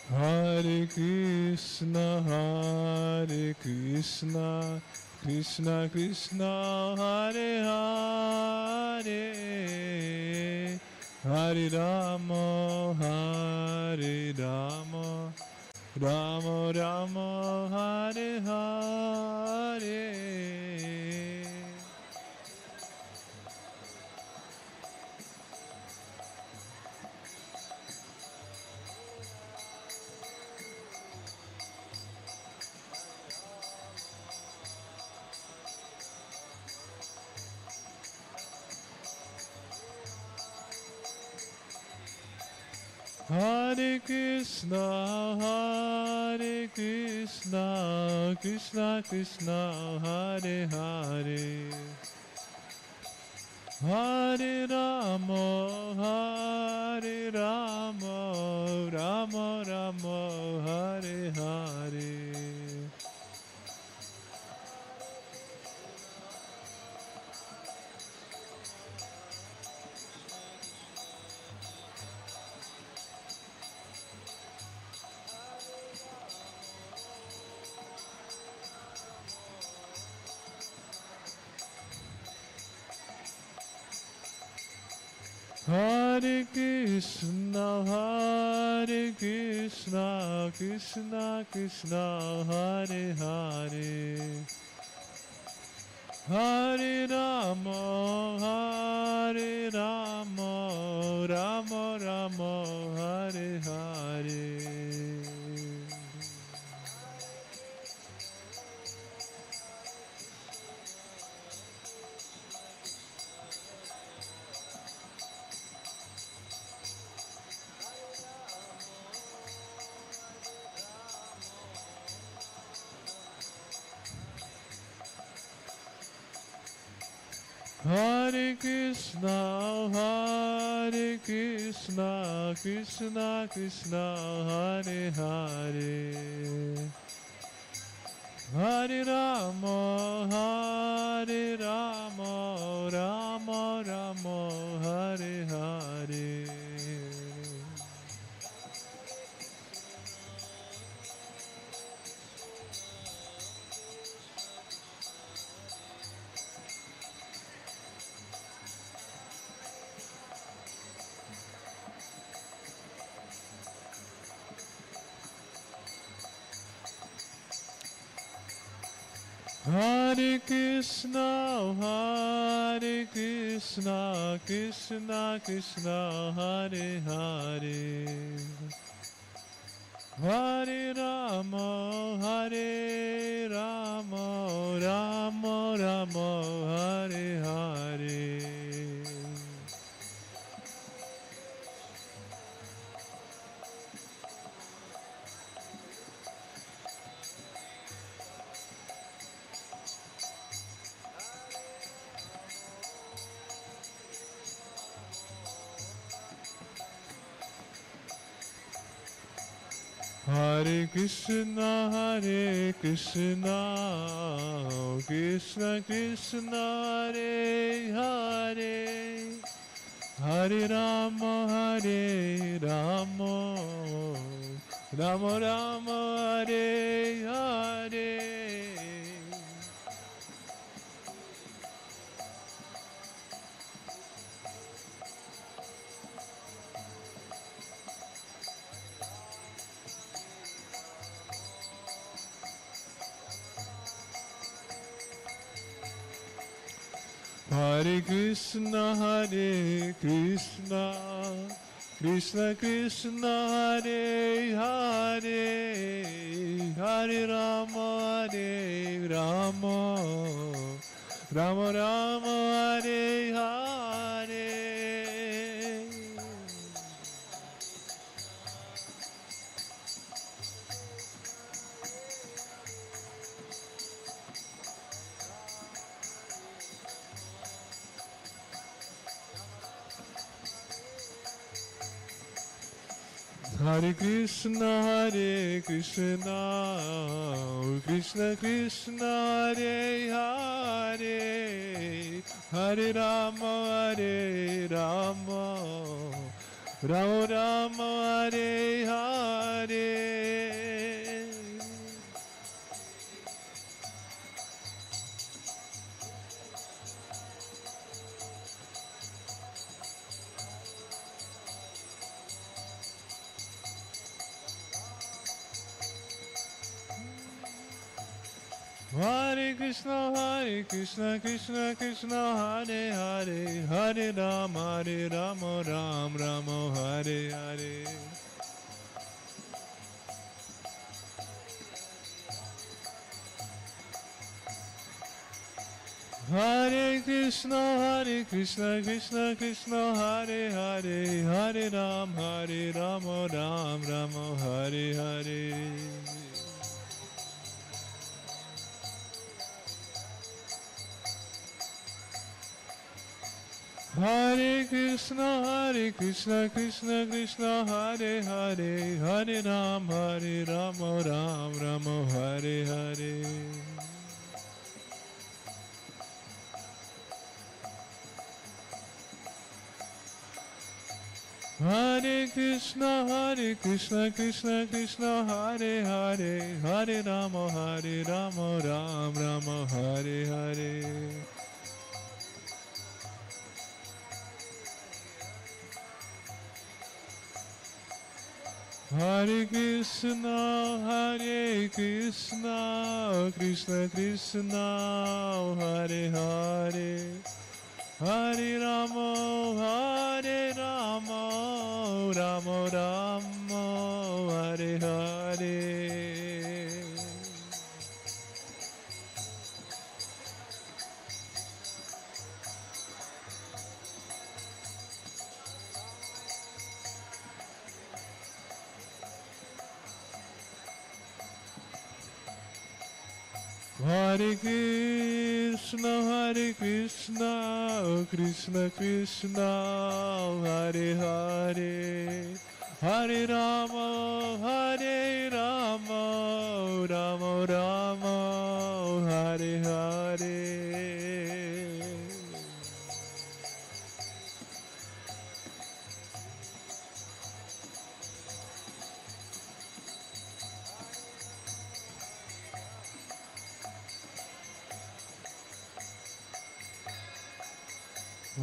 Hare Krishna, Hare Krishna, Krishna Krishna, Hare Hare, Hare Rama, Hare Rama, Rama Rama, Hare Hare. Hare Krishna, Hare Krishna, Krishna Krishna, Hare Hare, Hare Rama, Hare Rama, Rama Rama, Hare Hare. Hare Krishna, Hare Krishna, Krishna Krishna, Hare Hare, Hare Rama, Hare Rama, Rama Rama, Hare Hare. Hare Krishna, Krishna Krishna, Hare Hare, Hare Rama, Rama Rama, Hare Hare. Hare Krishna, Krishna Krishna, Hare Hare, Hare Rama, Rama Rama, Hare Hare. Hare Krishna, Krishna Krishna, Hare Hare, Hare Rama, Rama Rama, Hare Hare. Hare Krishna, Krishna Krishna, Hare Hare, Hare Rama, Rama Rama, Hare Hare. Hare Krishna, Krishna Krishna, Hare Hare, Hare Rama, Rama Rama, Hare Hare. Hare Krishna, Krishna Krishna, Hare Hare, Hare Rama, Rama Hare Hare. Hare Krishna, Krishna Krishna, Hare Hare, Hare Rama, Rama Hare Hare. Hare Krishna, Krishna Krishna, Hare Hare, Hare Rama, Rama Hare Hare. Hare Krishna, Krishna Krishna, Hare Hare, Hare Rama, Rama Hare Hare. Hare Krishna, Krishna Krishna, Hare Hare, Hare Rama, Rama Hare Hare. Hare Krishna, Krishna Krishna, Hare Hare, Hare Rama, Rama Rama, Hare Hare.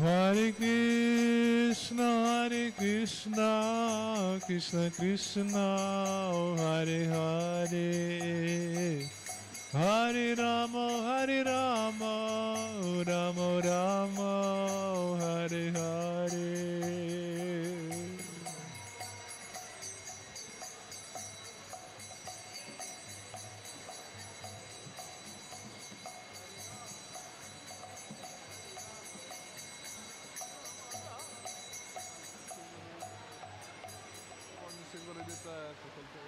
Hare Krishna, Krishna Krishna, Hare Hare, Hare Rama, Rama Rama, Hare Hare. कौन से को देता है तो चलते